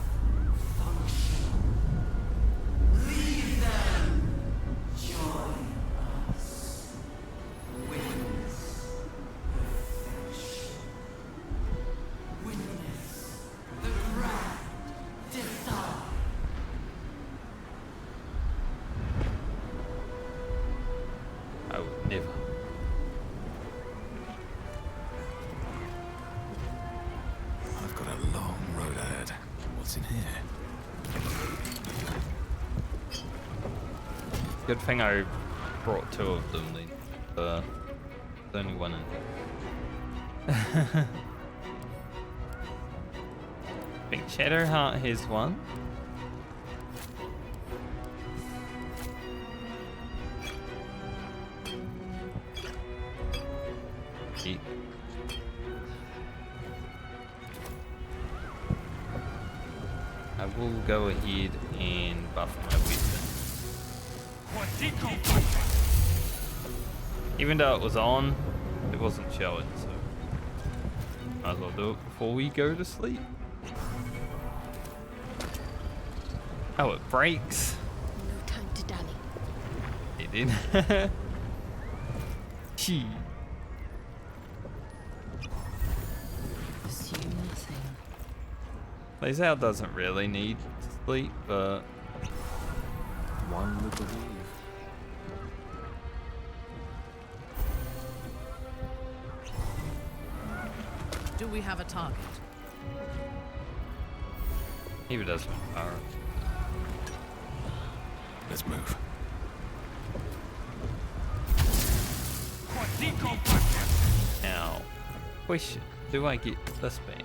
function. Leave them. Join us. Witness perfection. Witness the grand design. I would never. I've got a long road ahead. What's in here? Good thing I brought two of them then. There's only one in here. I think Shadowheart has one. Eat. I will go ahead and buff my weapon. Even though it was on, it wasn't showing, so might as well do it before we go to sleep. Oh, it breaks. No time to dally. It did. Gee. Assume nothing. Lazel doesn't really need to sleep, but one would believe. Do we have a target? He doesn't power. Let's move. Now, question, do I get this back?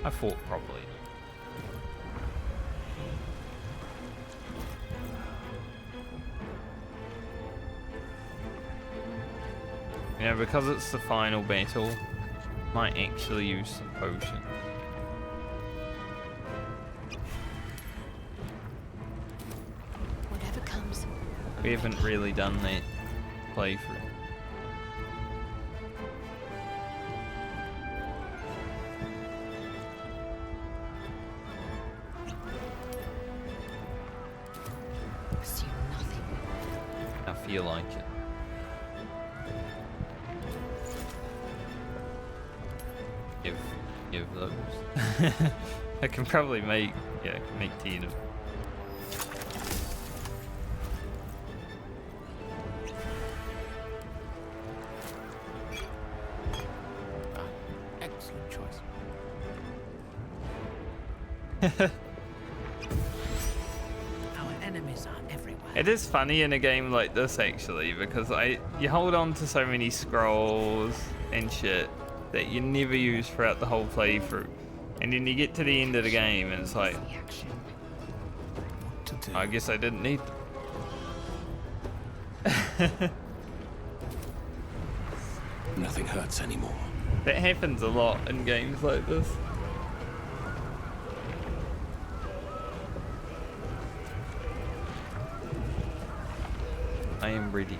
I fought properly. Yeah, because it's the final battle, might actually use some potion. Whatever comes. We haven't really done that playthrough. I feel like it. Give those. I can probably make tea of. Excellent choice. Our enemies are everywhere. It is funny in a game like this actually, because you hold on to so many scrolls and shit that you never use throughout the whole playthrough, and then you get to the end of the game and it's like, I guess I didn't need them. Nothing hurts anymore. That happens a lot in games like this. I am ready.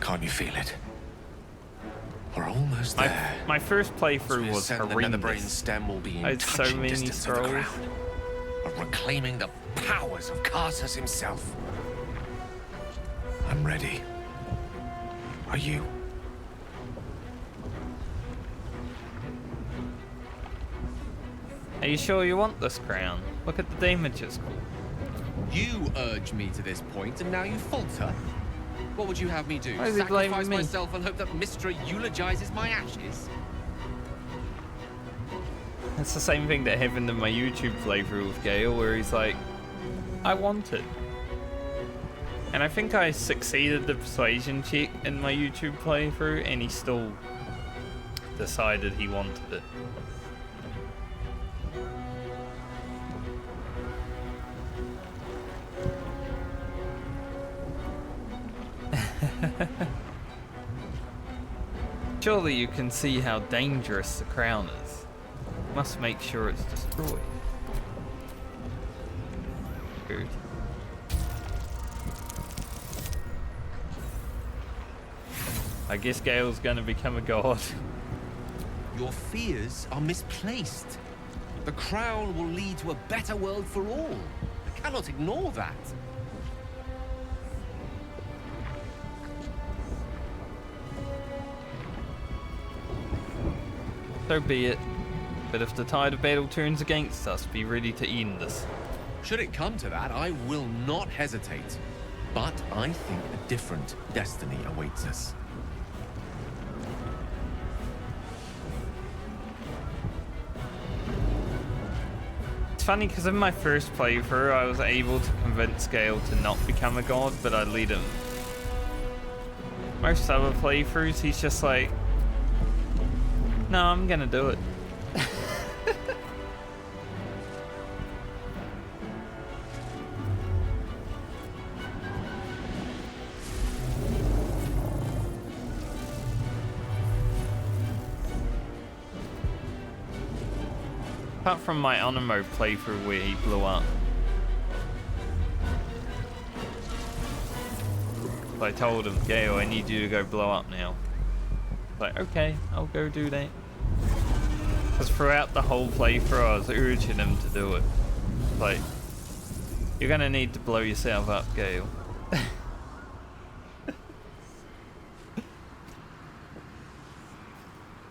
Can't you feel it? We're almost there. My first playthrough was The horrendous. Netherbrain stem will be in I had so touching many distance of the scrolls. ground, of reclaiming the powers of Karsus himself. I'm ready. Are you? Are you sure you want this crown? Look at the damages. You urged me to this point, and now you falter. What would you have me do? Why is he blaming Sacrifice me? myself and hope that Mistra eulogizes my ashes? It's the same thing that happened in my YouTube playthrough with Gale, where he's like, I want it. And I think I succeeded the persuasion check in my YouTube playthrough, and he still decided he wanted it. Surely you can see how dangerous the crown is. Must make sure it's destroyed. Good. I guess Gale's gonna become a god. Your fears are misplaced. The crown will lead to a better world for all. I cannot ignore that. So be it. But if the tide of battle turns against us, be ready to end this. Should it come to that, I will not hesitate. But I think a different destiny awaits us. It's funny because in my first playthrough, I was able to convince Gale to not become a god, but I let him. Most other playthroughs, he's just like, no, I'm gonna do it. Apart from my honor mode playthrough where he blew up. So I told him, Gale, I need you to go blow up now. Like, okay, I'll go do that. Because throughout the whole playthrough, I was urging him to do it. Like, you're gonna need to blow yourself up, Gale.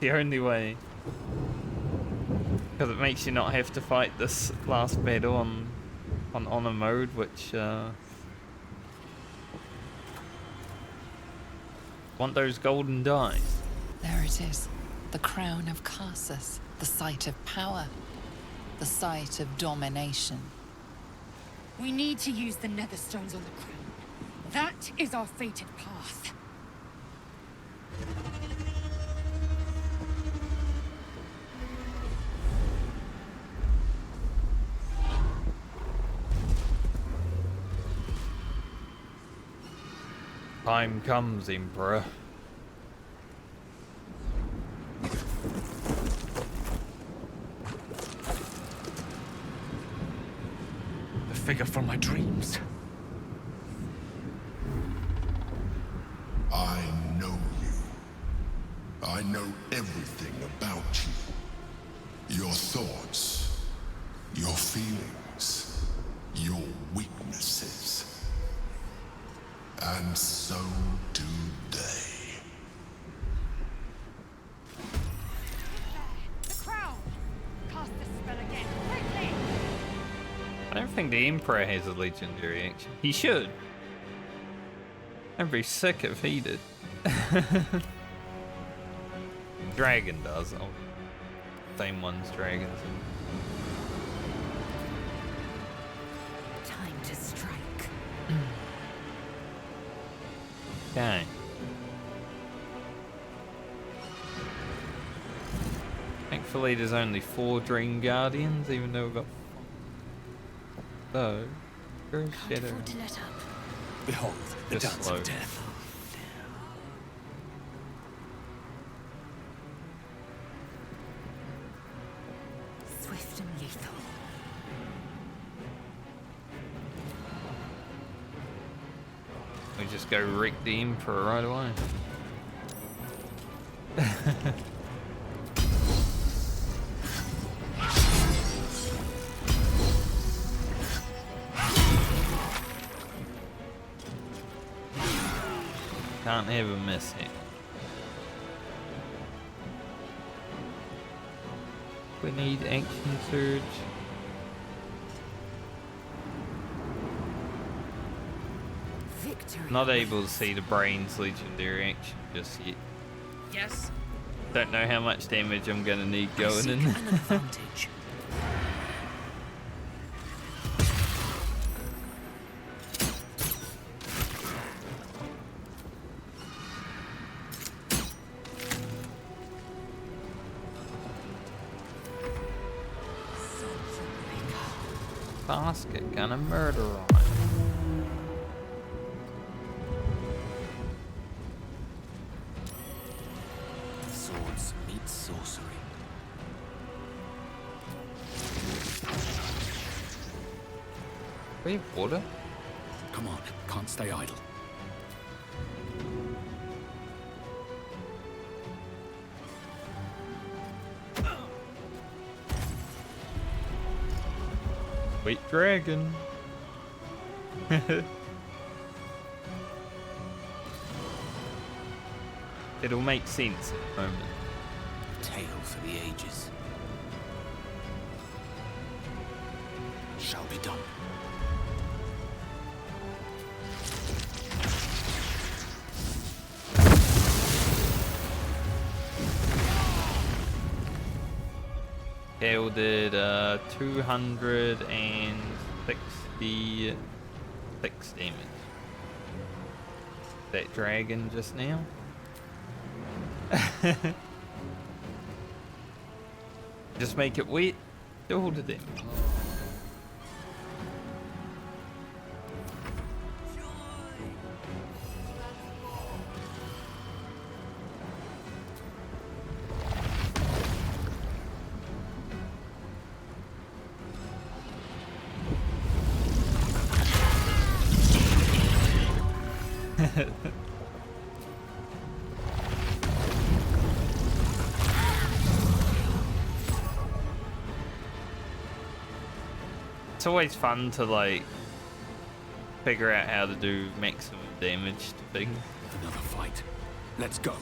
The only way. Because it makes you not have to fight this last battle on honor mode, which want those golden dice. There it is, the crown of Karsus, the site of power, the site of domination. We need to use the nether stones on the crown. That is our fated path. Time comes, Emperor. The figure from my dreams. I know you. I know everything about you. Your thoughts, your feelings, your weaknesses. And so do they. The crown! Cast the spell again, quickly! I don't think the Emperor has a legendary action. He should. I'd be sick if he did. Dragon does. Oh, same ones dragons. Time to strike. Okay. Thankfully, there's only 4 Dream Guardians, even though we've got. So, Urge Paladin. To let up. Behold, the Just dance slow. of death. Swift and lethal. We just go wreck the Emperor right away. Can't have a miss here. We need action surge. Victory. Not able to see the brain's legendary action just yet. Yes. Don't know how much damage I'm gonna need I going seek in. an advantage. Basket gonna murder on. Swords meet sorcery. We have water? Come on, can't stay idle. Wait, dragon. It'll make sense in a moment. Tale for the ages. Shall be done. Gale did 266 damage. That dragon just now. Just make it wet. Do all the damage. It's always fun to like figure out how to do maximum damage to things. Another fight. Let's go.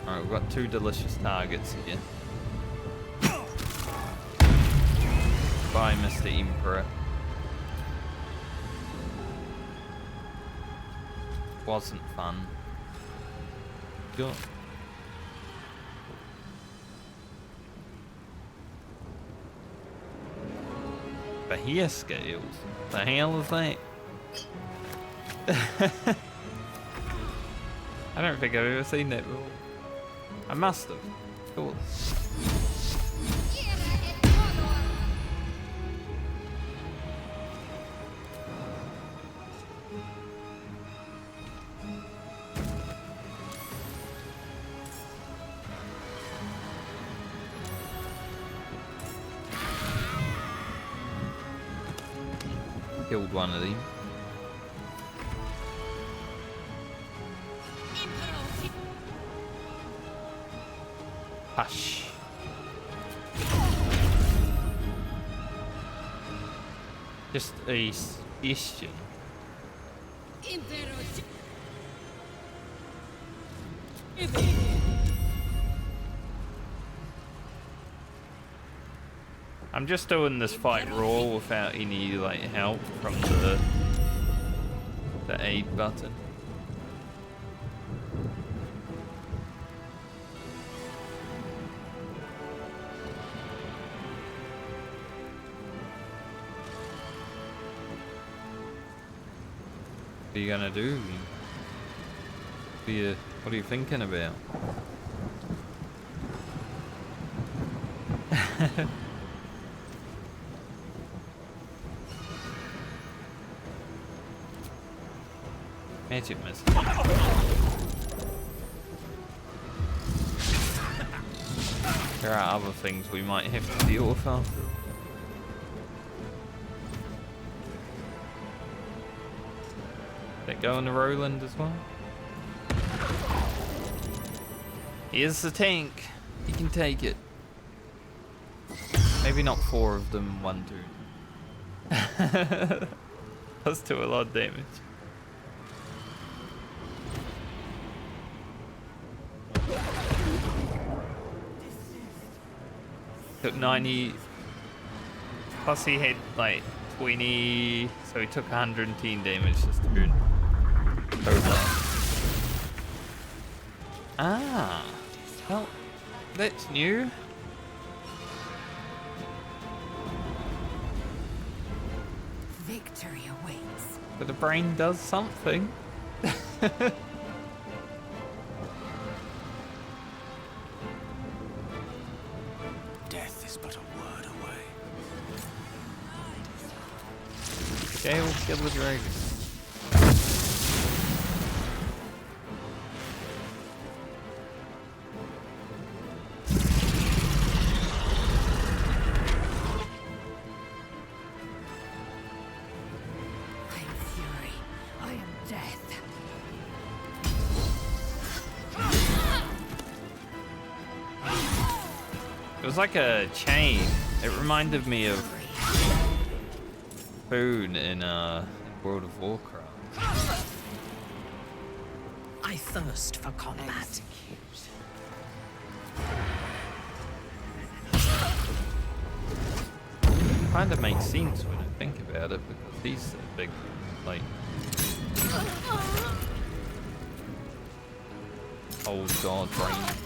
Alright, we've got 2 delicious targets here. Bye, Mr. Emperor. Wasn't fun. Go. But here scales. The hell is that? I don't think I've ever seen that before. I must have. Cool. Killed one of them. Hush. Just a suggestion. I'm just doing this fight raw without any like help from the aid button. What are you gonna do? What are you thinking about? Magic missile. There are other things we might have to deal with after. That go in the Roland as well. Here's the tank. You can take it. Maybe not 4 of them, 1 turn. Does do a lot of damage. Took 90. Plus he had like 20, so he took 110 damage this turn. Ah, well, that's new. Victory awaits. But the brain does something. Death is but a word away. Okay, we'll kill the dragon. It was like a chain. It reminded me of food in World of Warcraft. I thirst for combat. Kind of makes sense when I think about it, because these are big, like, old god brain.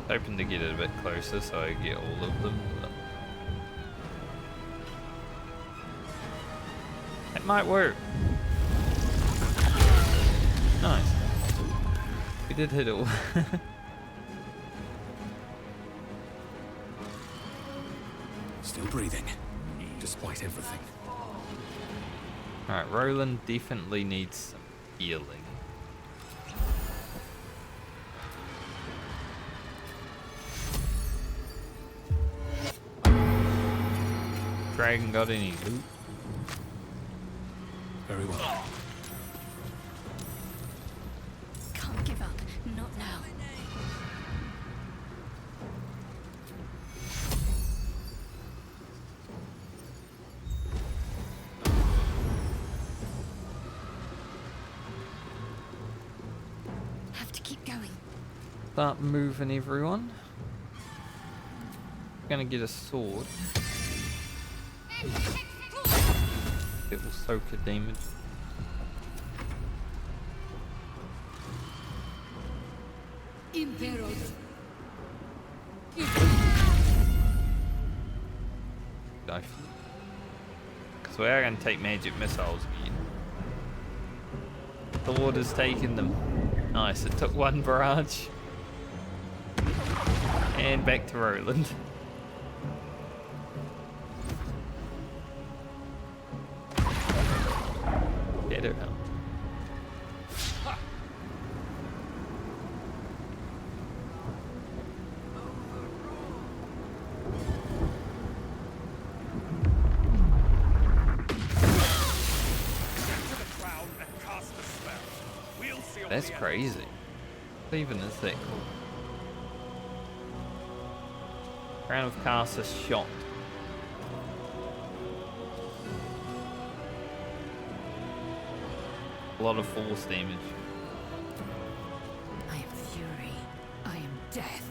Hoping to get it a bit closer so I get all of them. But it might work. Nice. We did hit all. Still breathing, despite everything. Alright, Roland definitely needs some healing. Dragon got any loot? Very well. Can't give up. Not now. Have to keep going. Start moving, everyone. Gonna get a sword. It will soak a damage. So we are going to take magic missiles again. The Lord has taken them. Nice, it took 1 barrage. And back to Roland. That's crazy. What even is that called? Crown of Caster shot. A lot of force damage. I am fury. I am death.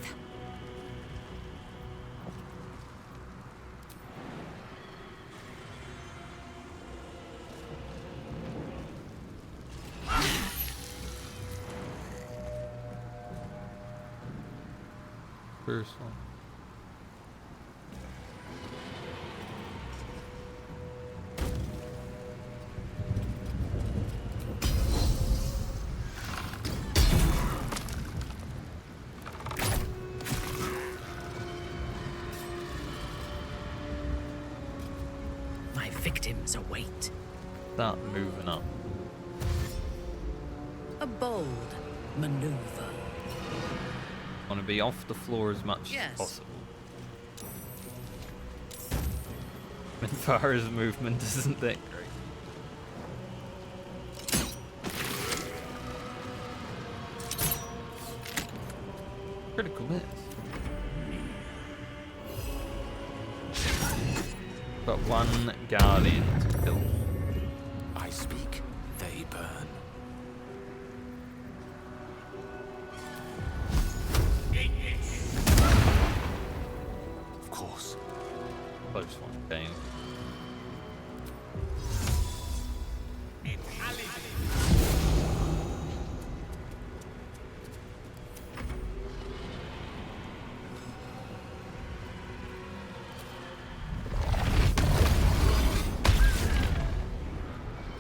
First one. My victims await. Start moving up. A bold maneuver. Want to be off the floor as much Yes. as possible. As far as movement isn't that great. Critical miss. Got one guardian to kill. I speak, they burn. Of course. Close one, dang.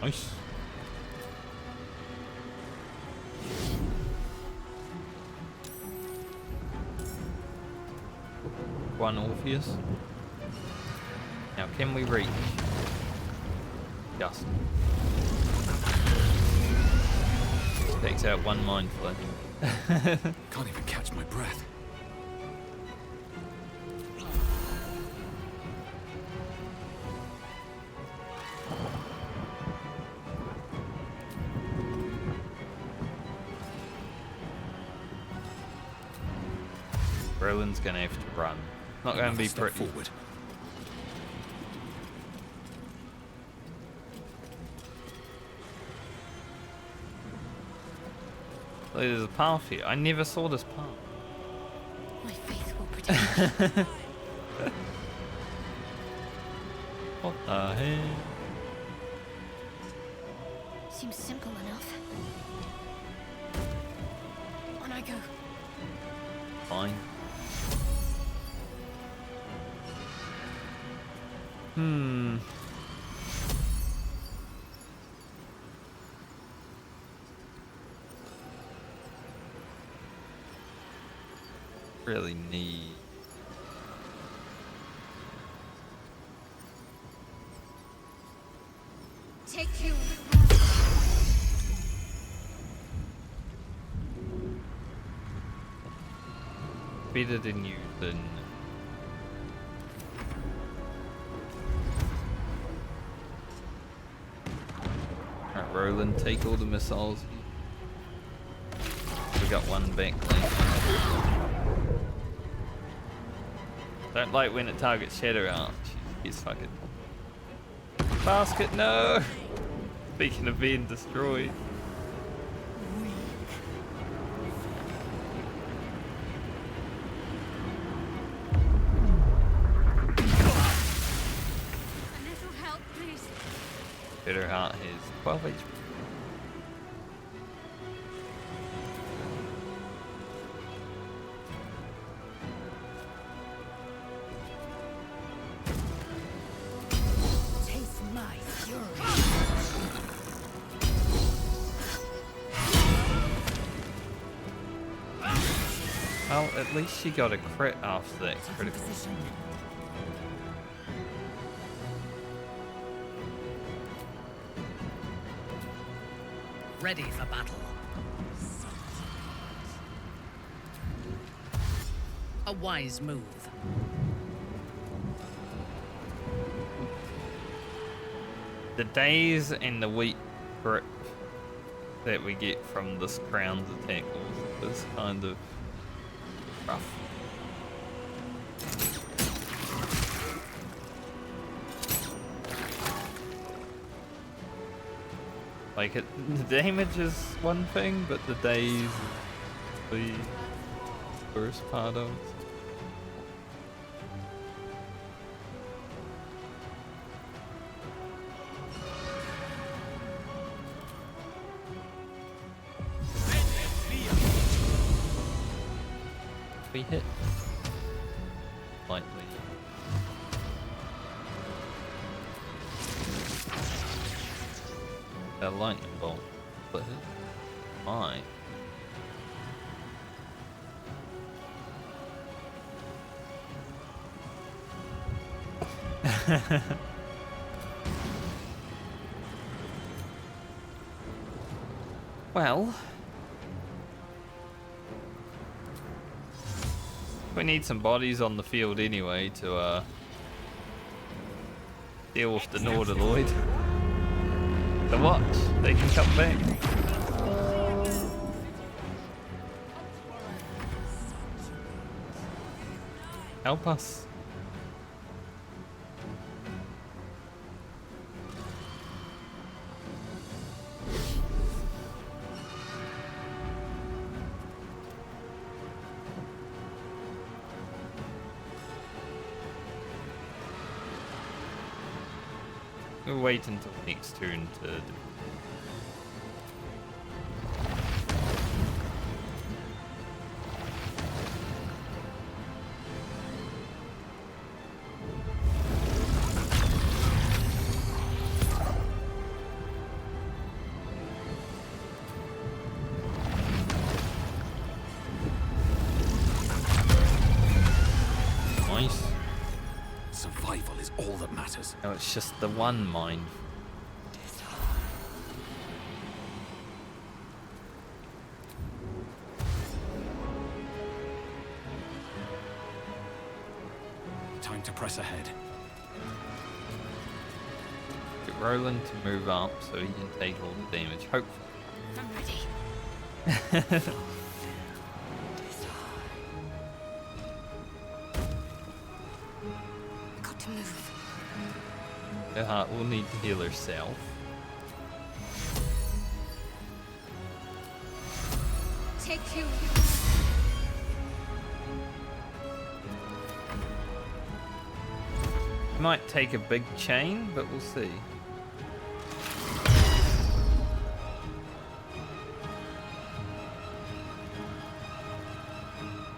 Nice. One Orpheus. Now can we reach? Just. Takes out one mind flow. Can't even catch my breath. Roland's gonna have to run. Not gonna be Step pretty. forward. Oh, there's a path here. I never saw this path. My faith will protect me. What the hell? Seems simple enough. On I go. Fine. Really need. Take you. Better than you than. Alright, Roland, take all the missiles. We got one back lane. Don't like when it targets Shadow Arch. He's fucking. Basket, no! Speaking of being destroyed. A little help, please. Shadow Heart has 12 HP. Taste my fury. Well, at least she got a crit after that critical. Ready for battle. A wise move. The days and the week grip that we get from this crown's attack is kind of rough. Like, the damage is one thing, but the daze is the worst part of it. We hit lightly. A lightning bolt, but why? Well, we need some bodies on the field anyway to deal with the Norderloid. The watch, they can come back. Help us. We'll wait until next turn to do. Nice. Survival is all that matters. No, it's just the one mine. Time to press ahead. Get Roland to move up so he can take all the damage. Hopefully. I'm ready. Got to move. Her heart will need to heal herself. Take you. Might take a big chain, but we'll see.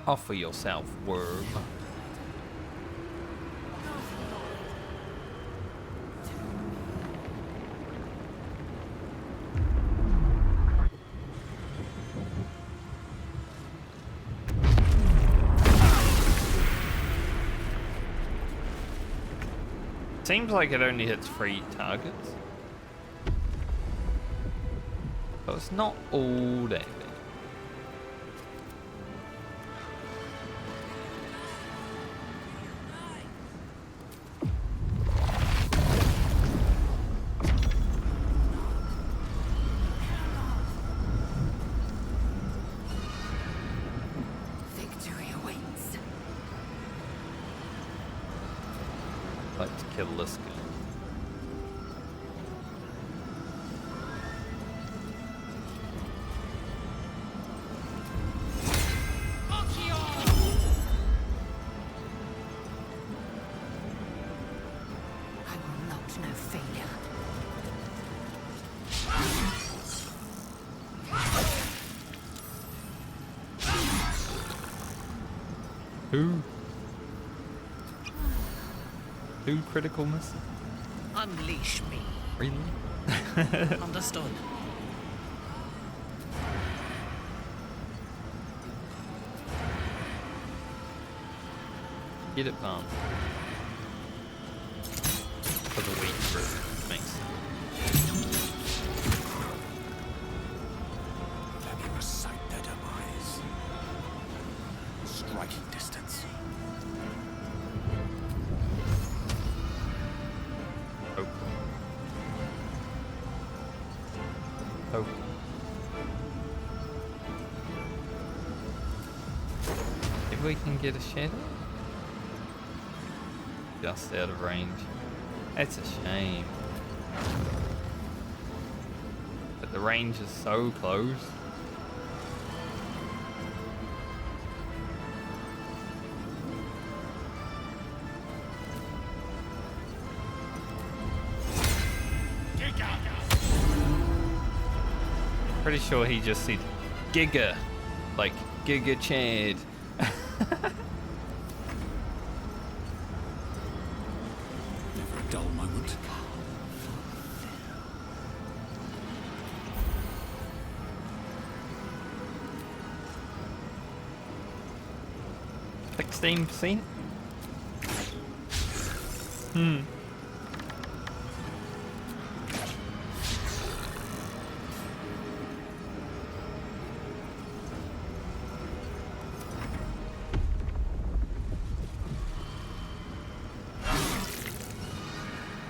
Offer yourself, worm. Seems like it only hits 3 targets. So it's not all that big. Victory awaits. I'd like to kill this guy. I will not know failure. Who? 2 critical misses? Unleash me. Really? Understood. Get it, Bhaal. For the weak fruit. Makes sense. Let me recite their demise. Striking distance. Oh. we can get a shadow? Just out of range. That's a shame. But the range is so close. Pretty sure he just said Giga, like Giga Chad. Never a dull moment. 16%?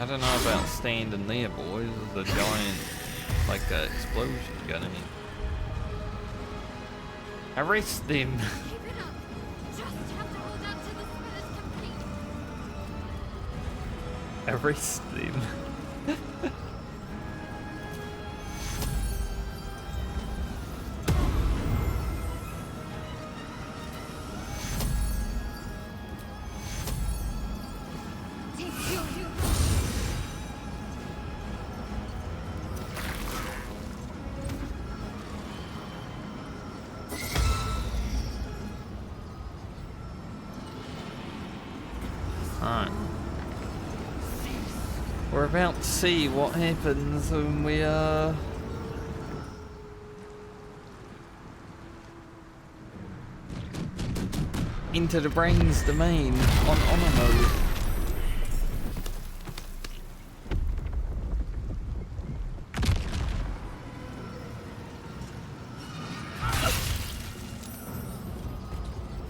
I don't know about standing there, boys. There's a giant, like, explosion going in. Arrest them! Arrest them. Alright. We're about to see what happens when we into the brain's domain on honor mode.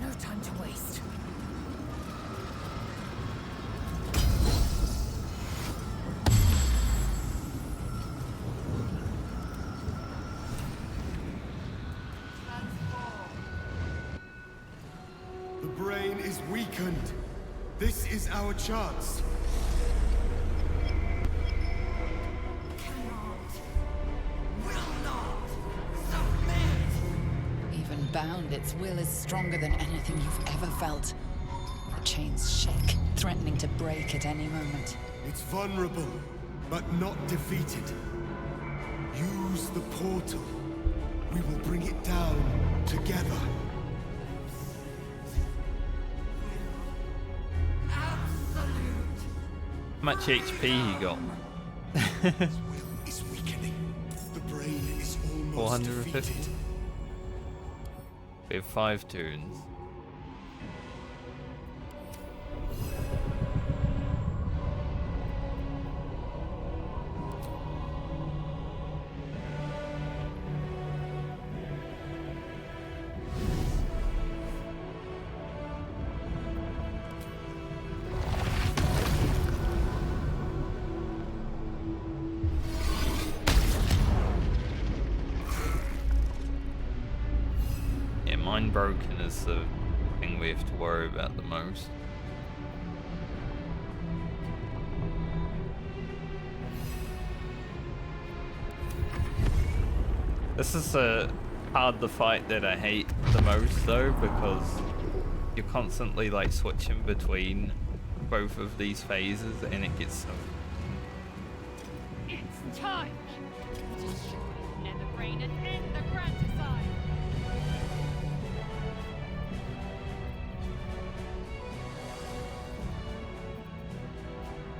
No time to waste. The brain is weakened. This is our chance. Even bound, its will is stronger than anything you've ever felt. The chains shake, threatening to break at any moment. It's vulnerable, but not defeated. Use the portal. We will bring it down together. How much HP you got? Is weakening. The brain is almost 450. defeated. We have 5 turns. Mind broken is the thing we have to worry about the most. This is a part of the fight that I hate the most though, because you're constantly like switching between both of these phases and it gets so... It's time to show Netherbrain and end the Granticide.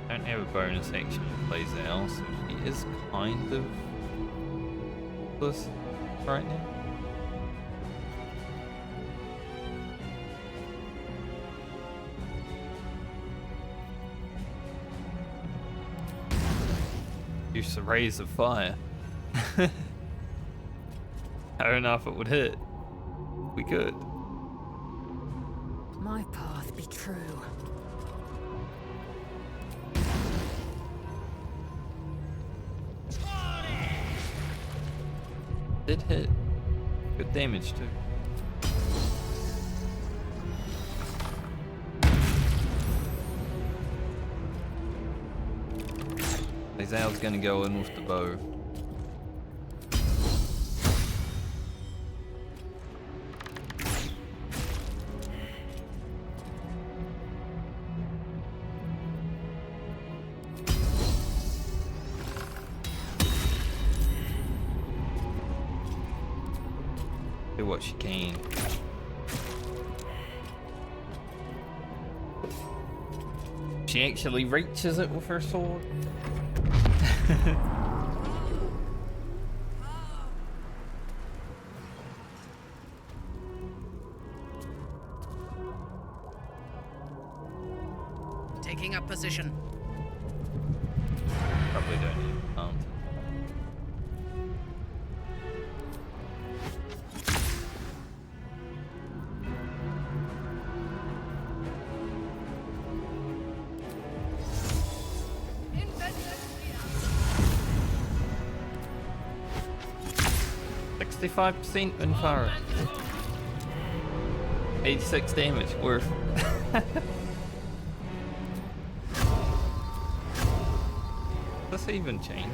Don't have a bonus action that plays out, so he is kind of useless right now. Use the rays of fire. I don't know if it would hit. We could. My path be true. Did hit. Good damage too. Zal's gonna go in with the bow. Do what she can. She actually reaches it with her sword. Taking up position. Probably don't need armed. %65% when firing. 86 damage worth. Does this even change?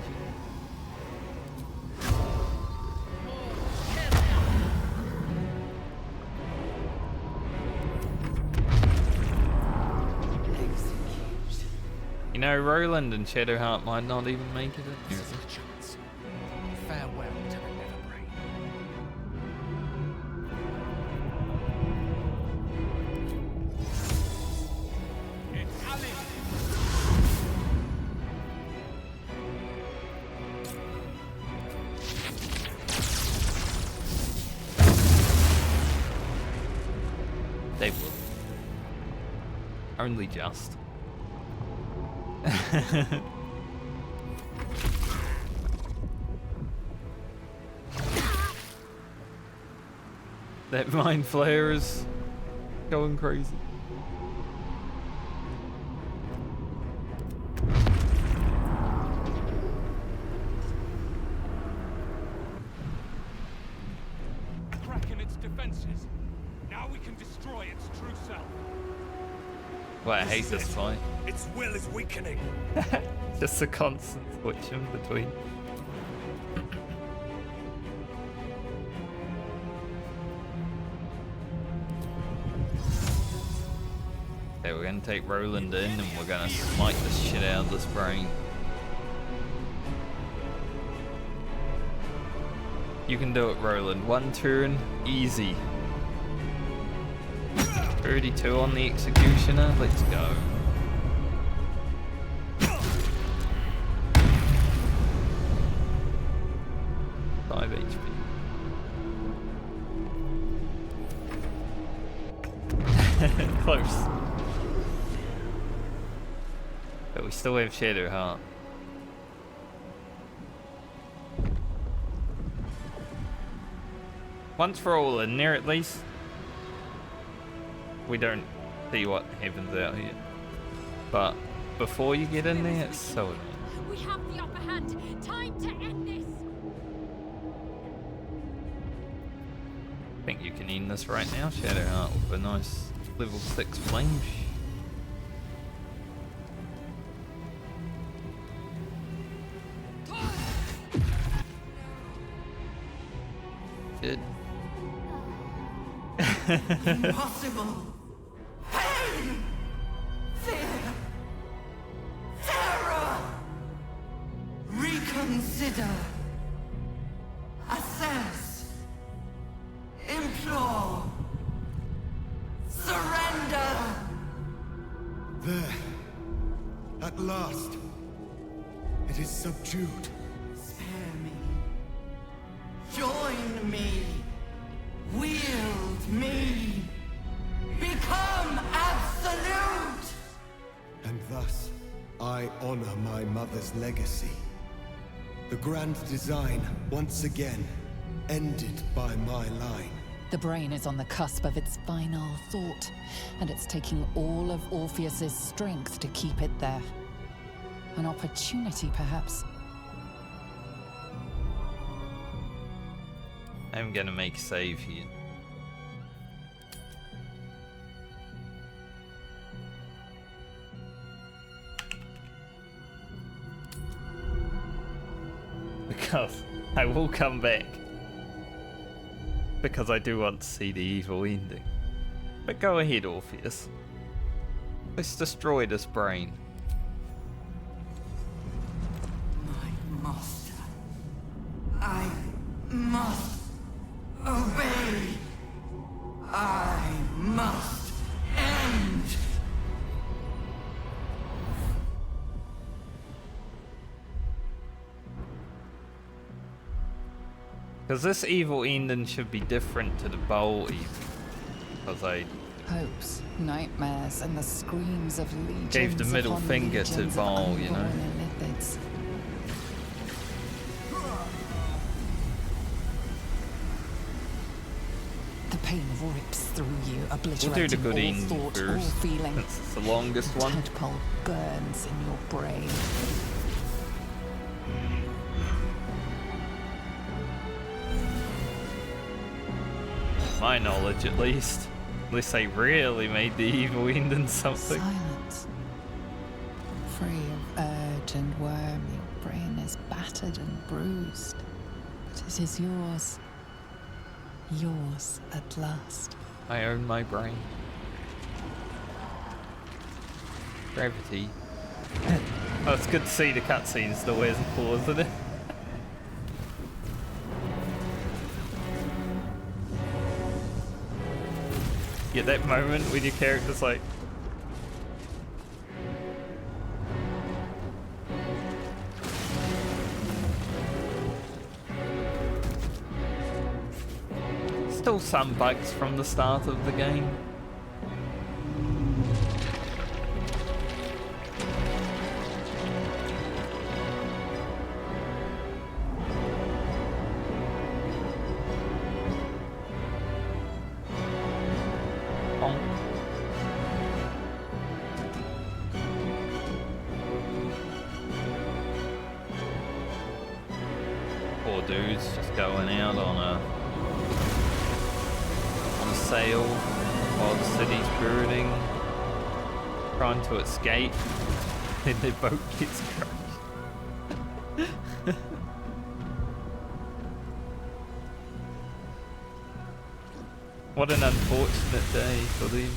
You know, Roland and Shadowheart might not even make it in here. Farewell to the Netherbrain. They will. Only just. That mind flare is going crazy. Cracking its defenses. Now we can destroy its true self. Well, I hate this fight. Its will is weakening. Just a constant switch in between. Okay, we're gonna take Roland in and we're gonna smite the shit out of this brain. You can do it, Roland. One turn, easy. 32 on the Executioner, let's go. Close. But we still have Shadowheart. Once we're all in there at least, we don't see what happens out here. But before you get in there, it's so annoying. We have the upper hand. Time to end this. I think you can end this right now, Shadowheart, with a nice level 6 flame. Good. Impossible. Pain. Fear. Terror. Reconsider. Assess. Implore. Surrender. There. At last. It is subdued. Spare me. Join me. Wield me. Become absolute. And thus, I honor my mother's legacy. The grand design, once again, ended by my line. The brain is on the cusp of its final thought, and it's taking all of Orpheus's strength to keep it there. An opportunity, perhaps. I'm gonna make a save here. because I will come back. Because I do want to see the evil ending. But go ahead, Orpheus. Let's destroy this brain. My master. I must obey. I must end. Because this evil ending should be different to the Bhaal evil. Because I hopes, nightmares, and the screams of legions gave the middle upon finger to legions of Bhaal, you know. unborn Elithids. The pain rips through you, We'll do the obliterating good all ending thought, all first. feeling. That's the longest The one. tadpole burns in your brain. My knowledge, at least. Unless they really made the evil ending something. Silence. Free of urge and worm, your brain is battered and bruised. But it is yours. Yours at last. I own my brain. Gravity. Oh, it's good to see the cutscenes still has a pause, isn't it? Get that moment when your character's like... Still some bugs from the start of the game. Poor dude's just going out on a sail while the city's burning, trying to escape, and their boat gets crushed. What an unfortunate day for them.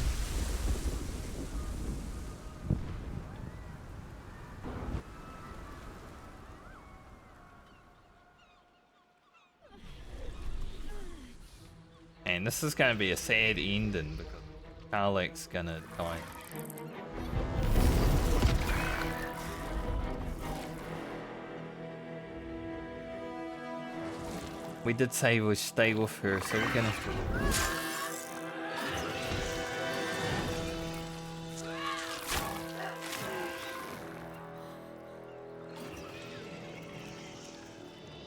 And this is going to be a sad ending because Karlach's going to die. We did say we'd stay with her, so we're going to...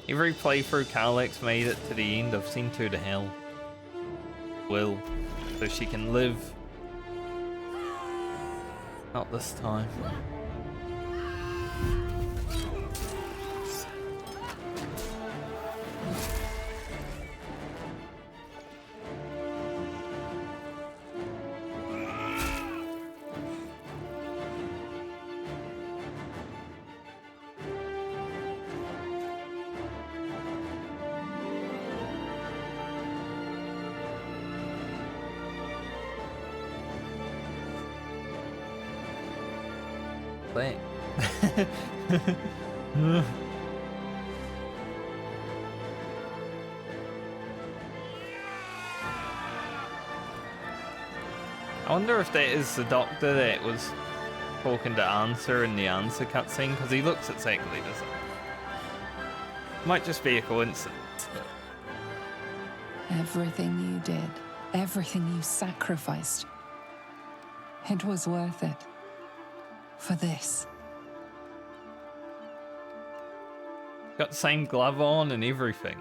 Every playthrough Karlach's made it to the end, I've seen two to hell. Will, so she can live. Not this time. Play. I wonder if that is the doctor that was talking to Ansur in the Ansur cutscene, because he looks exactly the same. Might just be a coincidence. Everything you did, everything you sacrificed, it was worth it. For this. Got the same glove on and everything.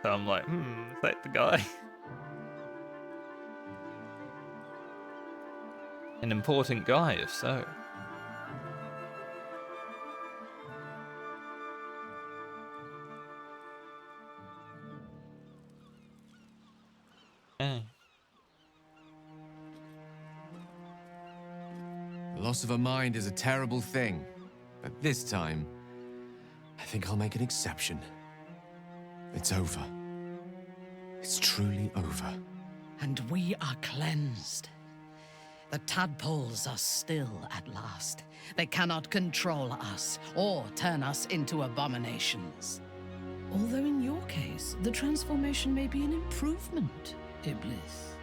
So I'm like, is that the guy? An important guy, if so. Yeah. The loss of a mind is a terrible thing, but this time, I think I'll make an exception. It's over. It's truly over. And we are cleansed. The tadpoles are still at last. They cannot control us or turn us into abominations. Although in your case, the transformation may be an improvement, Iblis.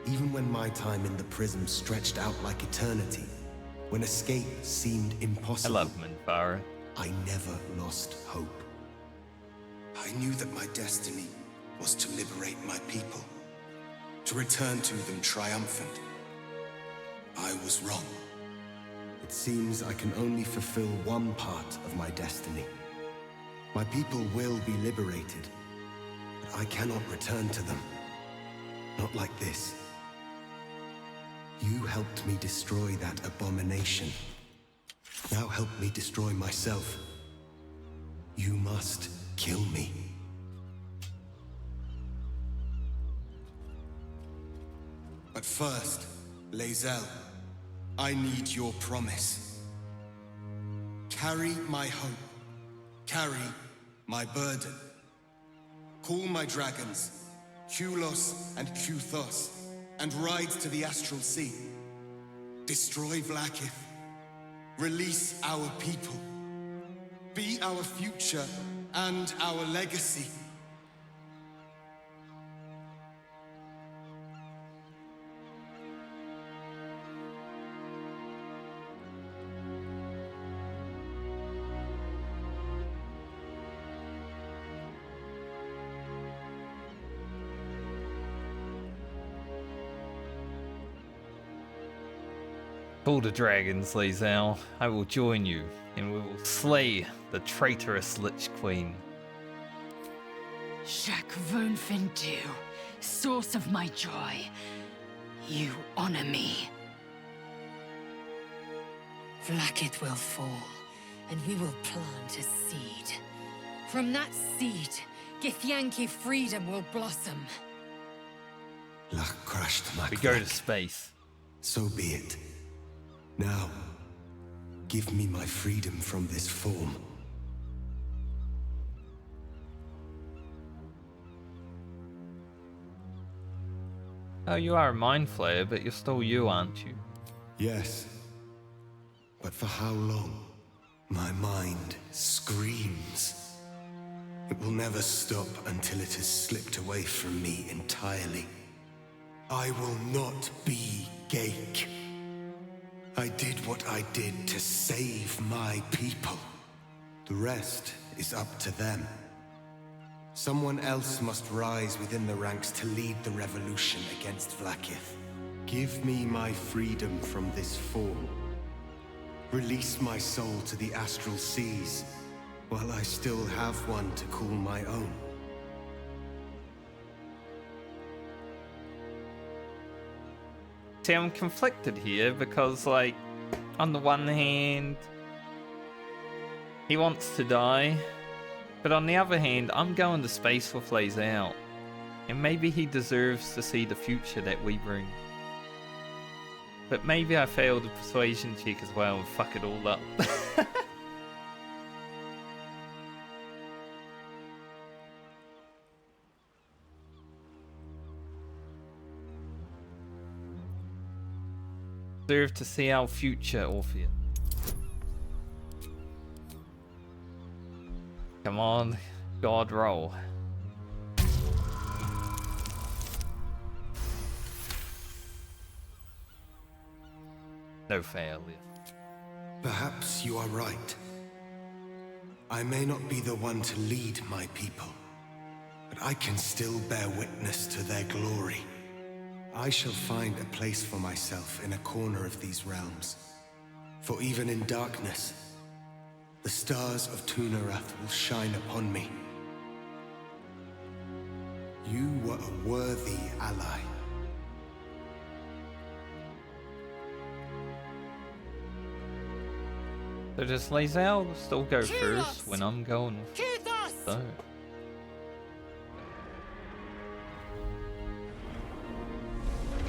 Even when my time in the Prism stretched out like eternity, when escape seemed impossible, I love Minfara. I never lost hope. I knew that my destiny was to liberate my people, to return to them triumphant. I was wrong. It seems I can only fulfill one part of my destiny. My people will be liberated, but I cannot return to them. Not like this. You helped me destroy that abomination. Now help me destroy myself. You must kill me. But first, Lae'zel, I need your promise. Carry my hope. Carry my burden. Call my dragons, Kulos and Kuthos, and ride to the Astral Sea. Destroy Vlaakith. Release our people. Be our future and our legacy. Call the dragons, Lae'zel. I will join you, and we will slay the traitorous Lich Queen. Shakvun Findu, source of my joy, you honor me. Vlaakith will fall, and we will plant a seed. From that seed, Githyanki freedom will blossom. Lach crashed my We go to space. So be it. Now, give me my freedom from this form. Oh, you are a mind flayer, but you're still you, aren't you? Yes. But for how long? My mind screams. It will never stop until it has slipped away from me entirely. I will not be Ghaik. I did what I did to save my people. The rest is up to them. Someone else must rise within the ranks to lead the revolution against Vlaakith. Give me my freedom from this form. Release my soul to the astral seas, while I still have one to call my own. See, I'm conflicted here because, like, on the one hand, he wants to die, but on the other hand, I'm going to space with Lae'zel, and maybe he deserves to see the future that we bring. But maybe I failed the persuasion check as well and fuck it all up. Deserve to see our future, Orpheus. Come on, God roll. No failure. Perhaps you are right. I may not be the one to lead my people, but I can still bear witness to their glory. I shall find a place for myself in a corner of these realms. For even in darkness, the stars of Tunarath will shine upon me. You were a worthy ally. So does Lae'zel still go first when I'm going? So.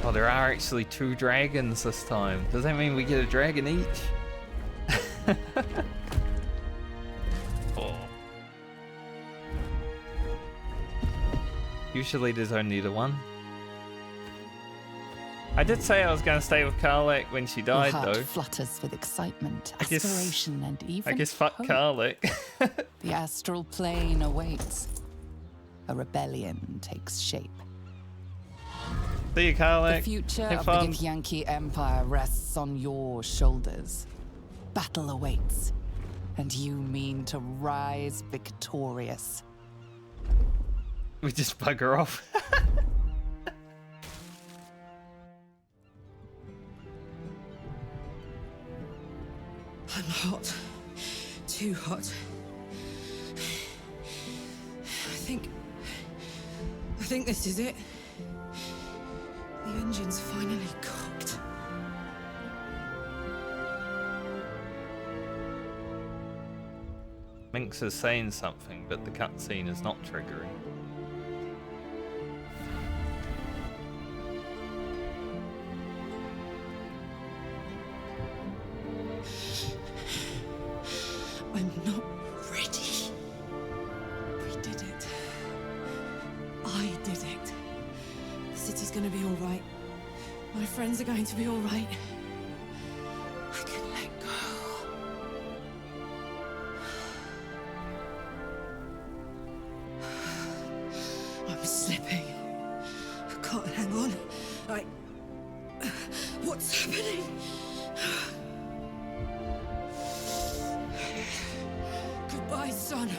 Oh, there are actually 2 dragons this time. Does that mean we get a dragon each? Usually there's only the one. I did say I was going to stay with Karlach when she died, Your heart though. flutters with excitement, I guess- aspiration, and even I guess fuck hope. Karlach. The astral plane awaits. A rebellion takes shape. See you, Karlach. The future Have of fun. the Githyanki Empire rests on your shoulders. Battle awaits, and you mean to rise victorious. We just bugger off. I'm hot. Too hot. I think this is it. The engine's finally cooked. Minx is saying something, but the cutscene is not triggering. I'm not ready. We did it. I did it. The city's gonna be all right. My friends are going to be all right. I can let go. I'm slipping. I can't hang on. What's happening? Goodbye, sun.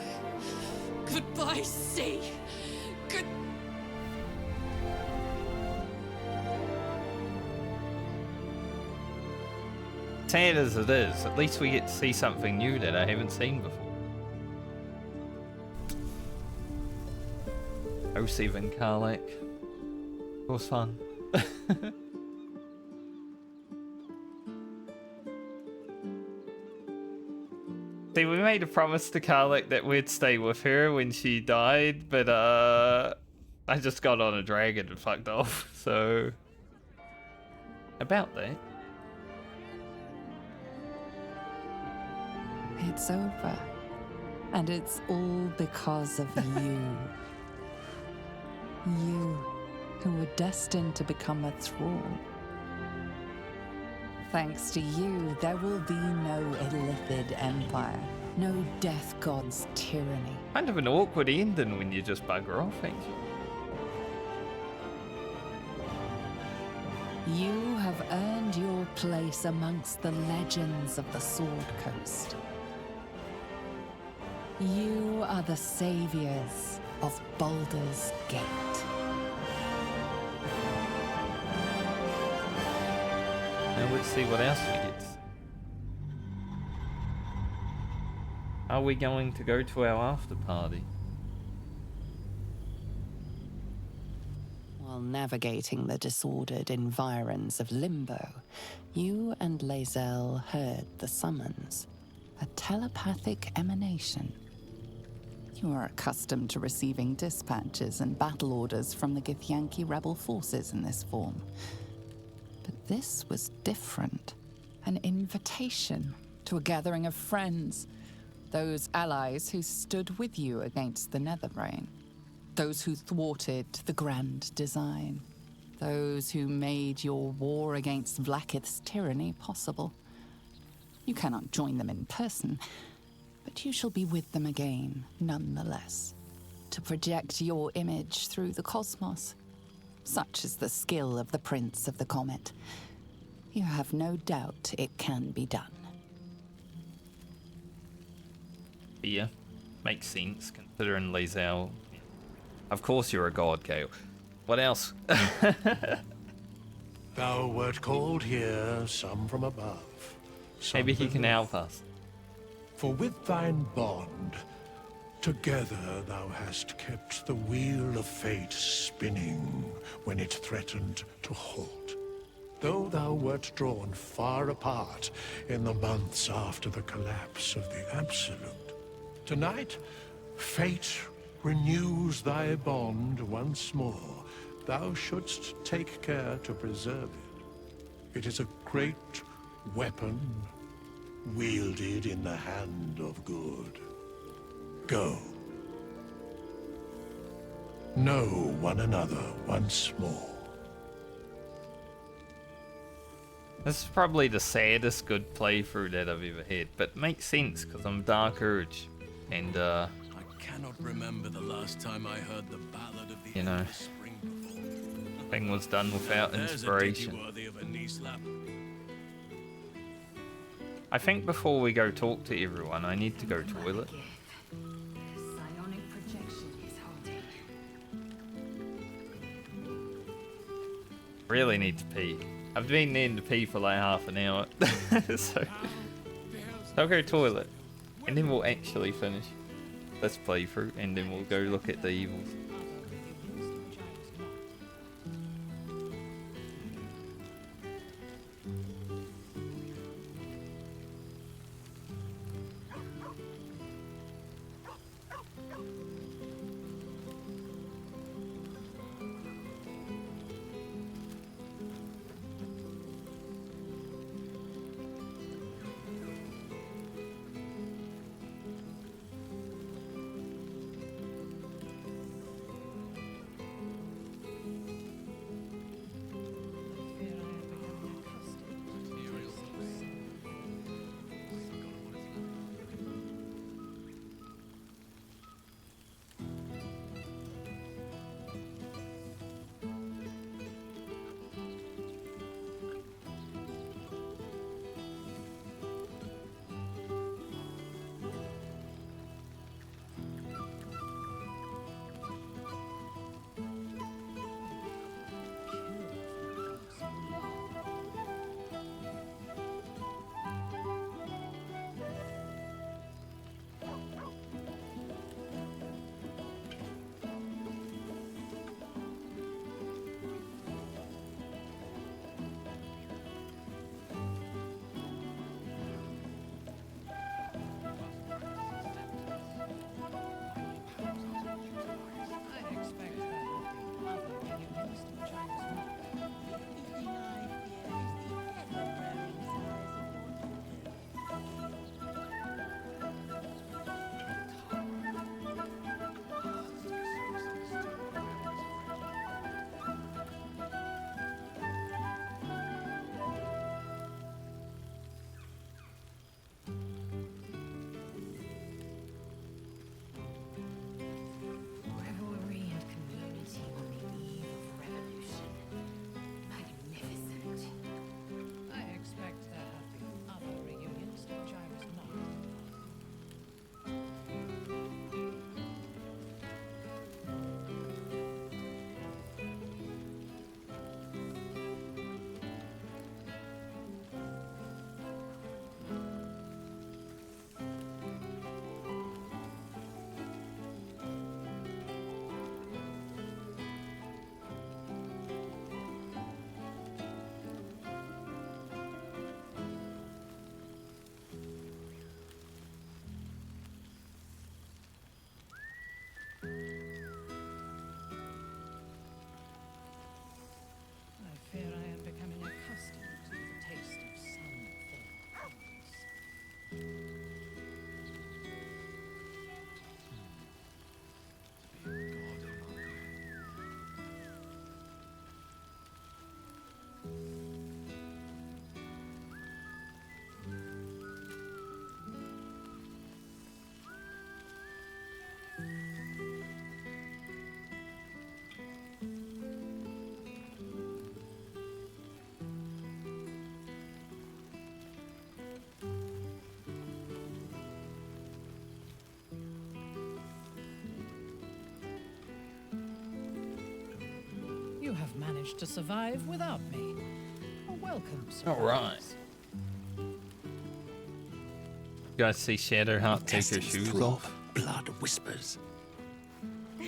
Goodbye, sea. Sad as it is, at least we get to see something new that I haven't seen before. 07 Karlach. Was fun. See, we made a promise to Karlach that we'd stay with her when she died, but I just got on a dragon and fucked off, so... About that. It's over. And it's all because of you. You, who were destined to become a thrall. Thanks to you, there will be no Illithid Empire, no Death God's tyranny. Kind of an awkward ending when you just bugger off, ain't you? You have earned your place amongst the legends of the Sword Coast. You are the saviors of Baldur's Gate. Now let's see what else we get. Are we going to go to our after party? While navigating the disordered environs of Limbo, you and Lae'zel heard the summons, a telepathic emanation. You are accustomed to receiving dispatches and battle orders from the Githyanki rebel forces in this form. But this was different. An invitation to a gathering of friends. Those allies who stood with you against the Netherbrain. Those who thwarted the grand design. Those who made your war against Vlaakith's tyranny possible. You cannot join them in person, but you shall be with them again, nonetheless, to project your image through the cosmos. Such is the skill of the Prince of the Comet. You have no doubt it can be done. Yeah, makes sense, considering Lae'zel. Of course you're a god, Gale. What else? Thou wert called here, some from above. Some Maybe he can beneath. help us. For with thine bond, together thou hast kept the wheel of fate spinning when it threatened to halt. Though thou wert drawn far apart in the months after the collapse of the Absolute, tonight, fate renews thy bond once more. Thou shouldst take care to preserve it. It is a great weapon wielded in the hand of good. Go. know one another once more. This is probably the saddest good playthrough that I've ever had, but makes sense because I'm Dark Urge, and I cannot remember the last time I heard the ballad of the you know, endless spring before. thing was done without There's a inspiration. ditty worthy of a knee slap. I think before we go talk to everyone, I need to go toilet. Psionic projection is holding. Really need to pee. I've been needing to pee for like half an hour, so I'll go toilet, and then we'll actually finish this playthrough, and then we'll go look at the evils. Revelry and community on the eve of revolution. Magnificent. I expect there have been other reunions to which I was not. I fear I am becoming accustomed to the taste of sun-filled things. You have managed to survive without me. A welcome surprise. All right. You guys see Shadowheart take her shoes off? Blood whispers. I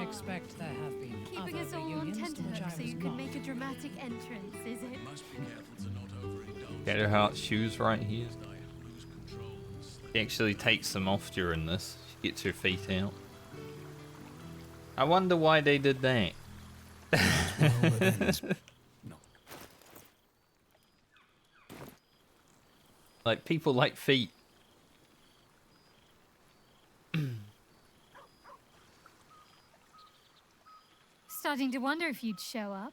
expect there have been Keeping other us all on reunions to which I tenterhooks so was you could not. make a dramatic entrance, is it? Must be careful to not overindulge. Shadowheart's shoes right here. She actually takes them off during this. She gets her feet out. I wonder why they did that. Like, people like feet. starting to wonder if you'd show up.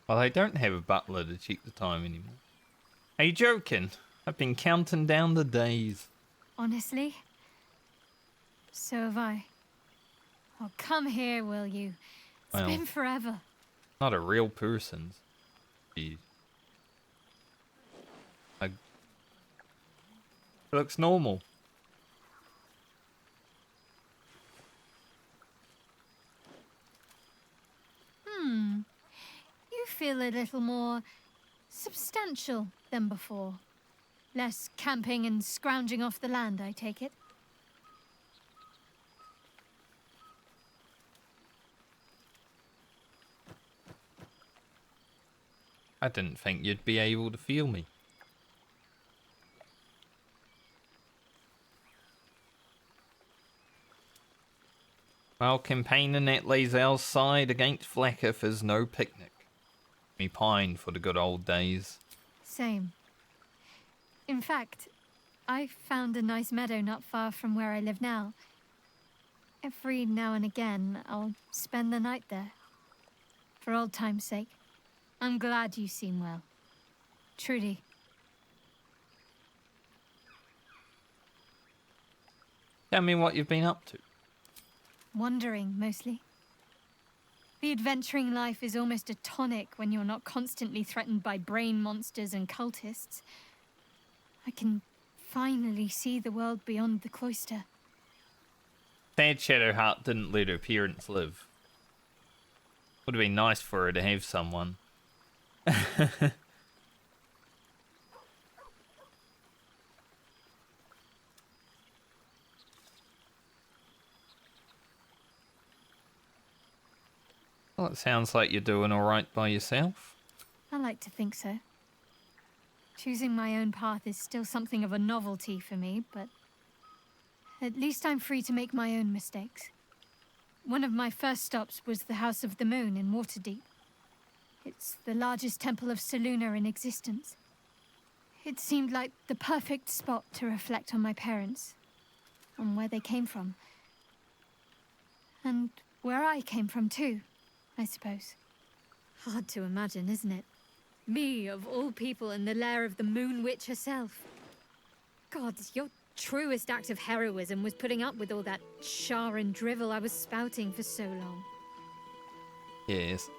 Well, I don't have a butler to check the time anymore. Are you joking? I've been counting down the days. Honestly? So have I. Oh, come here, will you? It's been forever. Not a real person's. Jeez. It looks normal. You feel a little more substantial than before. Less camping and scrounging off the land, I take it. I didn't think you'd be able to feel me. Well, campaigning at Lae'zel's side against Vlaakith is no picnic. Me pine for the good old days. Same. In fact, I found a nice meadow not far from where I live now. Every now and again, I'll spend the night there. For old time's sake. I'm glad you seem well. Trudy. Tell me what you've been up to. Wandering, mostly. The adventuring life is almost a tonic when you're not constantly threatened by brain monsters and cultists. I can finally see the world beyond the cloister. Sad Shadowheart didn't let her parents live. Would have been nice for her to have someone. Well, it sounds like you're doing alright by yourself. I like to think so. Choosing my own path is still something of a novelty for me, but at least I'm free to make my own mistakes. One of my first stops was the House of the Moon in Waterdeep. It's the largest temple of Selûne in existence. It seemed like the perfect spot to reflect on my parents, on where they came from. And where I came from too, I suppose. Hard to imagine, isn't it? Me, of all people, in the lair of the Moon Witch herself. God, your truest act of heroism was putting up with all that char and drivel I was spouting for so long. Yes.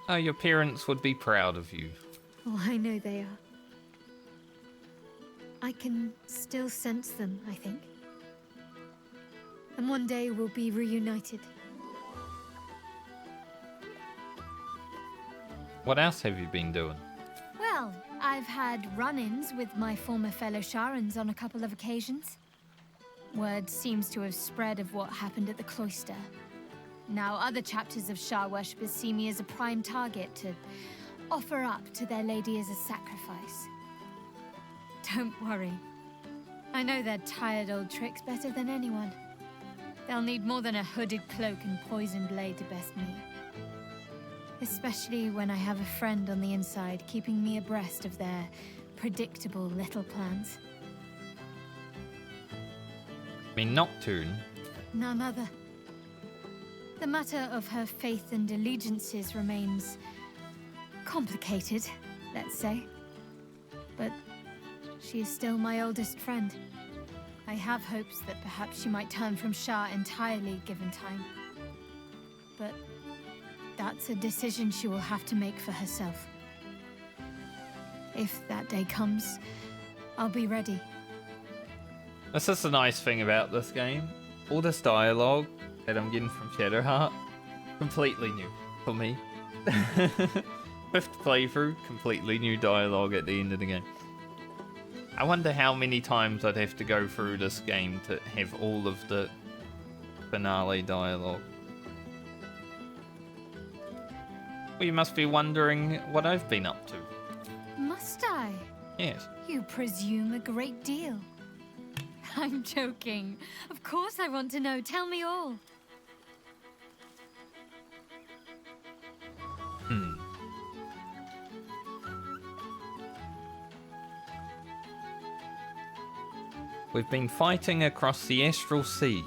Oh, your parents would be proud of you. Oh, I know they are. I can still sense them, I think. And one day we'll be reunited. What else have you been doing? Well, I've had run-ins with my former fellow Sharans on a couple of occasions. Word seems to have spread of what happened at the cloister. Now other chapters of Shar worshippers see me as a prime target to offer up to their lady as a sacrifice. Don't worry. I know their tired old tricks better than anyone. They'll need more than a hooded cloak and poison blade to best me. Especially when I have a friend on the inside keeping me abreast of their predictable little plans. I mean, Nocturne. None other. The matter of her faith and allegiances remains complicated, let's say. But she is still my oldest friend. I have hopes that perhaps she might turn from Shar entirely given time. But that's a decision she will have to make for herself. If that day comes, I'll be ready. That's just the nice thing about this game. All this dialogue that I'm getting from Shadowheart, completely new for me. Fifth playthrough, completely new dialogue at the end of the game. I wonder how many times I'd have to go through this game to have all of the finale dialogue. Well, you must be wondering what I've been up to. Must I? Yes. You presume a great deal. I'm joking. Of course I want to know. Tell me all. We've been fighting across the Astral Sea.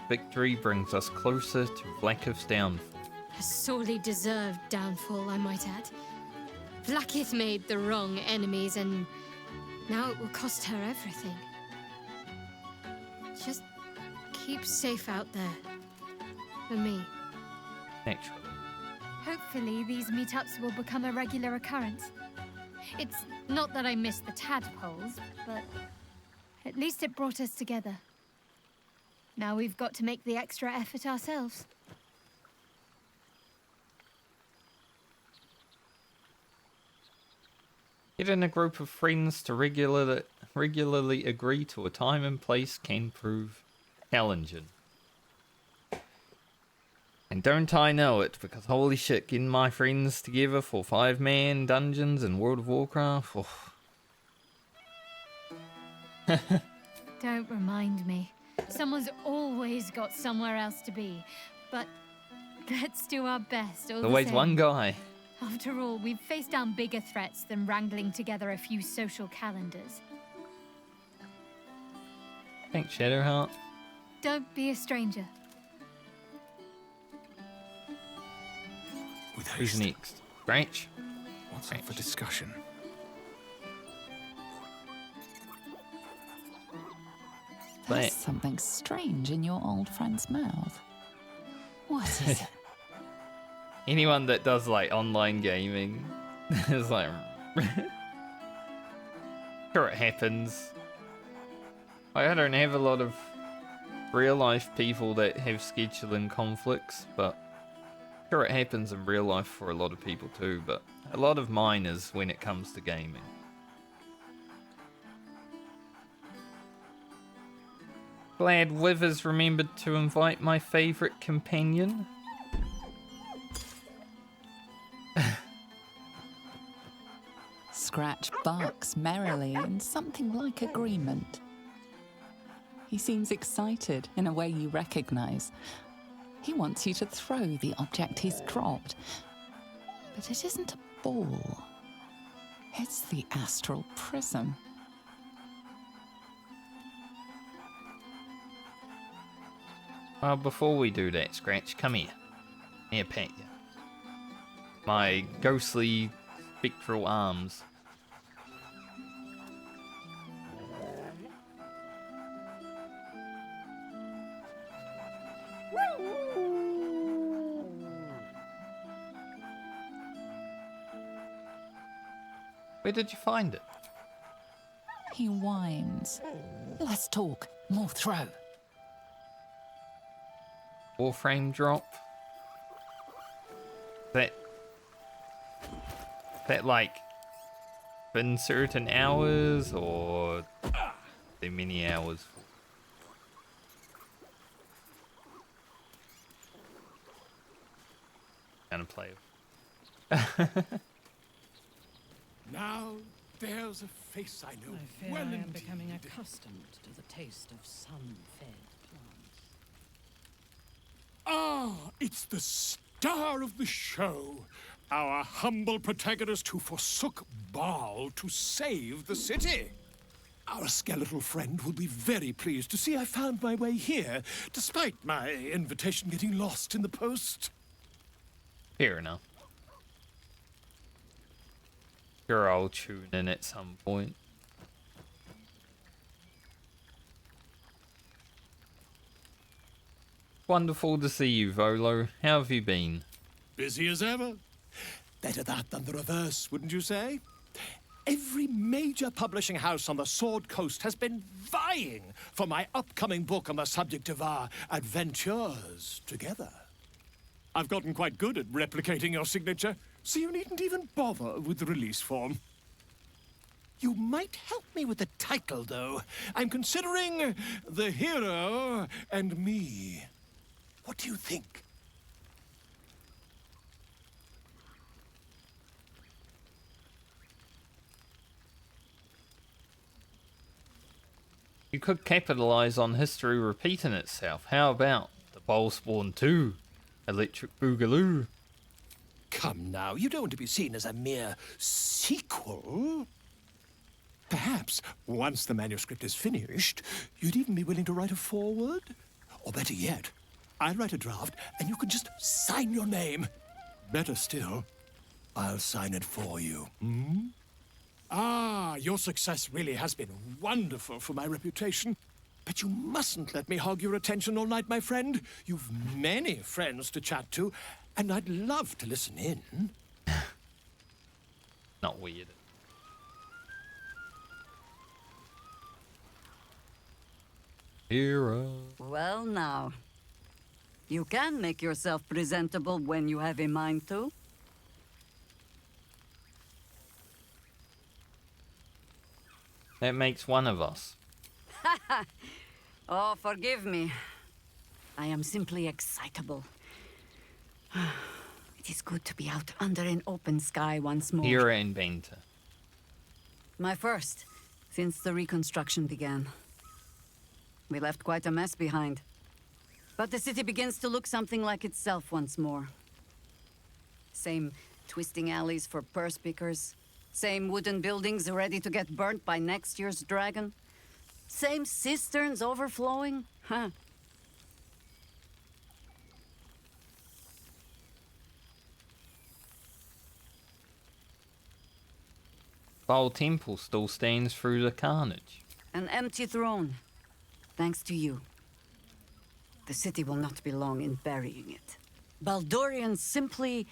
Victory brings us closer to Vlakith's downfall. A sorely deserved downfall, I might add. Vlakith made the wrong enemies, and now it will cost her everything. Just keep safe out there. For me. Naturally. Hopefully these meetups will become a regular occurrence. It's not that I miss the tadpoles, but at least it brought us together. Now we've got to make the extra effort ourselves. Getting a group of friends to regularly agree to a time and place can prove challenging. And don't I know it, because holy shit, getting my friends together for 5-man dungeons in World of Warcraft. Oh. Don't remind me. Someone's always got somewhere else to be. But let's do our best. There's always one guy. After all, we've faced down bigger threats than wrangling together a few social calendars. Thanks, Shadowheart. Don't be a stranger. Who's next? Scratch? What's up for discussion? There's something strange in your old friend's mouth. What is it? Anyone that does like online gaming is like sure it happens. I don't have a lot of real life people that have scheduling conflicts, but sure it happens in real life for a lot of people too, but a lot of mine is when it comes to gaming. Glad Withers remembered to invite my favourite companion. Scratch barks merrily in something like agreement. He seems excited in a way you recognize. He wants you to throw the object he's dropped. But it isn't a ball. It's the Astral Prism. Well, before we do that, Scratch, come here. Here, pet you. My ghostly spectral arms. Where did you find it? He whines. Let's talk. More throw. Warframe drop. That like been certain hours or the many hours? Gonna play. Now there's a face I know. I fear well I am indeed. becoming accustomed to the taste of sun-fed plants. Ah, it's the star of the show. Our humble protagonist who forsook Bhaal to save the city. Our skeletal friend will be very pleased to see I found my way here, despite my invitation getting lost in the post. Fair enough. Sure, I'll tune in at some point. Wonderful to see you, Volo. How have you been? Busy as ever. Better that than the reverse, wouldn't you say? Every major publishing house on the Sword Coast has been vying for my upcoming book on the subject of our adventures together. I've gotten quite good at replicating your signature, so you needn't even bother with the release form. You might help me with the title, though. I'm considering The Hero and Me. What do you think? You could capitalize on history repeating itself. How about the Bhaal Spawn 2? Electric Boogaloo. Come now, you don't want to be seen as a mere sequel. Perhaps, once the manuscript is finished, you'd even be willing to write a foreword? Or better yet, I'll write a draft and you can just sign your name. Better still, I'll sign it for you. Hmm? Ah, your success really has been wonderful for my reputation. But you mustn't let me hog your attention all night, my friend. You've many friends to chat to, and I'd love to listen in. Not weird. Hero. Well now, you can make yourself presentable when you have a mind to. That makes one of us. Oh, forgive me. I am simply excitable. It is good to be out under an open sky once more. Hero inventor. My first, since the reconstruction began. We left quite a mess behind. But the city begins to look something like itself once more. Same twisting alleys for purse pickers. Same wooden buildings ready to get burnt by next year's dragon. Same cisterns overflowing. Huh. Bhaal Temple still stands through the carnage. An empty throne. Thanks to you. The city will not be long in burying it. Baldorians simply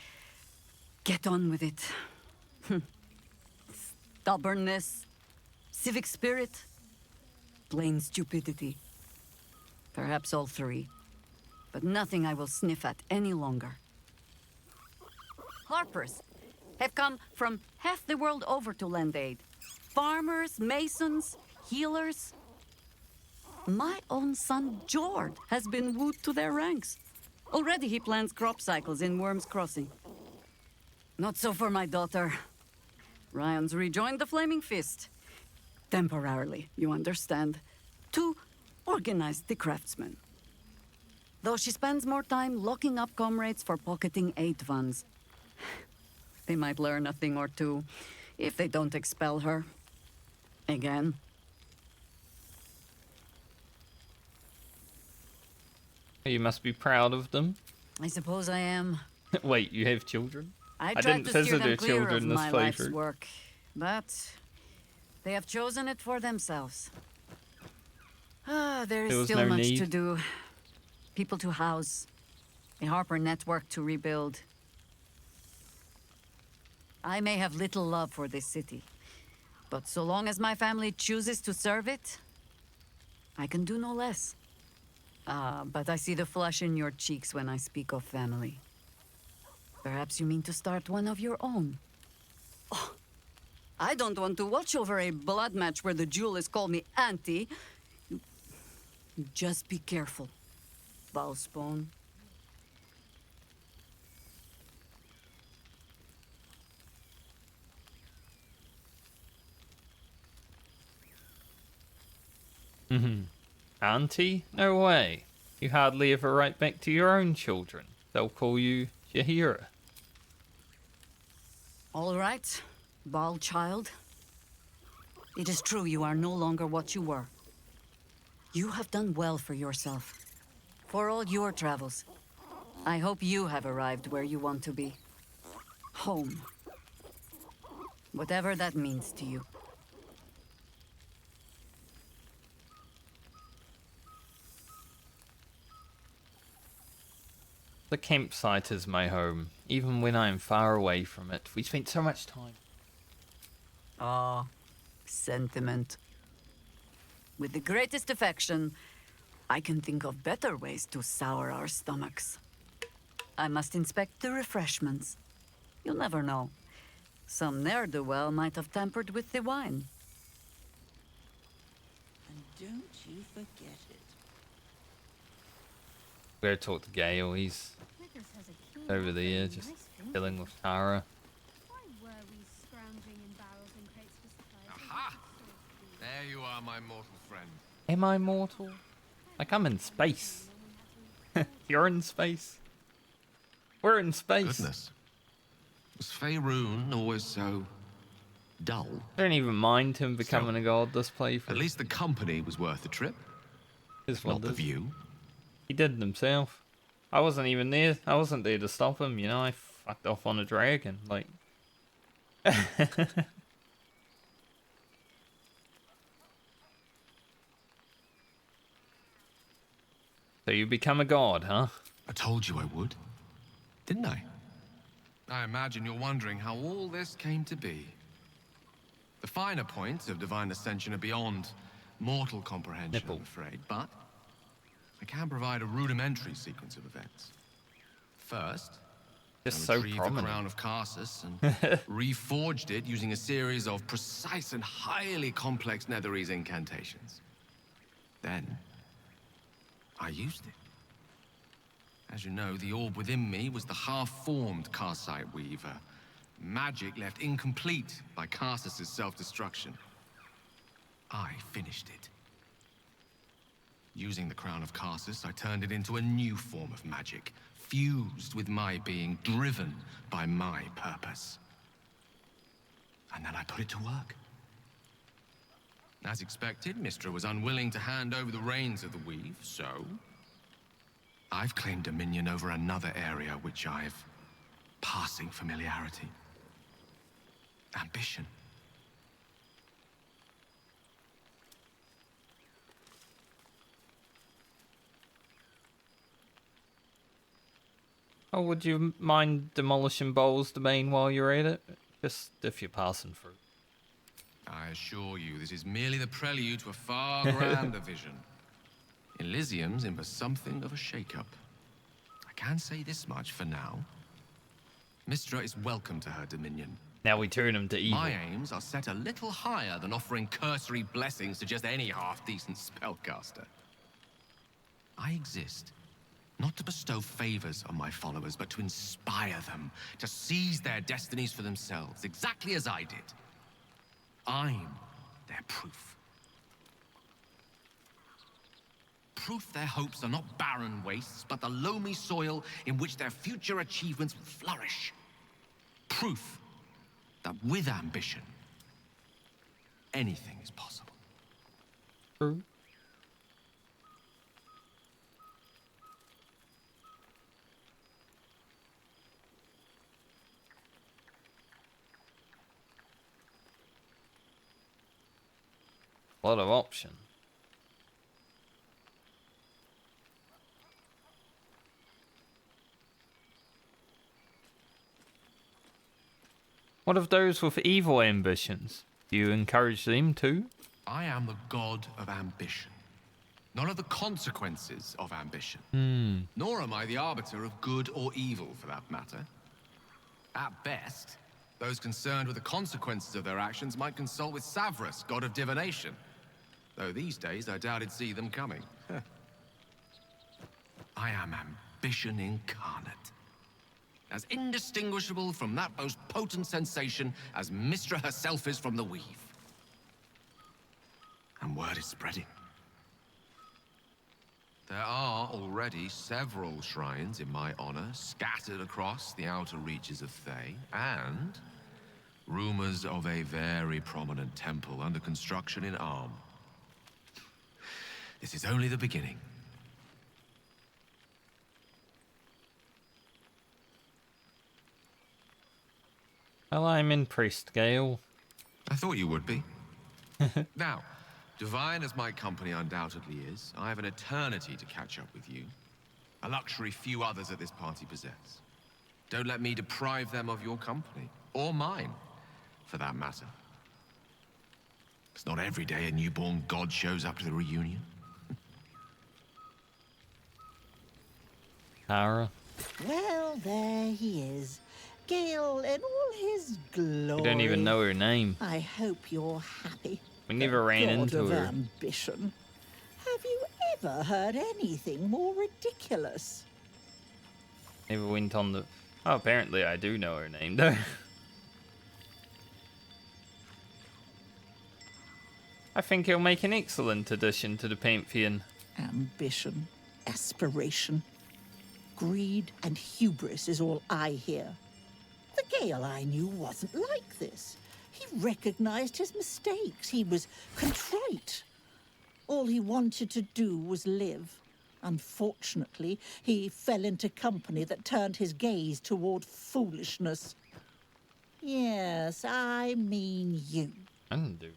get on with it. Stubbornness, civic spirit, plain stupidity. Perhaps all three. But nothing I will sniff at any longer. Harpers have come from half the world over to lend aid. Farmers, masons, healers. My own son, Jord, has been wooed to their ranks. Already he plans crop cycles in Worm's Crossing. Not so for my daughter. Ryan's rejoined the Flaming Fist. Temporarily, you understand. To organize the craftsmen. Though she spends more time locking up comrades for pocketing aid funds. They might learn a thing or two, if they don't expel her. Again. You must be proud of them. I suppose I am. Wait, you have children? I didn't tried to steer visit them their clear of children this my life's playthrough. work, but they have chosen it for themselves. Ah, there There is was still no much need. to do. People to house, a Harper network to rebuild. I may have little love for this city, but so long as my family chooses to serve it, I can do no less. Ah, but I see the flush in your cheeks when I speak of family. Perhaps you mean to start one of your own. Oh, I don't want to watch over a blood match where the duelists call me Auntie. You just be careful, Bhaal Spawn. Auntie? No way. You hardly ever write back to your own children. They'll call you Yahira. All right, Bhaal child. It is true you are no longer what you were. You have done well for yourself. For all your travels. I hope you have arrived where you want to be. Home. Whatever that means to you. The campsite is my home, even when I am far away from it. We spent so much time. Ah, sentiment. With the greatest affection, I can think of better ways to sour our stomachs. I must inspect the refreshments. You'll never know. Some ne'er-do-well might have tampered with the wine. And don't you forget it. Go talk to Gale. He's over there, just chilling with Tara. Aha! There you are, my mortal friend. Am I mortal? Like, I'm in space. You're in space. We're in space. Goodness. Was Faerun always so dull? I don't even mind him becoming a god this playthrough. At least the company was worth the trip. Not the view. He did it himself. I wasn't even there. I wasn't there to stop him, you know. I fucked off on a dragon. Like. So you become a god, huh? I told you I would. Didn't I? I imagine you're wondering how all this came to be. The finer points of divine ascension are beyond mortal comprehension, I'm afraid, but I can provide a rudimentary sequence of events. First, just I so retrieved the crown of Karsus and reforged it using a series of precise and highly complex Netherese incantations. Then, I used it. As you know, the orb within me was the half-formed Karsite Weaver. Magic left incomplete by Karsus' self-destruction. I finished it. Using the Crown of Karsus, I turned it into a new form of magic, fused with my being, driven by my purpose. And then I put it to work. As expected, Mystra was unwilling to hand over the reins of the weave, so I've claimed dominion over another area which I've passing familiarity. Ambition. Oh, would you mind demolishing Bowl's domain while you're at it? Just if you're passing through. I assure you, this is merely the prelude to a far grander vision. Elysium's in for something of a shake-up. I can say this much for now. Mystra is welcome to her dominion. Now we turn him to evil. My aims are set a little higher than offering cursory blessings to just any half-decent spellcaster. I exist, not to bestow favors on my followers, but to inspire them, to seize their destinies for themselves, exactly as I did. I'm their proof. Proof their hopes are not barren wastes, but the loamy soil in which their future achievements will flourish. Proof that with ambition, anything is possible. True. A lot of options. What of those with evil ambitions? Do you encourage them too? I am the god of ambition, not of the consequences of ambition. Nor am I the arbiter of good or evil, for that matter. At best, those concerned with the consequences of their actions might consult with Savras, god of divination. Though these days, I doubt he'd see them coming. I am ambition incarnate. As indistinguishable from that most potent sensation as Mystra herself is from the weave. And word is spreading. There are already several shrines in my honor scattered across the outer reaches of Thay, and rumors of a very prominent temple under construction in Arm. This is only the beginning. Well, I'm in Priest Gale. I thought you would be. Now, divine as my company undoubtedly is, I have an eternity to catch up with you. A luxury few others at this party possess. Don't let me deprive them of your company. Or mine, for that matter. It's not every day a newborn god shows up to the reunion. Tara. Well, there he is. Gale in all his glory. We don't even know her name. I hope you're happy. We never ran into God of her. ambition. Have you ever heard anything more ridiculous? Never went on the... Oh, apparently I do know her name, though. I think he'll make an excellent addition to the Pantheon. Ambition, aspiration, greed and hubris is all I hear. The Gale I knew wasn't like this. He recognized his mistakes. He was contrite. All he wanted to do was live. Unfortunately, he fell into company that turned his gaze toward foolishness. Yes, I mean you. I didn't do.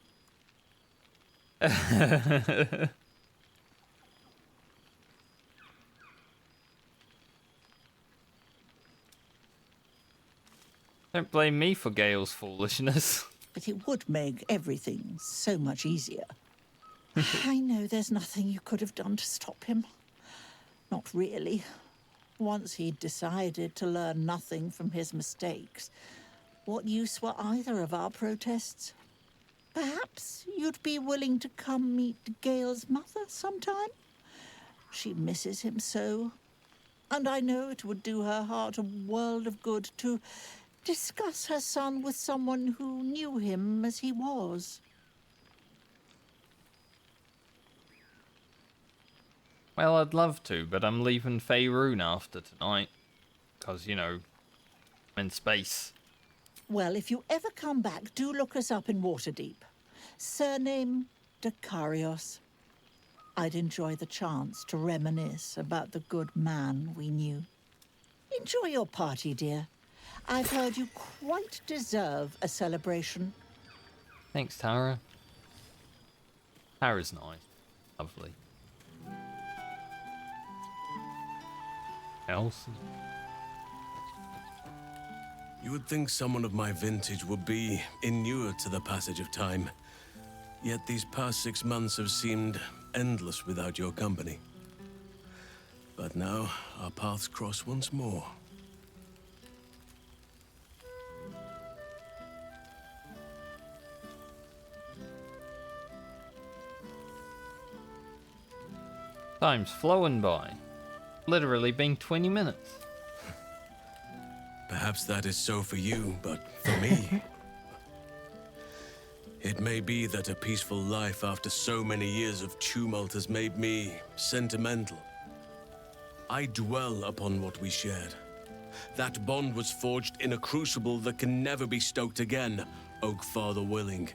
Don't blame me for Gale's foolishness. But it would make everything so much easier. I know there's nothing you could have done to stop him. Not really. Once he'd decided to learn nothing from his mistakes, what use were either of our protests? Perhaps you'd be willing to come meet Gale's mother sometime? She misses him so. And I know it would do her heart a world of good to discuss her son with someone who knew him as he was. Well, I'd love to, but I'm leaving Faerun after tonight. Because, you know, I'm in space. Well, if you ever come back, do look us up in Waterdeep. Surname Dakarios. I'd enjoy the chance to reminisce about the good man we knew. Enjoy your party, dear. I've heard you quite deserve a celebration. Thanks, Tara. Tara's nice. Lovely. Else? You would think someone of my vintage would be inured to the passage of time. Yet these past 6 months have seemed endless without your company. But now, our paths cross once more. Time's flowing by. Literally been 20 minutes. Perhaps that is so for you, but for me... It may be that a peaceful life after so many years of tumult has made me sentimental. I dwell upon what we shared. That bond was forged in a crucible that can never be stoked again, Oak Father willing.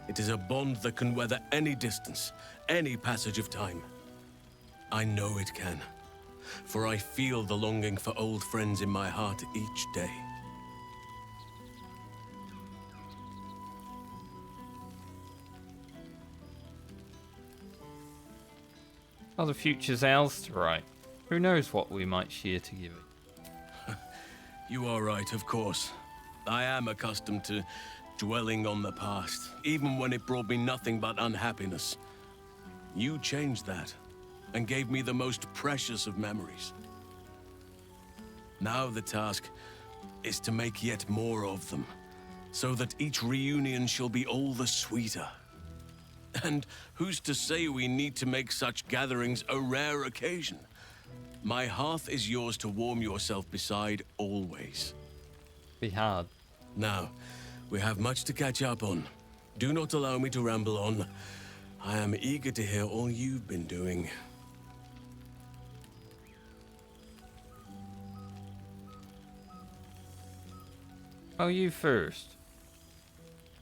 It is a bond that can weather any distance, any passage of time. I know it can, for I feel the longing for old friends in my heart each day. Well, the future's ours to write. Who knows what we might share to give it. You are right, of course. I am accustomed to dwelling on the past, even when it brought me nothing but unhappiness. You changed that, and gave me the most precious of memories. Now the task is to make yet more of them, so that each reunion shall be all the sweeter. And who's to say we need to make such gatherings a rare occasion? My hearth is yours to warm yourself beside always. Be hard. Now, we have much to catch up on. Do not allow me to ramble on. I am eager to hear all you've been doing. Oh, you first.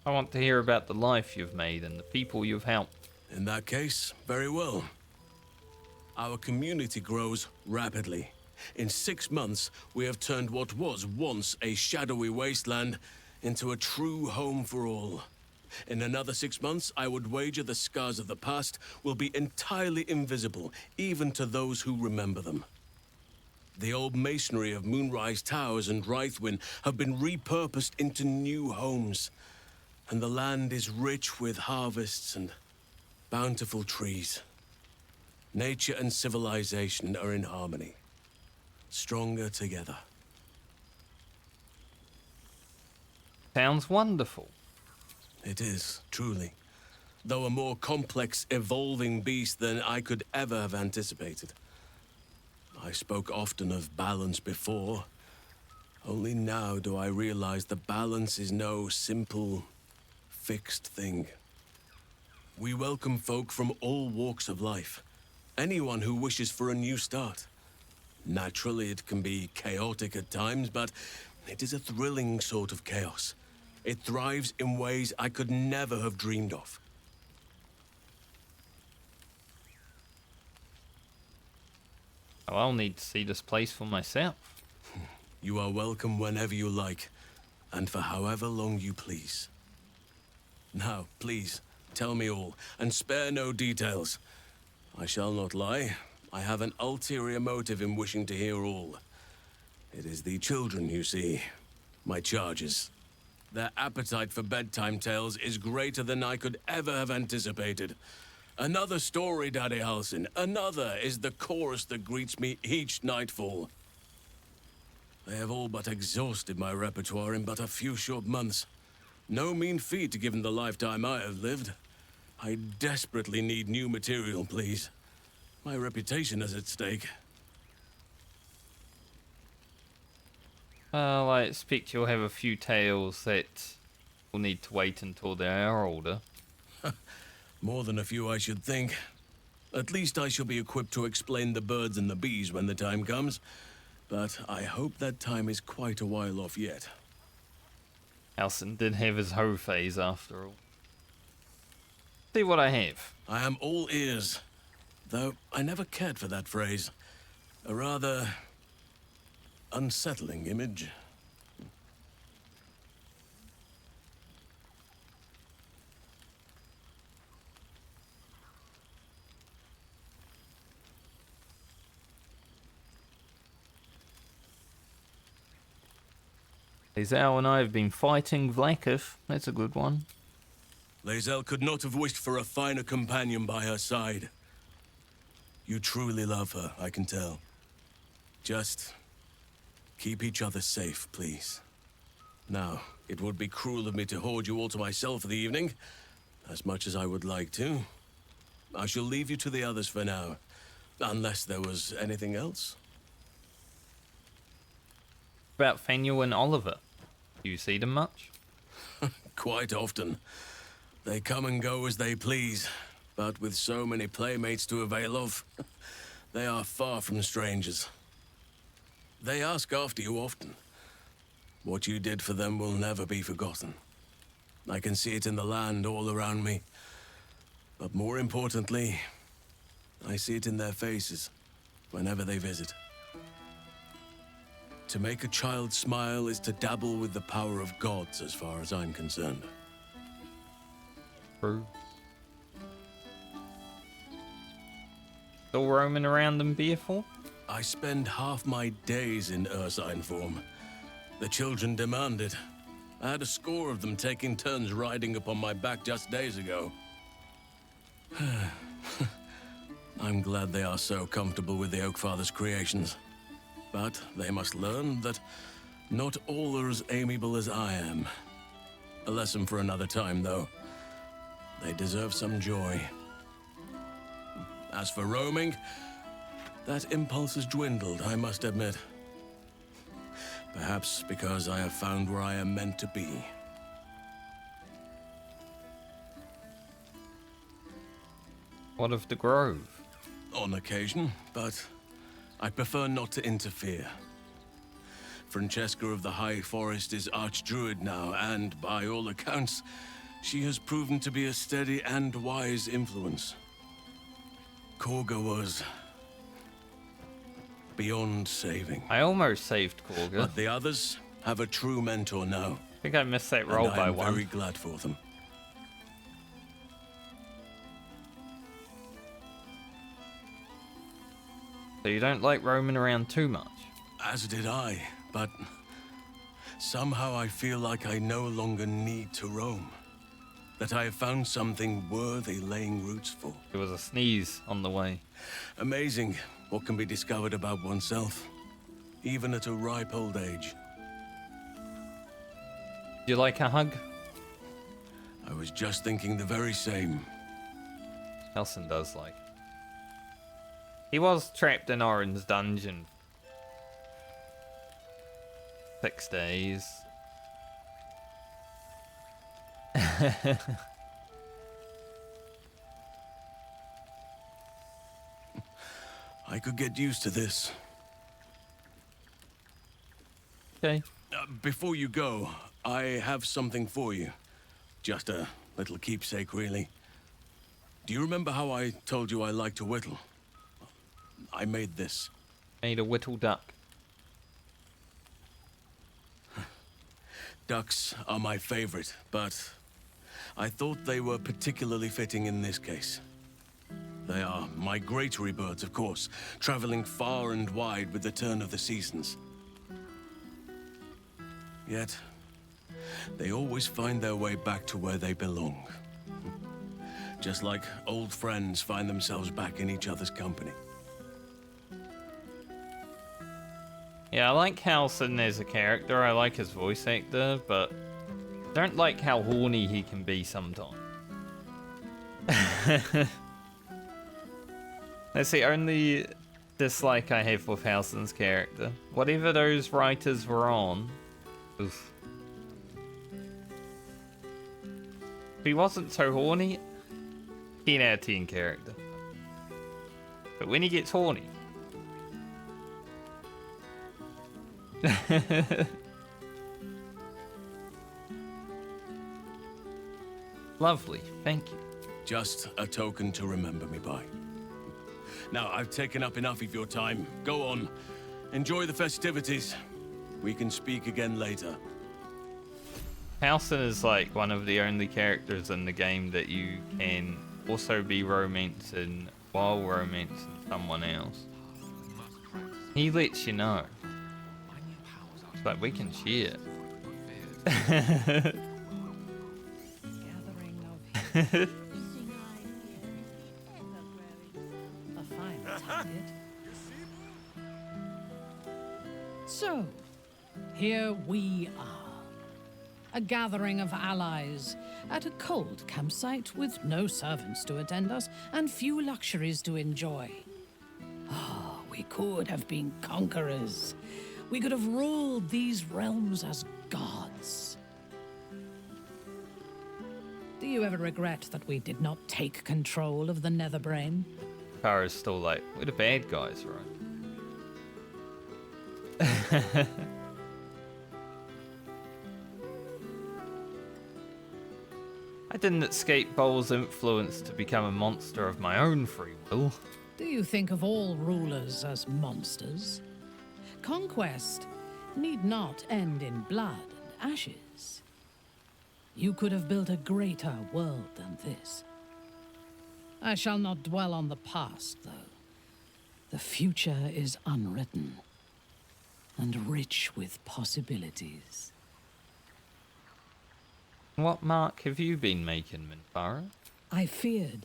I want to hear about the life you've made and the people you've helped. In that case, very well. Our community grows rapidly. In 6 months, we have turned what was once a shadowy wasteland into a true home for all. In another 6 months, I would wager the scars of the past will be entirely invisible, even to those who remember them. The old masonry of Moonrise Towers and Rythwin have been repurposed into new homes, and the land is rich with harvests and bountiful trees. Nature and civilization are in harmony, stronger together. Sounds wonderful. It is, truly. Though a more complex, evolving beast than I could ever have anticipated. I spoke often of balance before. Only now do I realize the balance is no simple, fixed thing. We welcome folk from all walks of life. Anyone who wishes for a new start. Naturally, it can be chaotic at times, but it is a thrilling sort of chaos. It thrives in ways I could never have dreamed of. Oh, I'll need to see this place for myself. You are welcome whenever you like, and for however long you please. Now, please, tell me all, and spare no details. I shall not lie. I have an ulterior motive in wishing to hear all. It is the children, you see. My charges. Their appetite for bedtime tales is greater than I could ever have anticipated. Another story, Daddy Halsin. Another is the chorus that greets me each nightfall. They have all but exhausted my repertoire in but a few short months. No mean feat given the lifetime I have lived. I desperately need new material, please. My reputation is at stake. Well, I expect you'll have a few tales that will need to wait until they are older. More than a few, I should think. At least I shall be equipped to explain the birds and the bees when the time comes. But I hope that time is quite a while off yet. Halsin did have his hoe phase after all. See what I have. I am all ears. Though I never cared for that phrase. A rather unsettling image. Lae'zel and I have been fighting Vlakith. That's a good one. Lae'zel could not have wished for a finer companion by her side. You truly love her, I can tell. Just keep each other safe, please. Now, it would be cruel of me to hoard you all to myself for the evening, as much as I would like to. I shall leave you to the others for now, unless there was anything else. About Faniel and Oliver. Do you see them much? Quite often. They come and go as they please, but with so many playmates to avail of, they are far from strangers. They ask after you often. What you did for them will never be forgotten. I can see it in the land all around me. But more importantly, I see it in their faces whenever they visit. To make a child smile is to dabble with the power of gods, as far as I'm concerned. True. Still roaming around in Beerful? I spend half my days in ursine form. The children demand it. I had a score of them taking turns riding upon my back just days ago. I'm glad they are so comfortable with the Oakfather's creations. But they must learn that not all are as amiable as I am. A lesson for another time, though. They deserve some joy. As for roaming, that impulse has dwindled, I must admit. Perhaps because I have found where I am meant to be. What of the Grove? On occasion, but I prefer not to interfere. Francesca of the High Forest is Archdruid now, and by all accounts, she has proven to be a steady and wise influence. Korga was beyond saving. I almost saved Korga. But the others have a true mentor now. I think I missed that roll and by I'm one. very glad for them. So you don't like roaming around too much? As did I, but somehow I feel like I no longer need to roam. That I have found something worthy laying roots for. There was a sneeze on the way. Amazing what can be discovered about oneself, even at a ripe old age. Do you like a hug? I was just thinking the very same. Halsin does like it. He was trapped in Orin's dungeon. 6 days. I could get used to this. Okay. Before you go, I have something for you. Just a little keepsake, really. Do you remember how I told you I like to whittle? I made this. Made a whittle duck. Ducks are my favorite, but I thought they were particularly fitting in this case. They are migratory birds, of course, traveling far and wide with the turn of the seasons. Yet, they always find their way back to where they belong. Just like old friends find themselves back in each other's company. Yeah, I like Halson as a character. I like his voice actor, but I don't like how horny he can be sometimes. That's the only dislike I have with Halson's character. Whatever those writers were on, oof. If he wasn't so horny, 10 out of 10 character. But when he gets horny... Lovely, thank you. Just a token to remember me by. Now, I've taken up enough of your time. Go on. Enjoy the festivities. We can speak again later. Halson is like one of the only characters in the game that you can also be romancing while romancing someone else. He lets you know. But we can cheer. So, here we are. A gathering of allies at a cold campsite with no servants to attend us and few luxuries to enjoy. Oh, we could have been conquerors. We could have ruled these realms as gods. Do you ever regret that we did not take control of the Netherbrain? Kara's still like, we're the bad guys, right? I didn't escape Bhaal's influence to become a monster of my own free will. Do you think of all rulers as monsters? Conquest need not end in blood and ashes. You could have built a greater world than this. I shall not dwell on the past, though. The future is unwritten and rich with possibilities. What mark have you been making, Minthara? I feared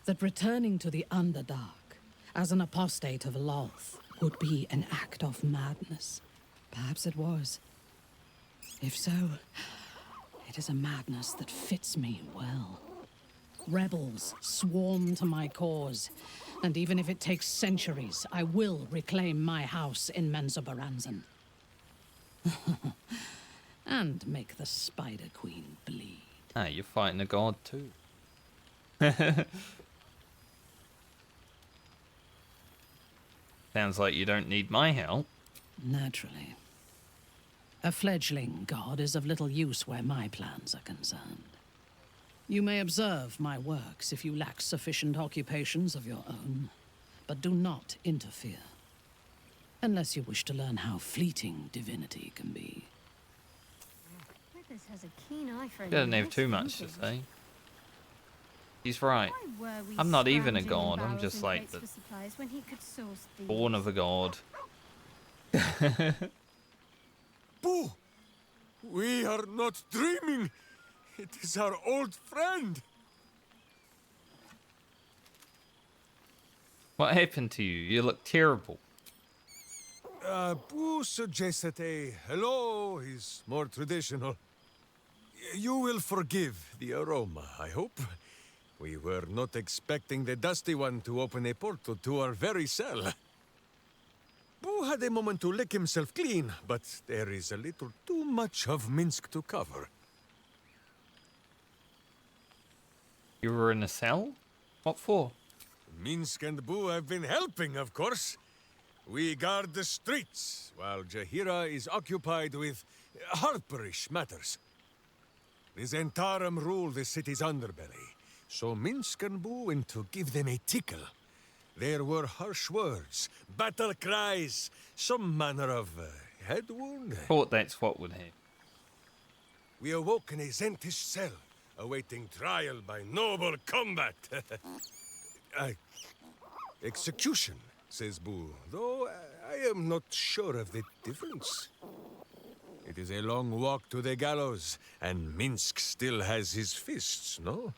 that returning to the Underdark as an apostate of Lolth would be an act of madness. Perhaps it was. If so, it is a madness that fits me well. Rebels swarm to my cause, and even if it takes centuries, I will reclaim my house in Menzoberranzan. And make the Spider Queen bleed. Ah, you're fighting a god too. Sounds like you don't need my help. Naturally. A fledgling god is of little use where my plans are concerned. You may observe my works if you lack sufficient occupations of your own, but do not interfere. Unless you wish to learn how fleeting divinity can be. Withers has a keen eye for He doesn't have too much to say. He's right. Why were we I'm not even a scrounging in god, I'm barrels just and like crates the for supplies when he could source these? born of a god. Boo! We are not dreaming. It is our old friend. What happened to you? You look terrible. Boo suggests that a hello is more traditional. You will forgive the aroma, I hope. We were not expecting the Dusty One to open a portal to our very cell. Boo had a moment to lick himself clean, but there is a little too much of Minsk to cover. You were in a cell? What for? Minsk and Boo have been helping, of course. We guard the streets, while Jaheira is occupied with harperish matters. The Zentarum rule the city's underbelly, so Minsk and Boo went to give them a tickle. There were harsh words, battle cries, some manner of head wound. Thought that's what would happen. We awoke in a Zentish cell, awaiting trial by noble combat. Execution, says Boo, though I am not sure of the difference. It is a long walk to the gallows, and Minsk still has his fists, no?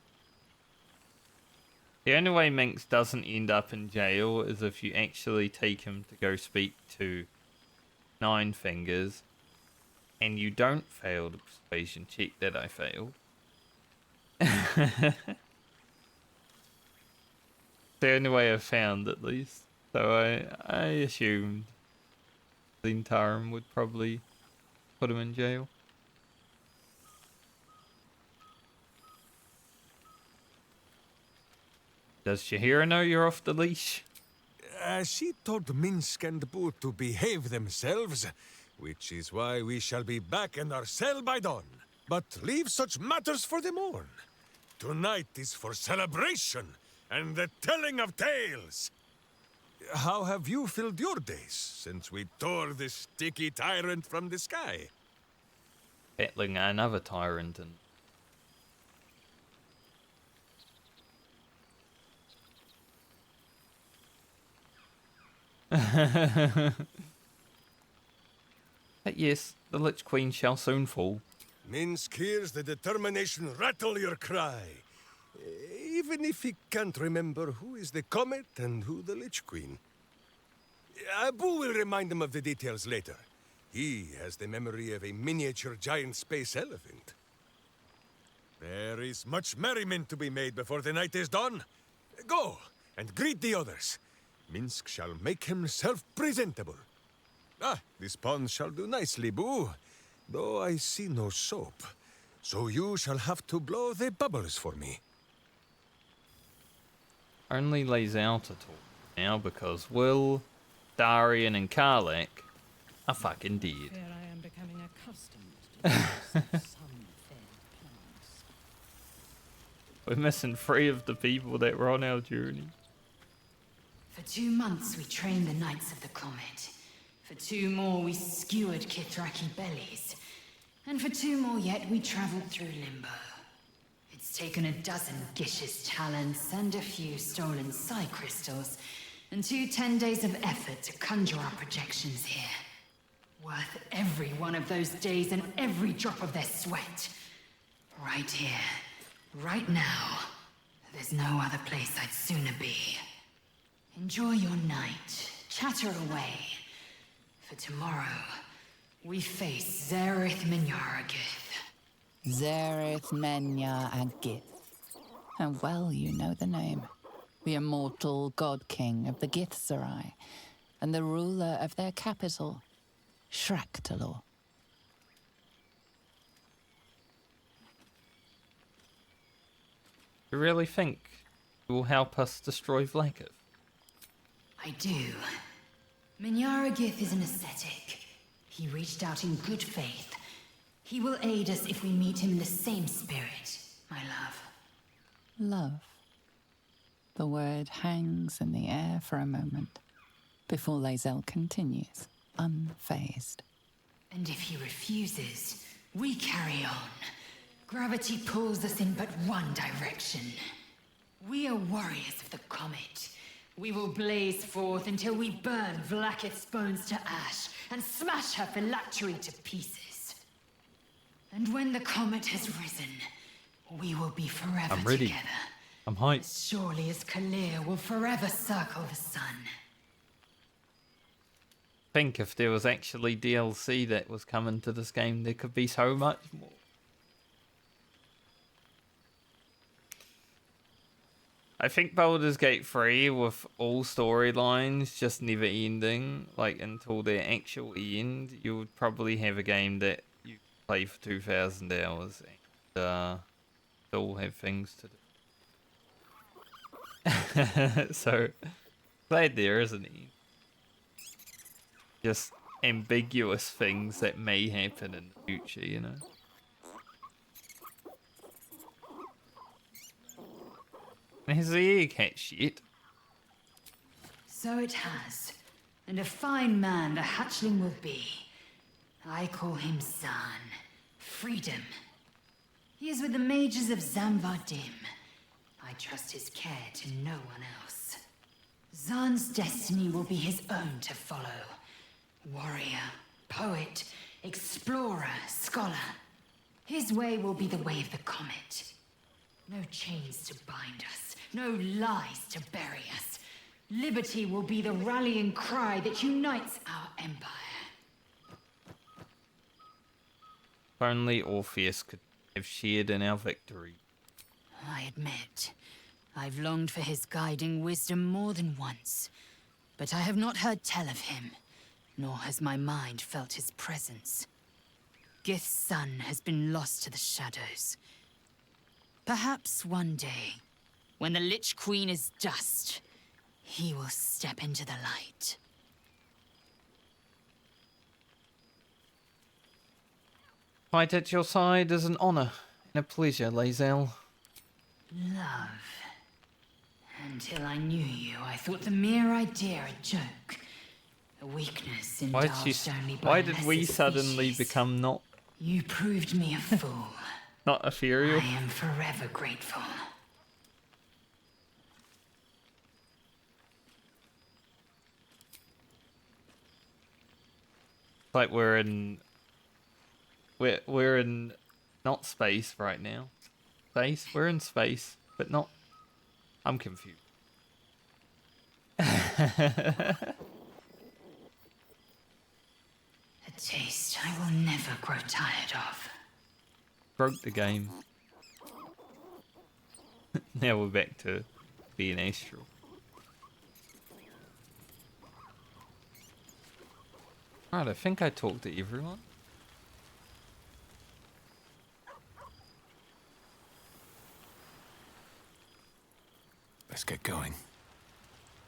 The only way Minsk doesn't end up in jail is if you actually take him to go speak to Nine Fingers, and you don't fail the persuasion check that I failed. The only way I've found, at least. So I assumed Zentarum would probably put him in jail. Does Jaheira know you're off the leash? She told Minsk and Boo to behave themselves, which is why we shall be back in our cell by dawn. But leave such matters for the morn. Tonight is for celebration and the telling of tales. How have you filled your days since we tore this sticky tyrant from the sky? Battling another tyrant and... But yes, the Lich Queen shall soon fall. Minsk hears the determination rattle your cry. Even if he can't remember who is the Comet and who the Lich Queen. Boo will remind him of the details later. He has the memory of a miniature giant space elephant. There is much merriment to be made before the night is done. Go and greet the others. Minsk shall make himself presentable. This pond shall do nicely, Boo. Though I see no soap. So you shall have to blow the bubbles for me. Only lays out at all now because Will, Darian and Karlak are fucking dead. Here I am becoming accustomed to some We're missing 3 of the people that were on our journey. For 2 months we trained the Knights of the Comet. For 2 more we skewered Kithraki bellies. And for 2 more yet we traveled through Limbo. It's taken a dozen Gish's talents and a few stolen psi crystals, and 2 10 days of effort to conjure our projections here. Worth every one of those days and every drop of their sweat. Right here, right now. There's no other place I'd sooner be. Enjoy your night, chatter away. For tomorrow, we face Zereth Minyaragith. Zereth Menyaragith. And well you know the name. The immortal god king of the Githzerai, and the ruler of their capital, Shraktalor. You really think you will help us destroy Vlakith? I do. Minyaragith is an ascetic. He reached out in good faith. He will aid us if we meet him in the same spirit, my love. Love. The word hangs in the air for a moment, before Lae'zel continues, unfazed. And if he refuses, we carry on. Gravity pulls us in but one direction. We are warriors of the Comet. We will blaze forth until we burn Vlakith's bones to ash and smash her phylactery to pieces. And when the Comet has risen, we will be forever I'm ready. together. I'm hyped. As surely as Kalir will forever circle the sun. Think if there was actually DLC that was coming to this game, there could be so much more. I think Baldur's Gate 3 with all storylines just never ending, like until their actual end, you would probably have a game that you play for 2,000 hours and still have things to do. So, played there, isn't he? Just ambiguous things that may happen in the future, you know? Has the egg hatched yet? So it has. And a fine man the hatchling will be. I call him Zahn. Freedom. He is with the mages of Zamvardim. I trust his care to no one else. Zahn's destiny will be his own to follow. Warrior, poet, explorer, scholar. His way will be the way of the comet. No chains to bind us, no lies to bury us. Liberty will be the rallying cry that unites our empire. If only Orpheus could have shared in our victory. I admit, I've longed for his guiding wisdom more than once. But I have not heard tell of him, nor has my mind felt his presence. Gith's son has been lost to the shadows. Perhaps one day, when the Lich Queen is dust, he will step into the light. Fight at your side is an honor and a pleasure, Lae'zel. Love. Until I knew you, I thought the mere idea a joke. A weakness indulged only by Why did we lesser suddenly species. become not You proved me a fool. not ethereal? I am forever grateful. Like we're in not space right now. Space? We're in space, but not. I'm confused. A taste I will never grow tired of. Broke the game. Now we're back to being Astral. Alright, I think I talked to everyone. Let's get going.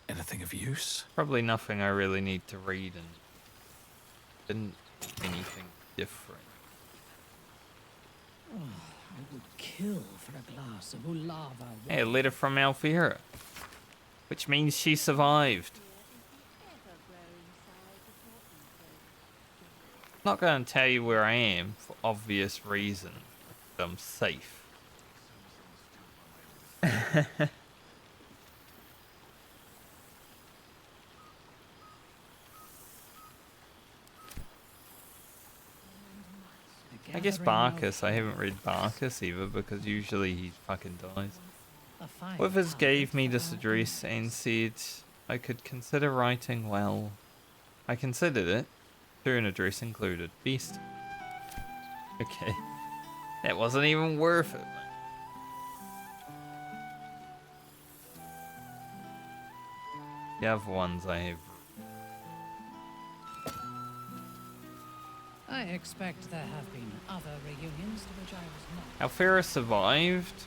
Anything of use? Probably nothing I really need to read and anything different. Oh, I would kill for a glass of Ulava. Hey, a letter from Alfira. Which means she survived. I'm not going to tell you where I am for obvious reasons. I'm safe. I guess Barkus. I haven't read Barkus either because usually he fucking dies. Withers gave me this address and said I could consider writing well. I considered it. Turn address included. Best. Okay. That wasn't even worth it, man. The other ones I have. I expect there have been other reunions to which I was not. Alfira survived.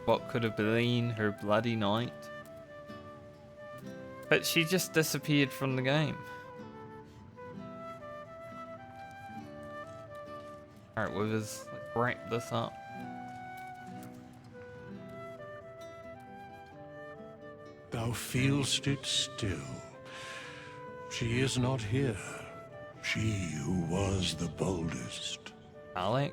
What could have been her bloody night. But she just disappeared from the game. Alright, we'll just wrap this up. Thou feelst it still. She is not here. She who was the boldest. Alec?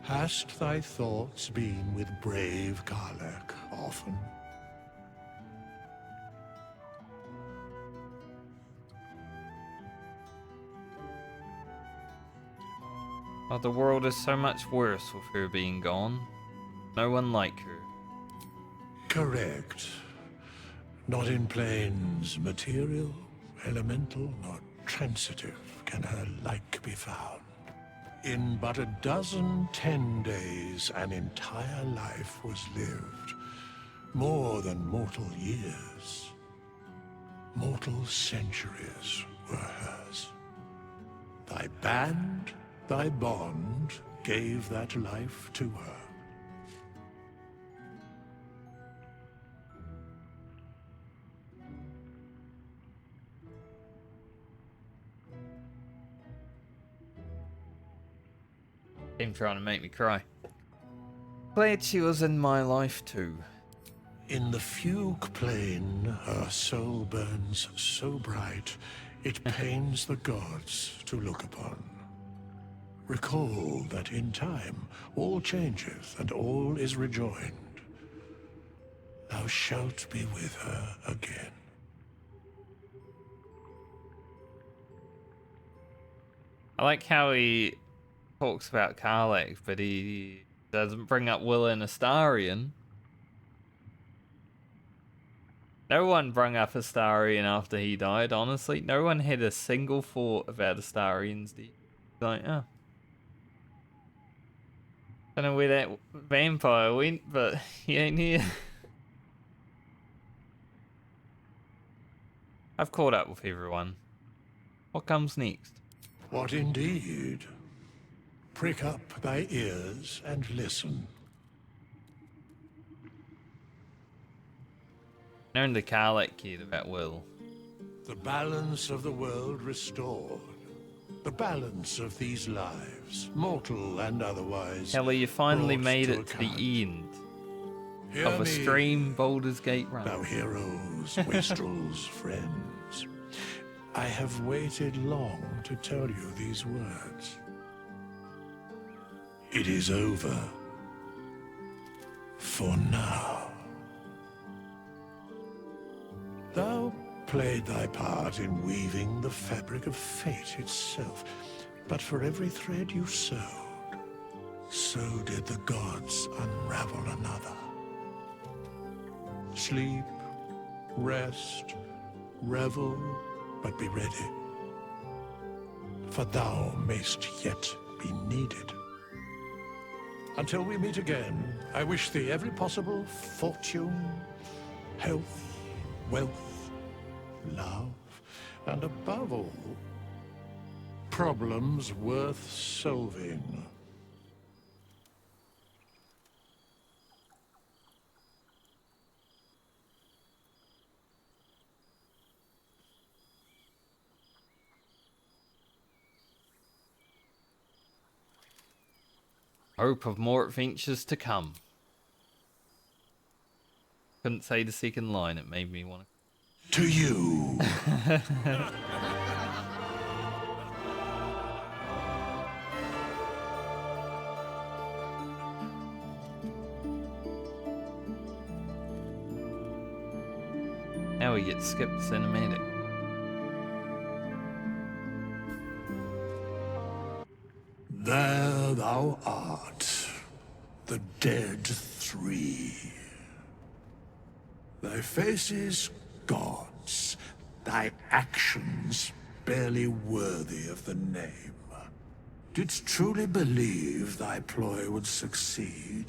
Hast thy thoughts been with brave Karlach often? Oh, the world is so much worse with her being gone. No one like her. Correct. Not in planes material, elemental, nor transitive can her like be found. In but 10 days, an entire life was lived. More than mortal years. Mortal centuries were hers. Thy band, thy bond, gave that life to her. Him trying to make me cry. Glad she was in my life too. In the fugue plane, her soul burns so bright, it pains the gods to look upon. Recall that in time, all changeth and all is rejoined. Thou shalt be with her again. I like how he talks about Karlach, but he doesn't bring up Will and Astarion. No one brought up Astarion after he died, honestly. No one had a single thought about Astarion's death. Like, oh. Don't know where that vampire went, but he ain't here. I've caught up with everyone. What comes next? What indeed? Prick up thy ears and listen. Only the Karlach cared about Will. The balance of the world restored. The balance of these lives, mortal and otherwise. Kelly, you finally brought made to it to the account. end Hear of a me, stream Baldur's Gate run. thou heroes, wastrels, friends. I have waited long to tell you these words. It is over. For now. Thou played thy part in weaving the fabric of fate itself, but for every thread you sewed, so did the gods unravel another. Sleep, rest, revel, but be ready, for thou mayst yet be needed. Until we meet again, I wish thee every possible fortune, health, wealth, love, and above all, problems worth solving. Hope of more adventures to come. Couldn't say the second line, it made me want to. To you. Now we get skipped cinematic. There thou art, the dead three. Thy faces gods, thy actions barely worthy of the name. Didst truly believe thy ploy would succeed?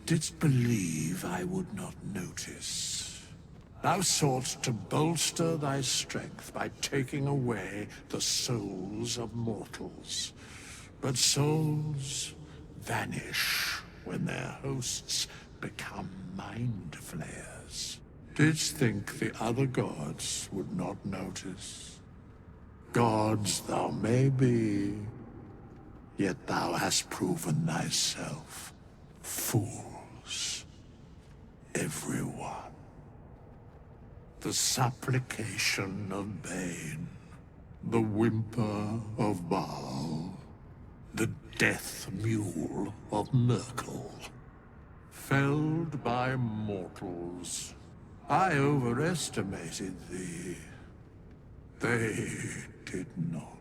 Didst believe I would not notice? Thou soughtst to bolster thy strength by taking away the souls of mortals. But souls vanish when their hosts become mind flayers. Didst think the other gods would not notice? Gods thou may be, yet thou hast proven thyself fools. Everyone. The supplication of Bane, the whimper of Bhaal, the death mule of Merkel. Felled by mortals, I overestimated thee. They did not.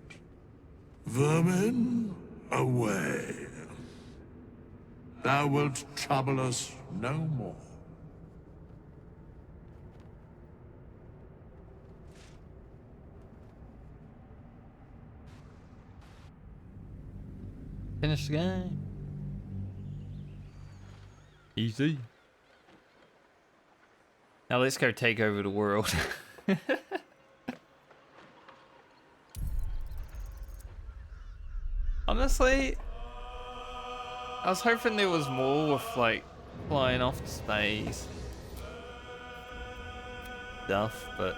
Vermin, away. Thou wilt trouble us no more. Finish the game. Easy. Now let's go take over the world. Honestly, I was hoping there was more with like flying off to space stuff, but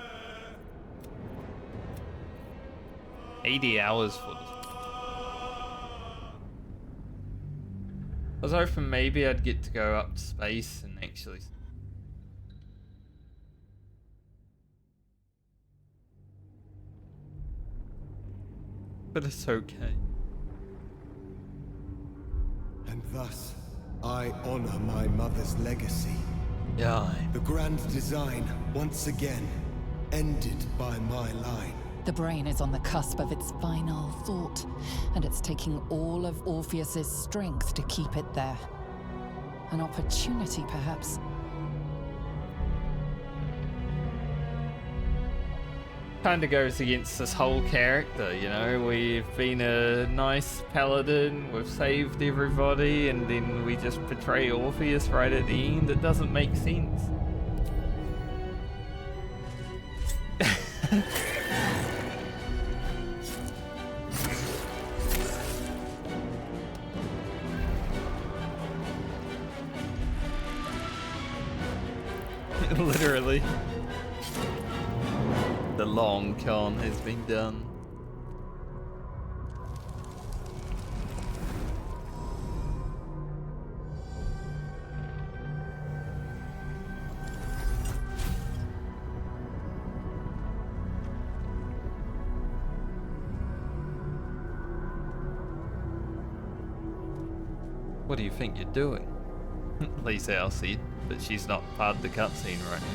80 hours for this. I was hoping maybe I'd get to go up to space and actually. But it's okay. And thus, I honor my mother's legacy. Yeah. The grand design, once again, ended by my line. The brain is on the cusp of its final thought, and it's taking all of Orpheus's strength to keep it there. An opportunity, perhaps. Kind of goes against this whole character, you know. We've been a nice paladin, we've saved everybody, and then we just betray Orpheus right at the end. It doesn't make sense. Literally. The long con has been done. What do you think you're doing? Lisa Al said, but she's not part of the cutscene right now.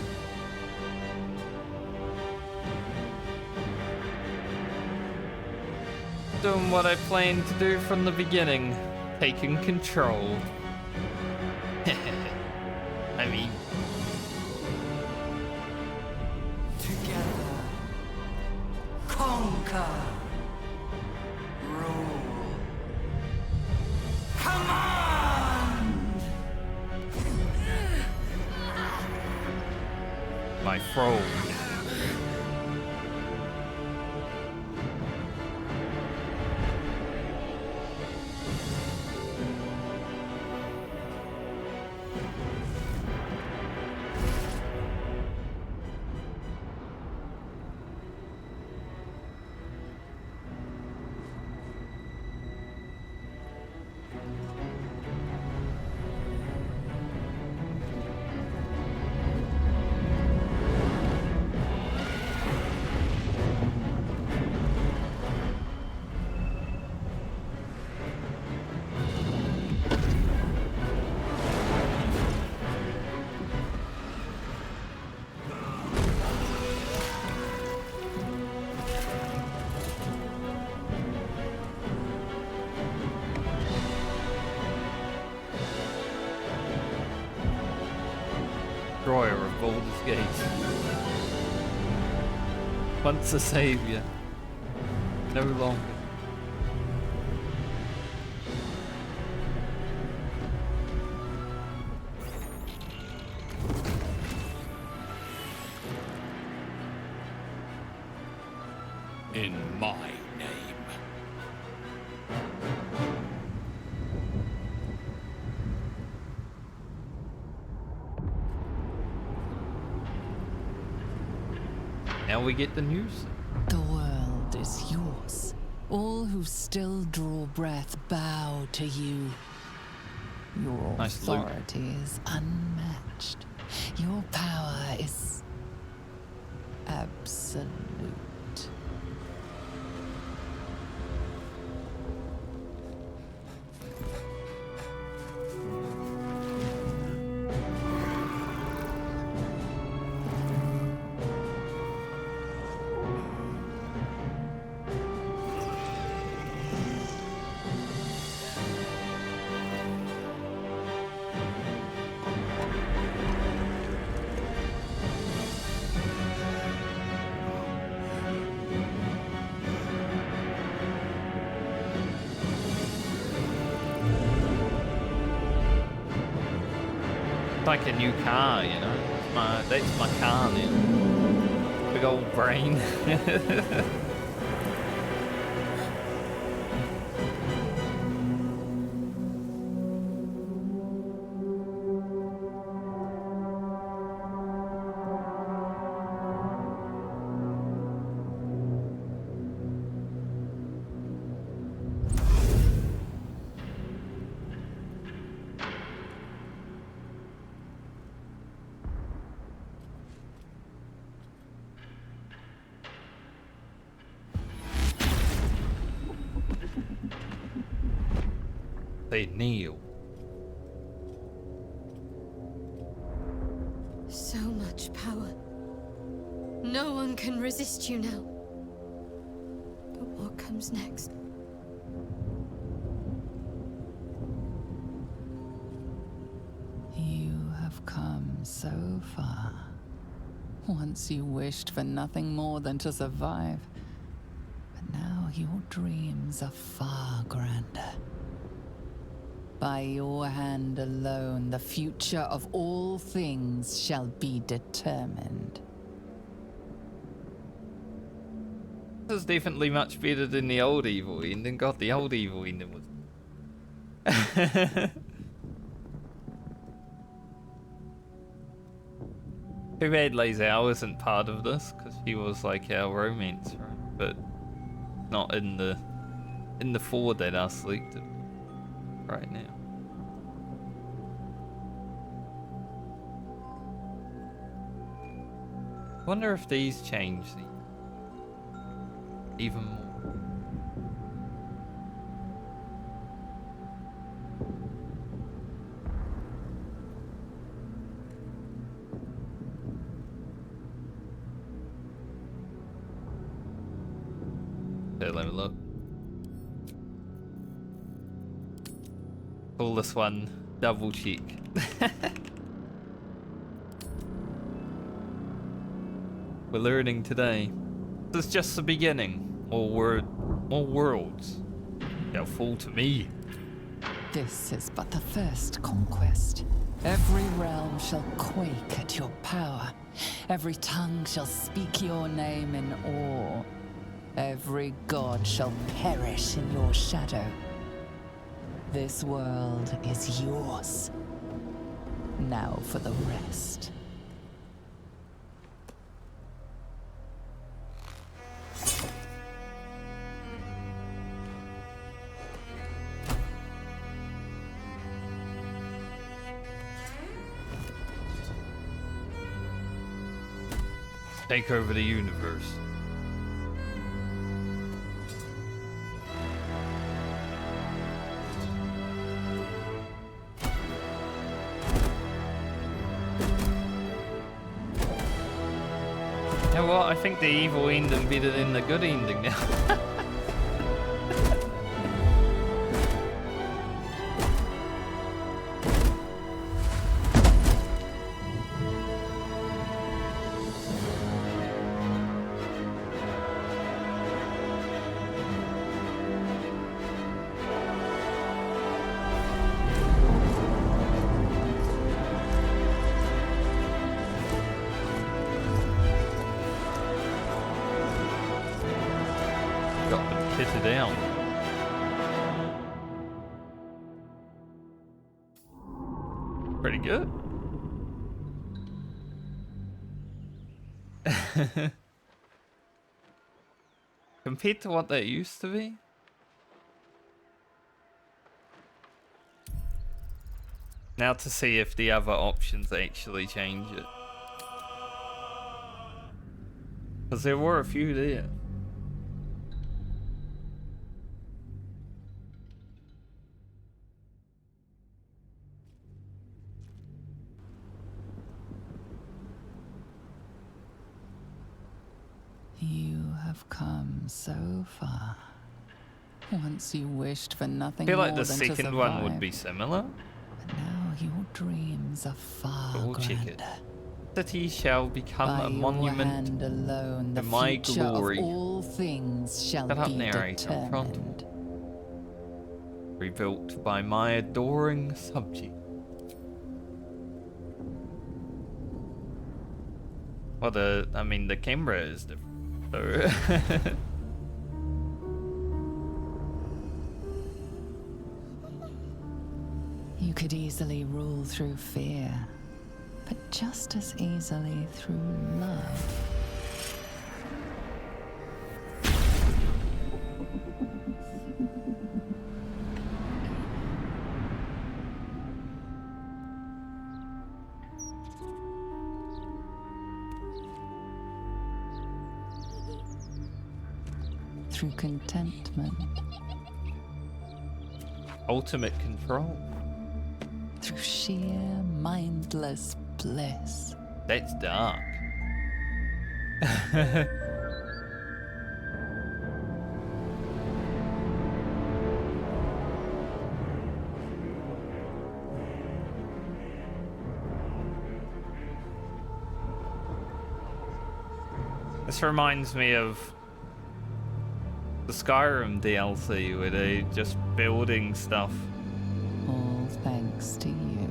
Doing what I planned to do from the beginning, taking control. I mean, Together, conquer, rule, command! my throne. Destroyer of Baldur's Gate. Once a savior, no longer. In my name. Now we get the news. The world is yours. All who still draw breath bow to you. Your Nice loot. authority is unmatched. Your power is absolute. Like a new car, you know. That's my car now. Big old brain. They kneel. So much power. No one can resist you now. But what comes next? You have come so far. Once you wished for nothing more than to survive. But now your dreams are far grander. By your hand alone, the future of all things shall be determined. This is definitely much better than the old evil ending. God, the old evil ending was... Too bad Lae'zel isn't part of this, because she was like our romance, right? But not in the 4 that are selected right now. Wonder if these change even more. Okay, let me look. Call this one double cheek. We're learning today. This is just the beginning. More worlds shall fall to me. This is but the first conquest. Every realm shall quake at your power. Every tongue shall speak your name in awe. Every god shall perish in your shadow. This world is yours. Now for the rest. Take over the universe. You know what? I think the evil ending better than the good ending now. Down. Pretty good. Compared to what that used to be. Now to see if the other options actually change it. Because there were a few there. You have come so far. Once you wished for nothing I more feel like the than to second survive. one would be similar. But now your dreams are far But we'll check it. grander. City shall become By a your monument hand alone, to the my future glory. of all things shall Shut up, be narrator. I'm front. determined. Rebuilt by my adoring subject. Well, the camera is different. So You could easily rule through fear, but just as easily through love. Through contentment. Ultimate control. Through sheer mindless bliss. That's dark. This reminds me of the Skyrim DLC where they just building stuff. All thanks to you.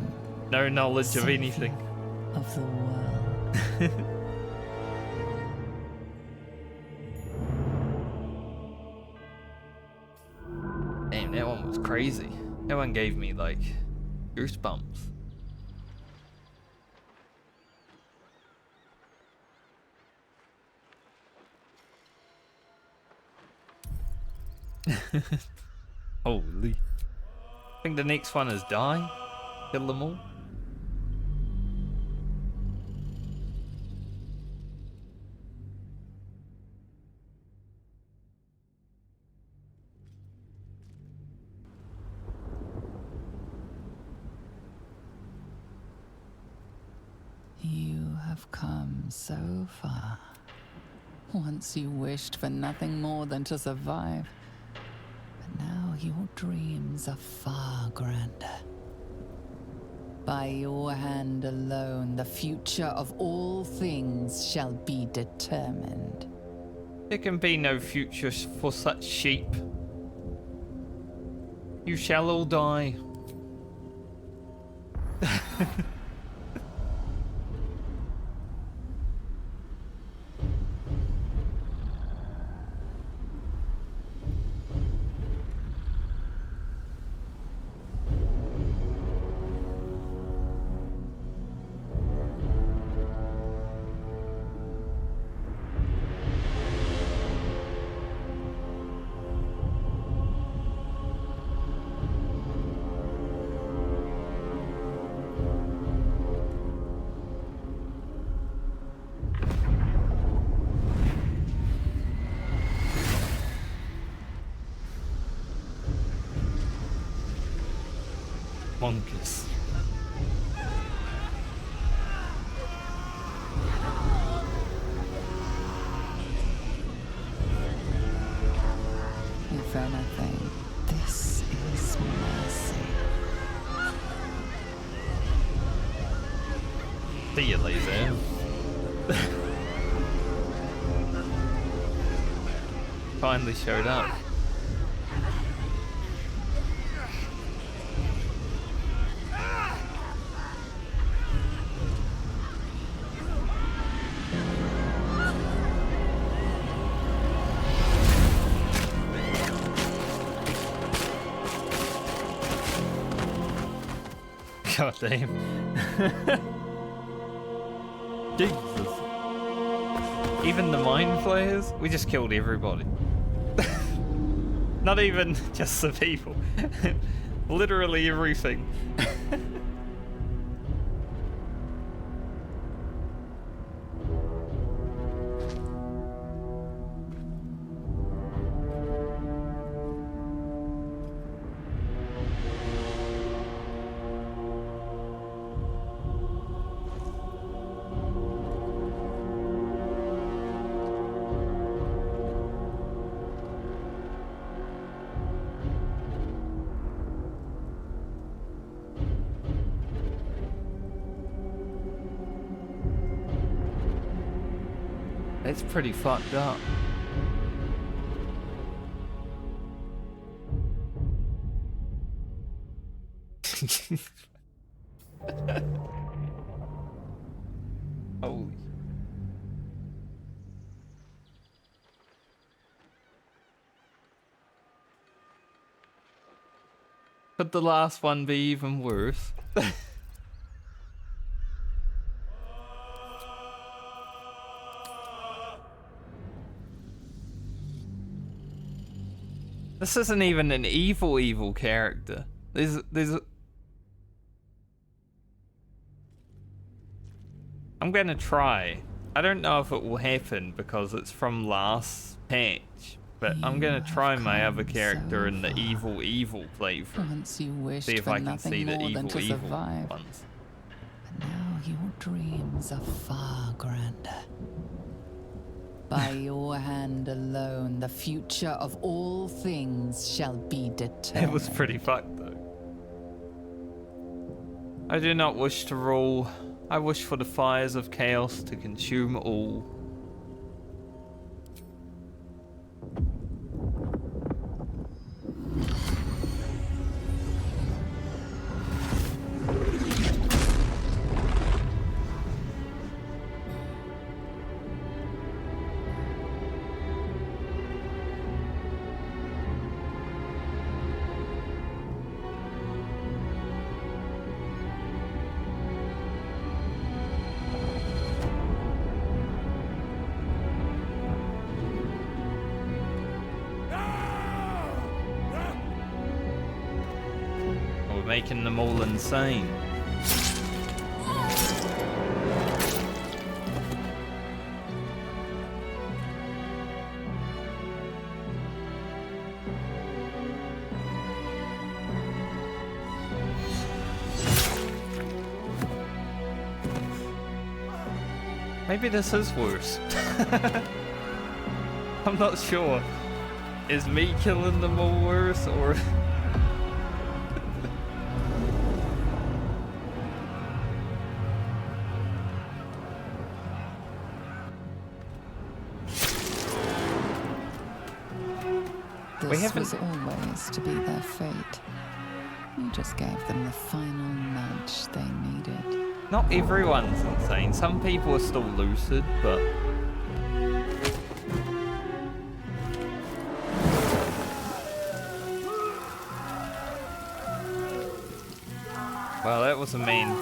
No knowledge of Savior anything. Of the world. Damn, that one was crazy. That one gave me like goosebumps. Holy. I think the next one is die. Kill them all. You have come so far. Once you wished for nothing more than to survive. But now your dreams are far grander. By your hand alone, the future of all things shall be determined. There can be no future for such sheep. You shall all die. Monkeys. If anything, this is mercy. See you later. Finally showed up. God damn. Jesus. Even the mind flayers? We just killed everybody. Not even just the people. Literally everything. It's pretty fucked up. Holy. Could the last one be even worse? This isn't even an evil character. There's I'm gonna try. I don't know if it will happen because it's from last patch, But I'm gonna try my other character in the evil playthrough. Once you wished See if for I can nothing see the more than evil to survive. ones. But now your dreams are far grander. By your hand alone, the future of all things shall be determined. It was pretty fucked though. I do not wish to rule. I wish for the fires of chaos to consume all. Making them all insane. Maybe this is worse. I'm not sure. Is me killing them all worse, or... This was always to be their fate. You just gave them the final nudge they needed. Not everyone's insane. Some people are still lucid, but... Well, that was a mean...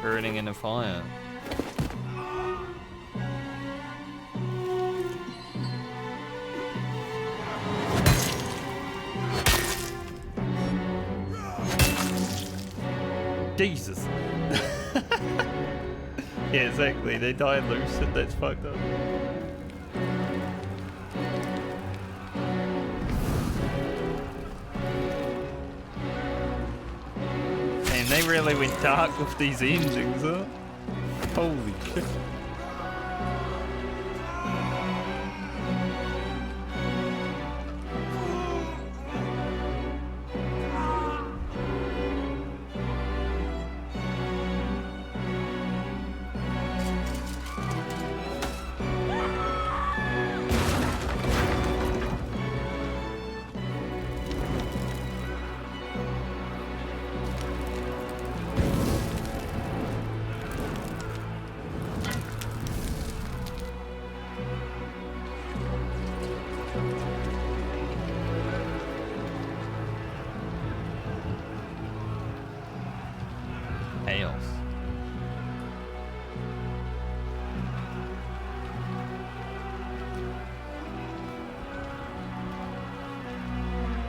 burning in a fire. Jesus. Yeah, exactly. They died lucid. That's fucked up. And they really went dark with these endings, huh? Holy shit.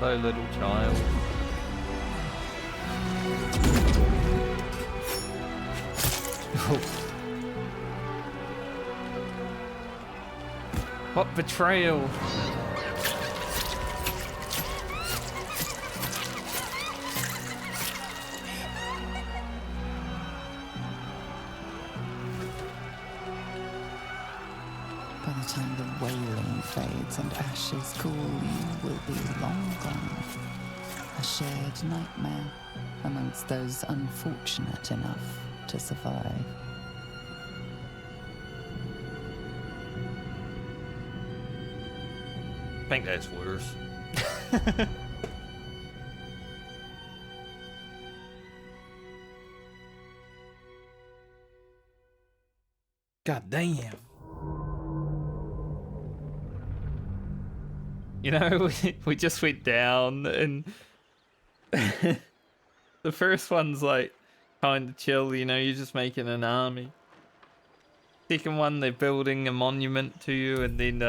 So little child. What betrayal! By the time the wailing fades and ashes cool, you will be long gone. A shared nightmare amongst those unfortunate enough to survive. I think that's worse. God damn. You know, we just went down, and the first one's like kind of chill, you know, you're just making an army. Second one, they're building a monument to you, and then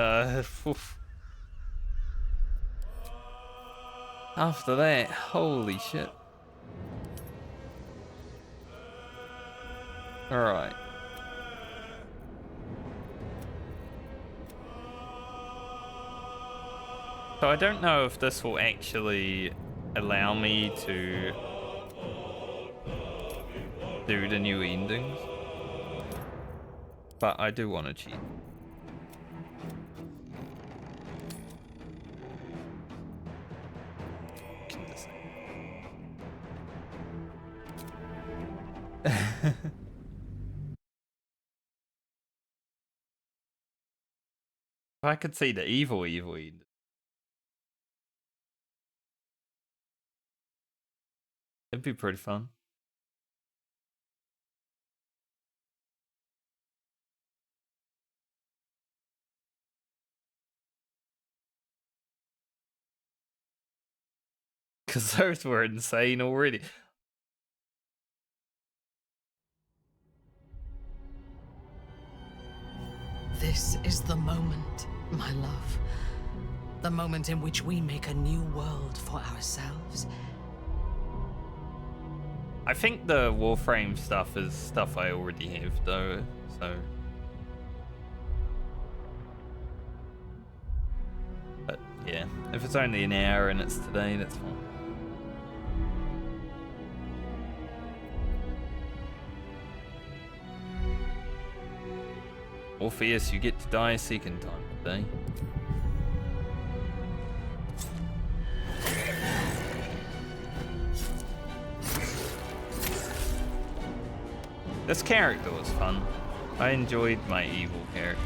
after that, holy shit. Alright. So I don't know if this will actually allow me to do the new endings, but I do want to cheat. If I could see the evil end. It'd be pretty fun. Because those were insane already. This is the moment, my love. The moment in which we make a new world for ourselves. I think the Warframe stuff is stuff I already have though, so. But yeah, if it's only an hour and it's today, that's fine. Orpheus, you get to die a second time today. This character was fun. I enjoyed my evil character.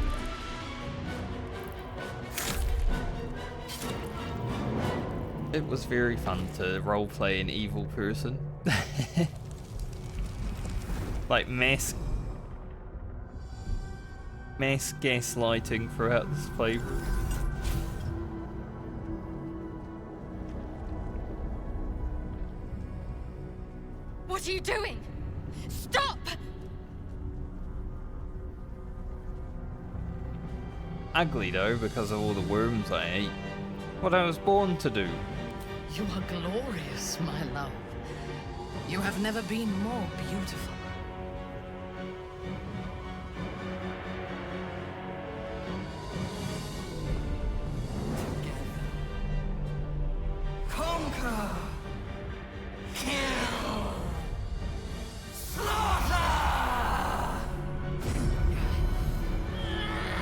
It was very fun to roleplay an evil person. Like mass gaslighting throughout this playthrough. What are you doing? Stop! Ugly though, because of all the worms I ate. What I was born to do. You are glorious, my love. You have never been more beautiful. Conquer! Kill! Slaughter!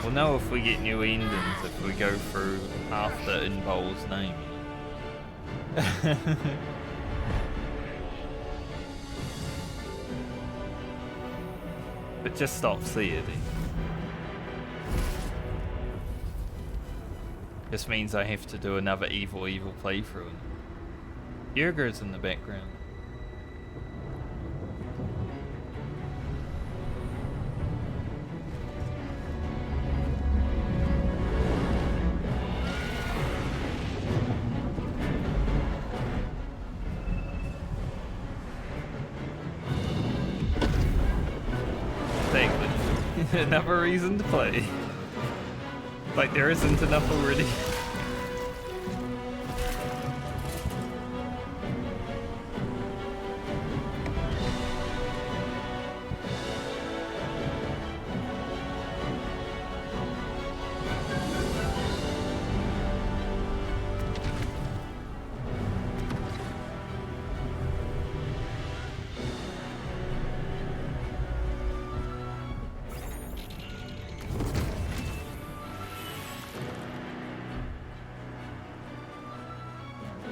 We'll know if we get new endings if we go through after in Bhaal's name. But just stop seeing it. This means I have to do another evil playthrough. Urger's in the background. Exactly. Another reason to play. Like there isn't enough already.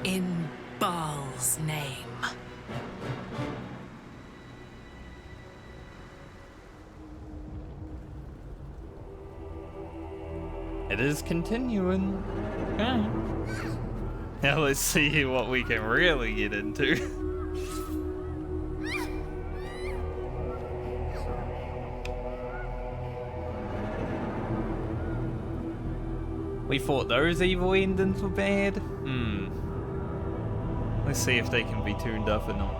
In Bhaal's name. It is continuing. Okay. Now let's see what we can really get into. We thought those evil endings were bad. Let's see if they can be tuned up or not.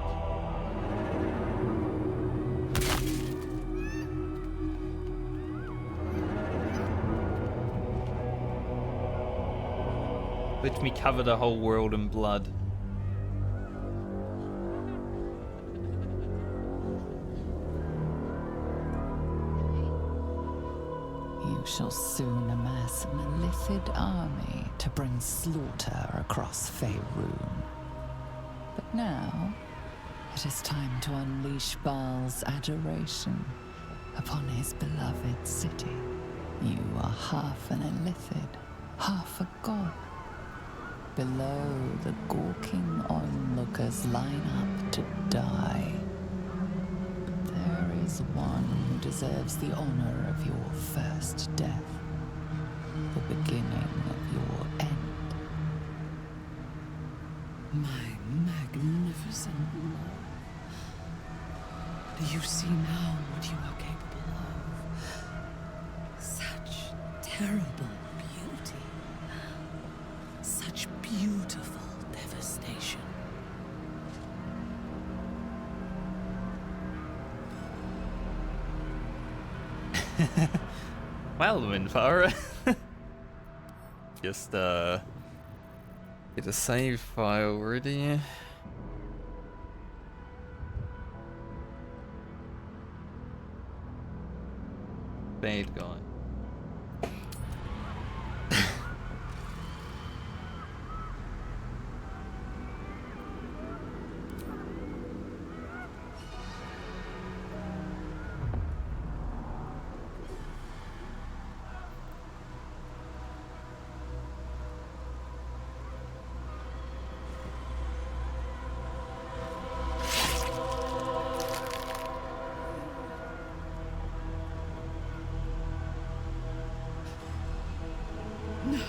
Let me cover the whole world in blood. You shall soon amass an illithid army to bring slaughter across Faerun. But now, it is time to unleash Bhaal's adoration upon his beloved city. You are half an illithid, half a god. Below, the gawking onlookers line up to die. But there is one who deserves the honor of your first death, the beginning of your end. My magnificent love. Do you see now what you are capable of? Such terrible beauty. Such beautiful devastation. Well, Windfire. Just get a save file ready. Bad guy. No.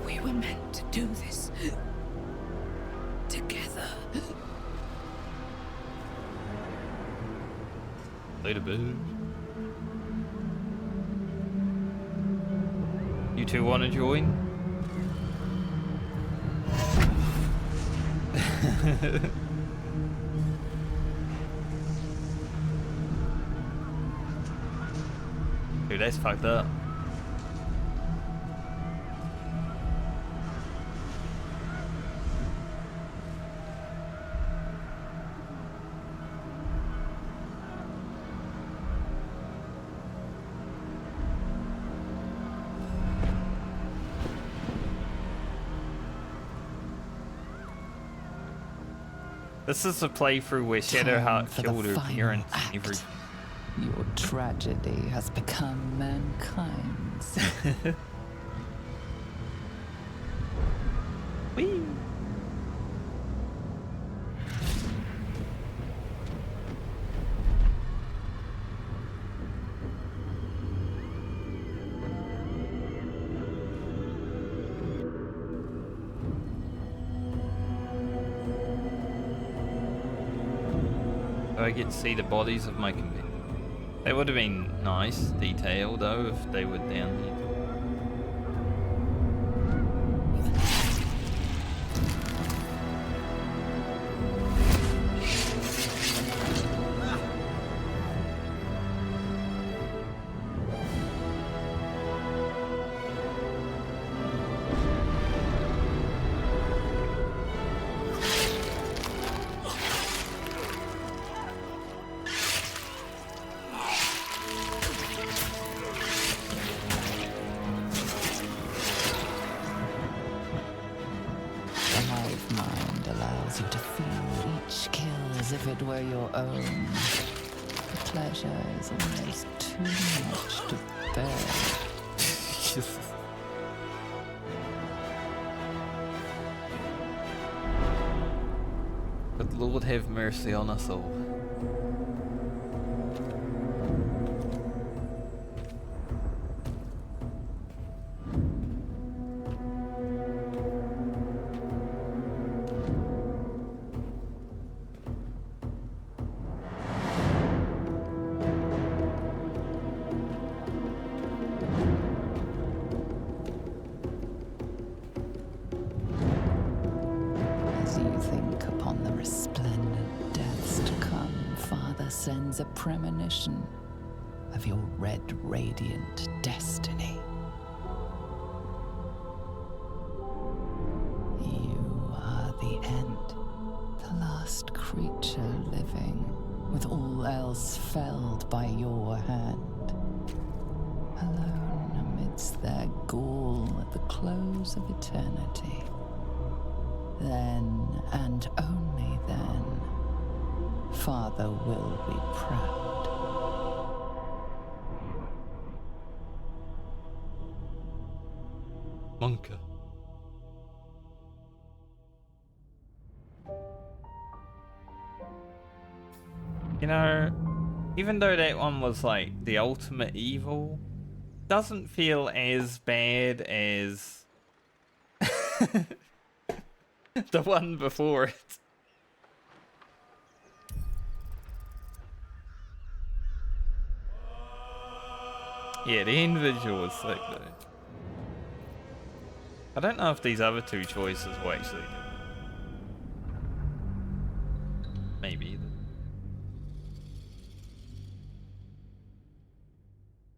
We were meant to do this together. Later, bitch. You two want to join? Dude, that's fucked up. This is a playthrough where Shadowheart killed her parents and everything. Your tragedy has become mankind's. Whee! I get to see the bodies of my companions. That would have been nice detail though if they were down here. You to feel each kill as if it were your own. The pleasure is almost too much to bear. But Lord have mercy on us all. Sends a premonition of your red radiant destiny. You are the end, the last creature living, with all else felled by your hand. Alone amidst their gall at the close of eternity. Then, and only then, Father will be proud. Monka. You know, even though that one was like the ultimate evil, doesn't feel as bad as the one before it. Yeah, the individual was sick though. I don't know if these other two choices were actually good. Maybe.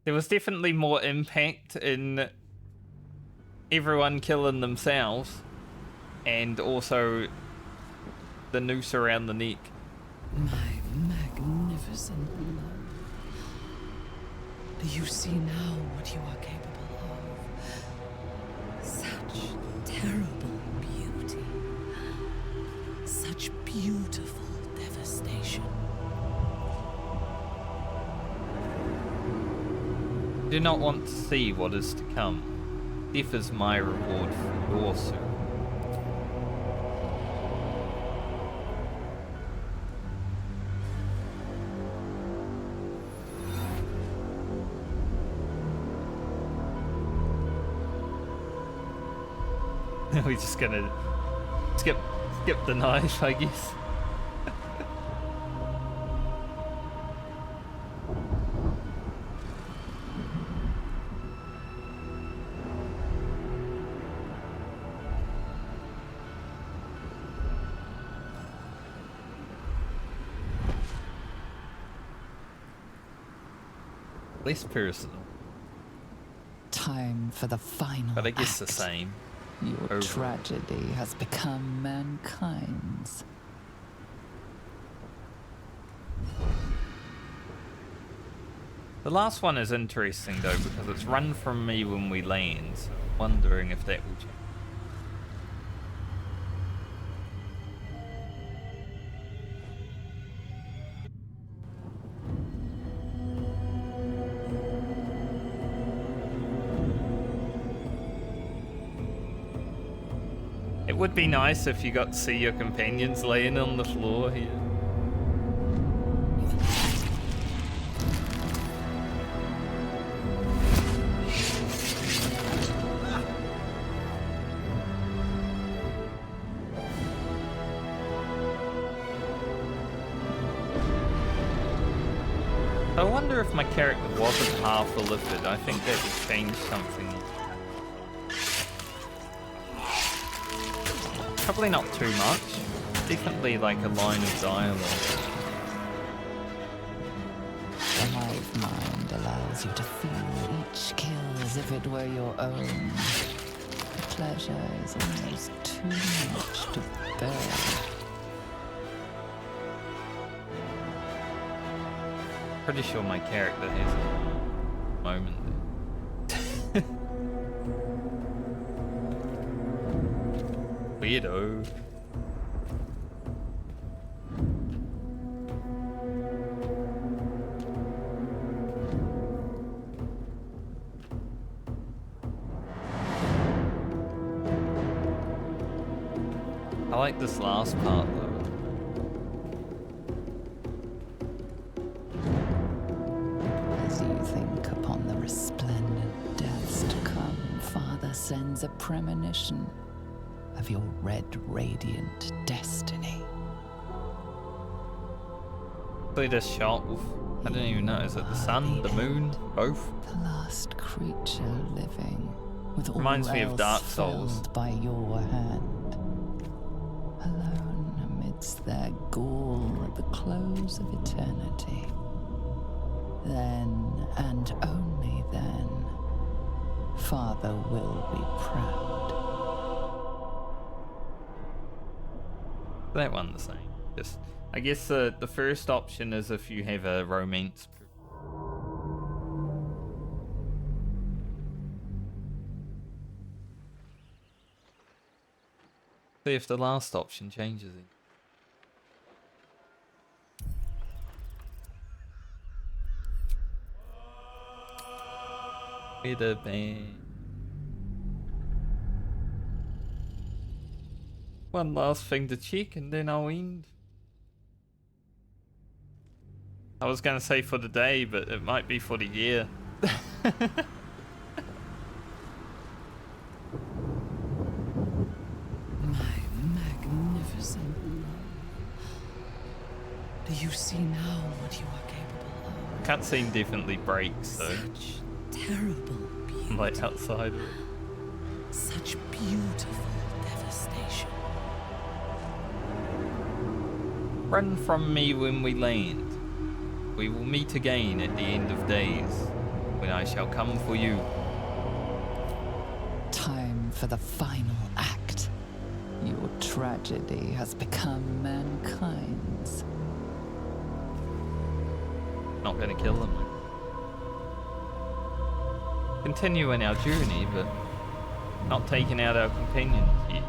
There was definitely more impact in everyone killing themselves and also the noose around the neck. My magnificent love. Do you see now what you are capable of? Such terrible beauty. Such beautiful devastation. I do not want to see what is to come. Death is my reward for your service. We're just gonna skip the knife, I guess. Less personal. Time for the final But I guess act. the same. Your tragedy has become mankind's. The last one is interesting though because it's run from me when we land, so I'm wondering if that will change. It would be nice if you got to see your companions laying on the floor here. I wonder if my character wasn't half a lizard. I think that would change something. Probably not too much. Definitely like a line of dialogue. The hive mind allows you to feel each kill as if it were your own. The pleasure is almost too much to bear. Pretty sure my character has a moment there. Weirdo. I like this last part though. As you think upon the resplendent deaths to come, Father sends a premonition of your red radiant destiny. Play this shot with, I don't even know, is it the sun, the moon, both? The last creature living, with all Reminds me of else Dark Souls. felled by your hand. Alone amidst their gall at the close of eternity. Then, and only then, Father will be proud. That one the same. Just, I guess the first option is if you have a romance. See if the last option changes it. With a bang. One last thing to check and then I'll end. I was gonna say for the day, but it might be for the year. My magnificent love. Do you see now what you are capable of? Cutscene definitely breaks, so. Such terrible beauty. I'm like outside of it. Such beautiful devastation. Run from me when we land. We will meet again at the end of days, when I shall come for you. Time for the final act. Your tragedy has become mankind's. Not gonna kill them. Continuing our journey, but not taking out our companions yet.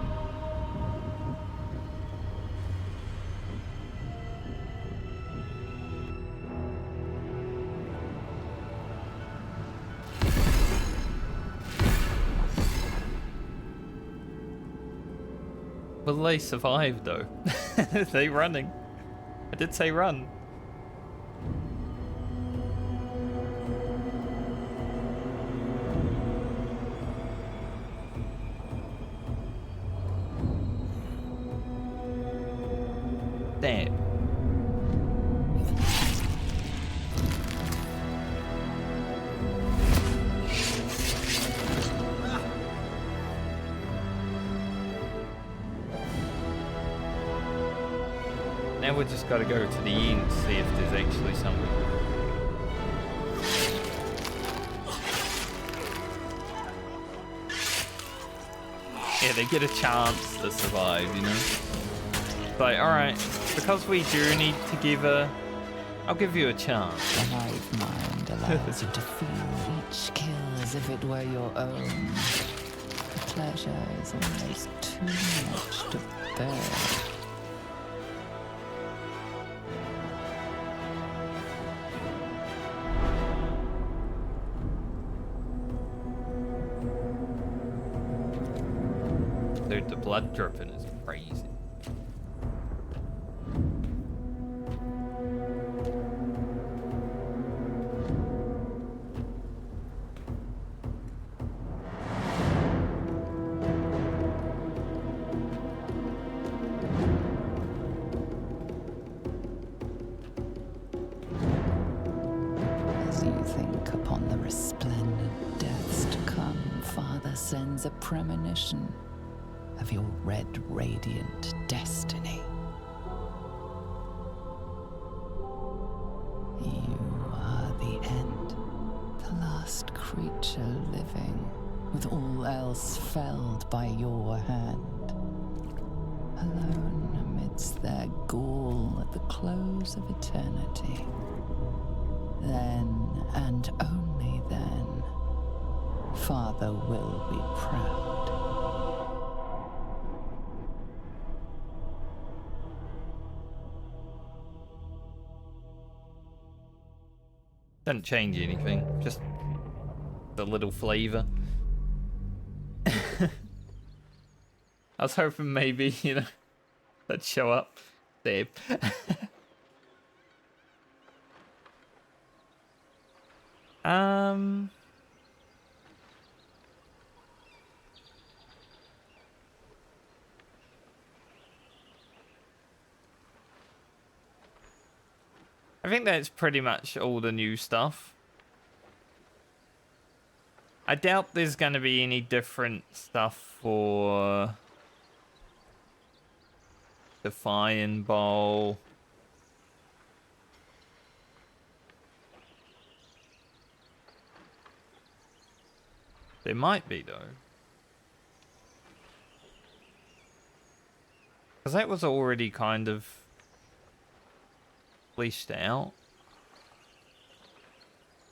Will they survive though? Are they running? I did say run. Damn. Now we just got to go to the end to see if there's actually something. Yeah, they get a chance to survive, you know? Like, alright, because we journeyed together, I'll give you a chance. The hive mind allows you to feel each kill as if it were your own. The pleasure is almost too much to bear. Dude, the blood dripping is crazy. As you think upon the resplendent deaths to come, Father sends a premonition of your red radiant destiny. You are the end, the last creature living, with all else felled by your hand. Alone amidst their gall at the close of eternity. Then, and only then, Father will be proud. Doesn't change anything, just the little flavor. I was hoping maybe, you know, that'd show up. There. I think that's pretty much all the new stuff. I doubt there's going to be any different stuff for the Fireball. There might be though. Because that was already kind of fleshed out.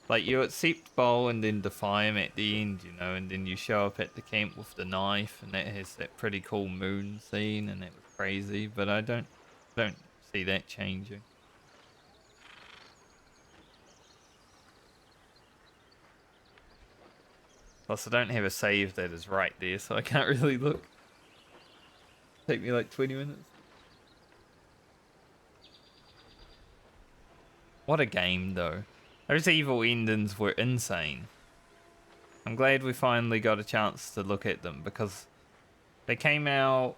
Like, you accept Bhaal and then defy him at the end, you know, and then you show up at the camp with the knife, and that has that pretty cool moon scene, and that was crazy, but I don't see that changing. Plus, I don't have a save that is right there, so I can't really look. Take me like 20 minutes. What a game, though. Those evil endings were insane. I'm glad we finally got a chance to look at them, because they came out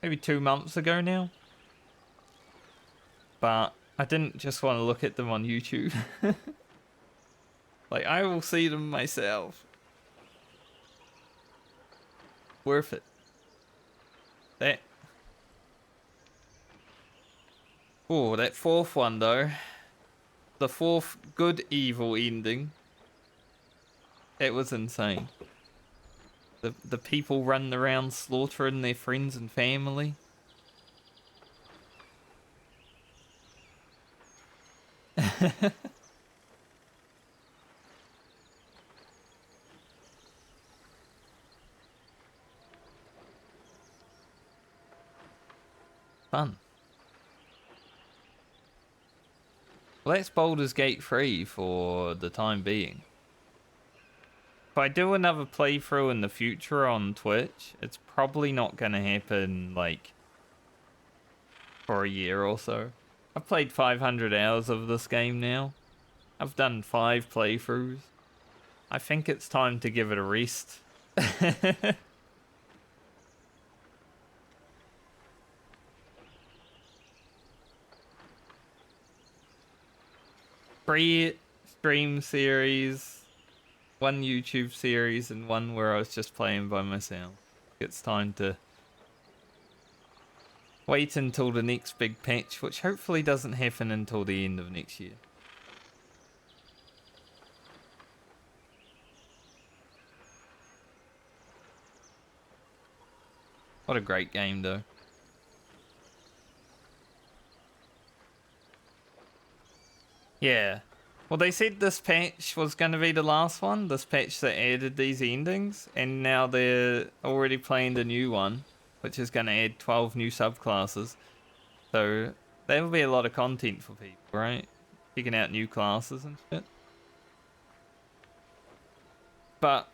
maybe 2 months ago now. But I didn't just want to look at them on YouTube. Like, I will see them myself. Worth it. That. Oh, that fourth one though. The fourth good evil ending. It was insane. The people running around slaughtering their friends and family. Fun. Well, that's Baldur's Gate 3 for the time being. If I do another playthrough in the future on Twitch, it's probably not going to happen, like, for a year or so. I've played 500 hours of this game now. I've done 5 playthroughs. I think it's time to give it a rest. Free stream series, 1 YouTube series, and 1 where I was just playing by myself. It's time to wait until the next big patch, which hopefully doesn't happen until the end of next year. What a great game, though. Yeah. Well, they said this patch was going to be the last one, this patch that added these endings, and now they're already playing the new one, which is going to add 12 new subclasses. So, there will be a lot of content for people, right? Picking out new classes and shit. But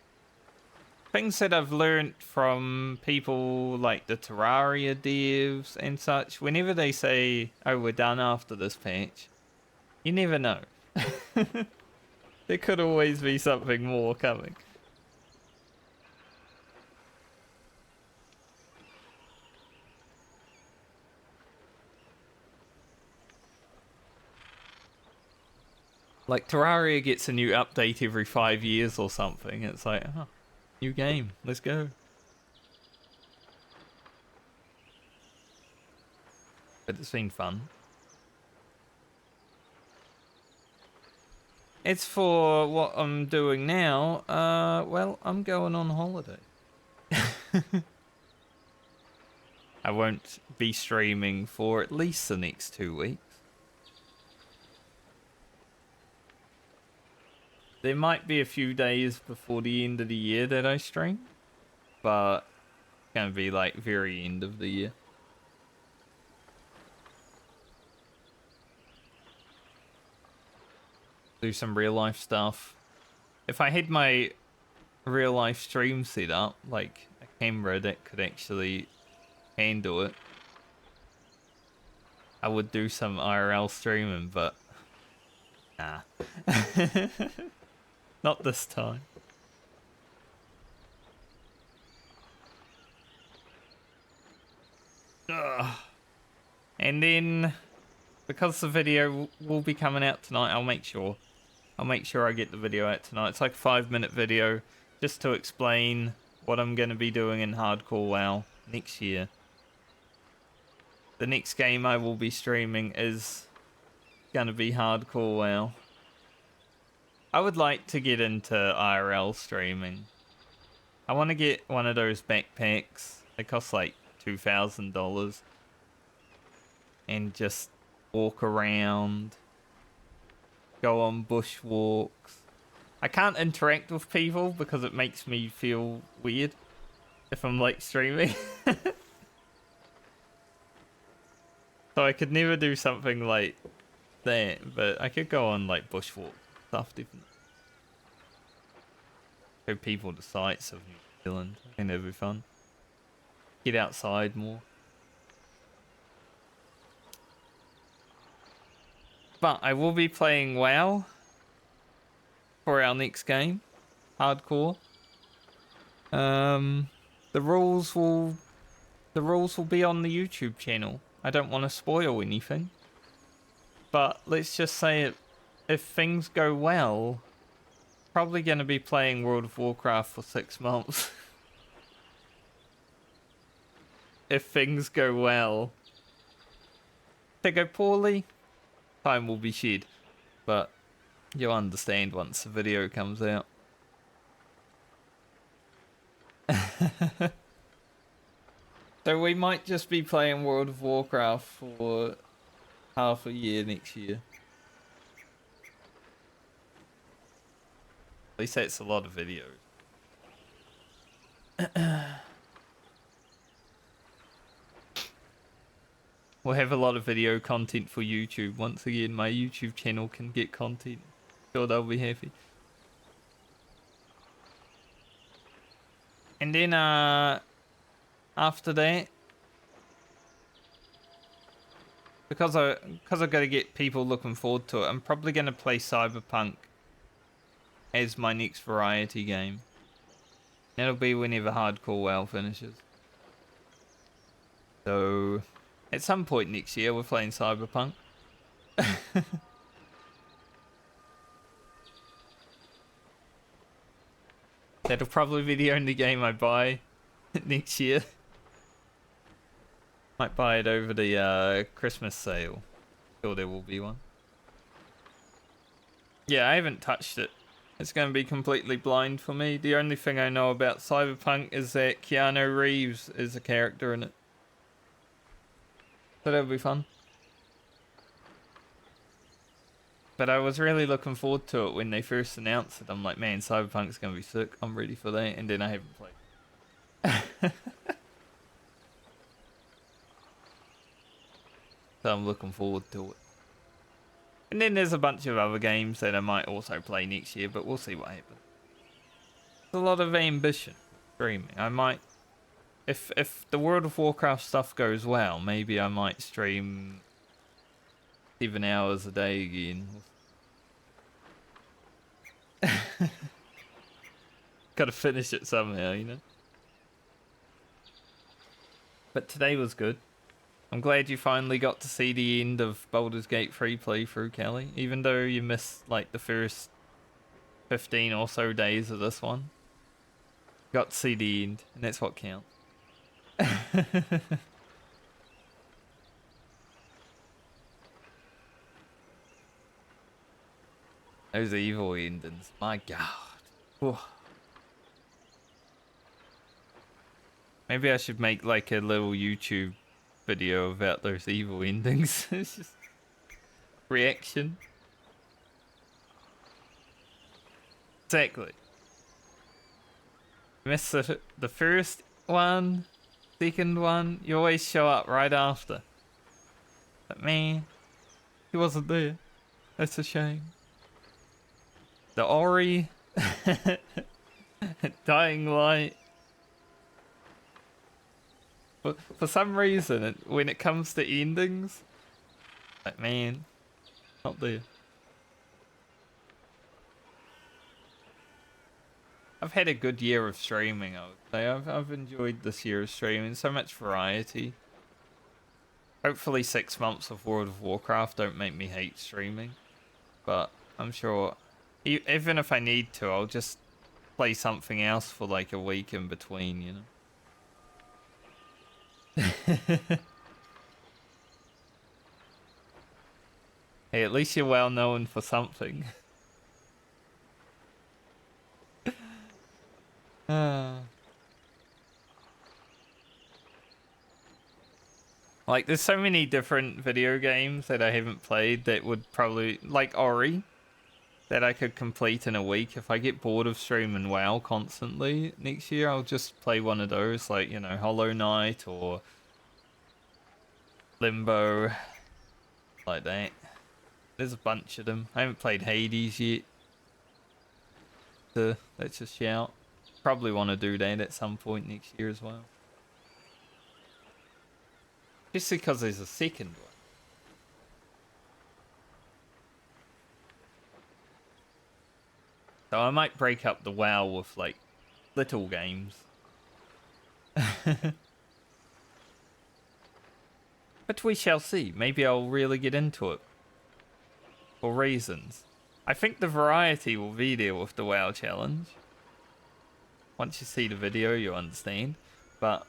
things that I've learned from people like the Terraria devs and such, whenever they say, oh, we're done after this patch, you never know. There could always be something more coming. Like, Terraria gets a new update every 5 years or something. It's like, oh, new game, let's go. But it's been fun. As for what I'm doing now, well, I'm going on holiday. I won't be streaming for at least the next 2 weeks. There might be a few days before the end of the year that I stream, but it's gonna be like very end of the year. Do some real life stuff. If I had my real life stream set up, like a camera that could actually handle it, I would do some IRL streaming, but nah. Not this time. Ugh. And then, because the video will be coming out tonight, I'll make sure I get the video out tonight. It's like a 5-minute video just to explain what I'm going to be doing in Hardcore WoW next year. The next game I will be streaming is going to be Hardcore WoW. I would like to get into IRL streaming. I want to get one of those backpacks. They cost like $2,000. and just walk around, go on bushwalks. I can't interact with people because it makes me feel weird if I'm like streaming. So I could never do something like that, but I could go on like bushwalk stuff definitely. Show people the sights of New Zealand. I think that'd be fun. Get outside more. But I will be playing WoW for our next game, hardcore. The rules will be on the YouTube channel. I don't want to spoil anything, but let's just say if things go well, probably going to be playing World of Warcraft for 6 months. If things go well. If they go poorly, time will be shed, but you'll understand once the video comes out. So we might just be playing World of Warcraft for half a year next year. At least that's a lot of videos. We'll have a lot of video content for YouTube. Once again, my YouTube channel can get content. Sure, they'll be happy. And then, after that, because I've got to get people looking forward to it, I'm probably going to play Cyberpunk as my next variety game. That'll be whenever Hardcore WoW finishes. So, at some point next year, we're playing Cyberpunk. That'll probably be the only game I buy next year. Might buy it over the Christmas sale. Sure, there will be one. Yeah, I haven't touched it. It's going to be completely blind for me. The only thing I know about Cyberpunk is that Keanu Reeves is a character in it. So that'll be fun. But I was really looking forward to it when they first announced it. I'm like, man, Cyberpunk's going to be sick. I'm ready for that. And then I haven't played. So I'm looking forward to it. And then there's a bunch of other games that I might also play next year, but we'll see what happens. There's a lot of ambition streaming. I might, if the World of Warcraft stuff goes well, maybe I might stream 7 hours a day again. Gotta finish it somehow, you know. But today was good. I'm glad you finally got to see the end of Baldur's Gate 3 playthrough, Kelly. Even though you missed like the first 15 or so days of this one. Got to see the end, and that's what counts. Those evil endings, my god. Whew. Maybe I should make like a little YouTube video about those evil endings. It's just reaction. Exactly. Miss the first one, second one, you always show up right after. But man, he wasn't there. That's a shame. The Ori, Dying Light. But for some reason, when it comes to endings, like man, not there. I've had a good year of streaming, I would say. I've enjoyed this year of streaming, so much variety. Hopefully 6 months of World of Warcraft don't make me hate streaming. But I'm sure, even if I need to, I'll just play something else for like a week in between, you know. Hey, at least you're well known for something. Like, there's so many different video games that I haven't played that would probably, like Ori, that I could complete in a week. If I get bored of streaming WoW constantly next year, I'll just play one of those, like, you know, Hollow Knight or Limbo, like that. There's a bunch of them. I haven't played Hades yet. So that's a shout. Probably want to do that at some point next year as well. Just because there's a second one. So I might break up the WoW with like little games. But we shall see. Maybe I'll really get into it. For reasons. I think the variety will be there with the WoW challenge. Once you see the video, you'll understand. But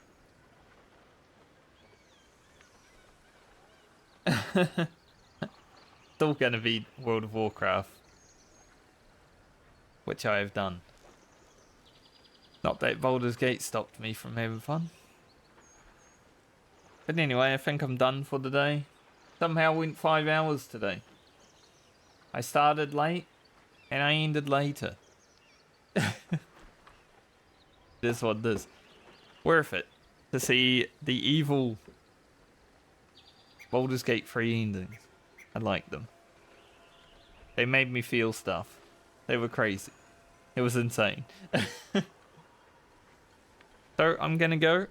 still gonna be World of Warcraft, which I have done. Not that Baldur's Gate stopped me from having fun. But anyway, I think I'm done for the day. Somehow went 5 hours today. I started late and I ended later. This one, this. Worth it to see the evil Baldur's Gate 3 endings. I like them. They made me feel stuff. They were crazy. It was insane. So I'm gonna go.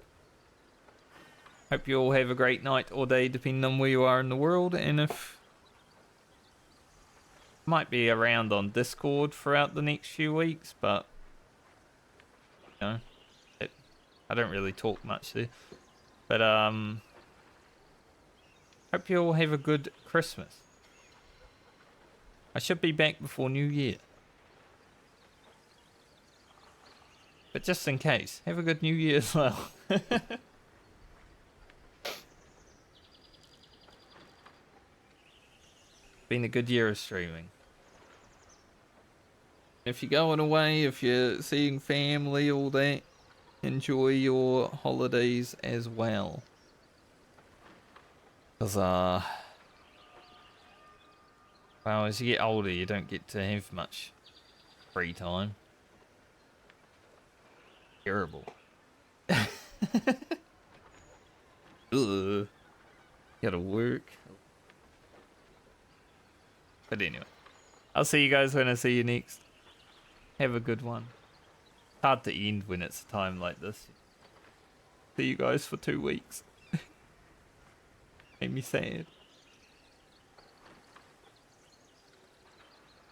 Hope you all have a great night or day depending on where you are in the world, and if might be around on Discord throughout the next few weeks, but you know, I don't really talk much there. But hope you all have a good Christmas. I should be back before New Year. But just in case, have a good New Year as well. Been a good year of streaming. If you're going away, if you're seeing family, all that, enjoy your holidays as well. Because, well, as you get older, you don't get to have much free time. Terrible. Ugh. Gotta work. But anyway, I'll see you guys when I see you next. Have a good one. Hard to end when it's a time like this. See you guys for 2 weeks. Made me sad.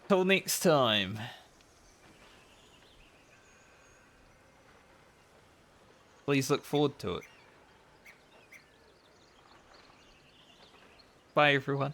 Till next time. Please look forward to it. Bye everyone.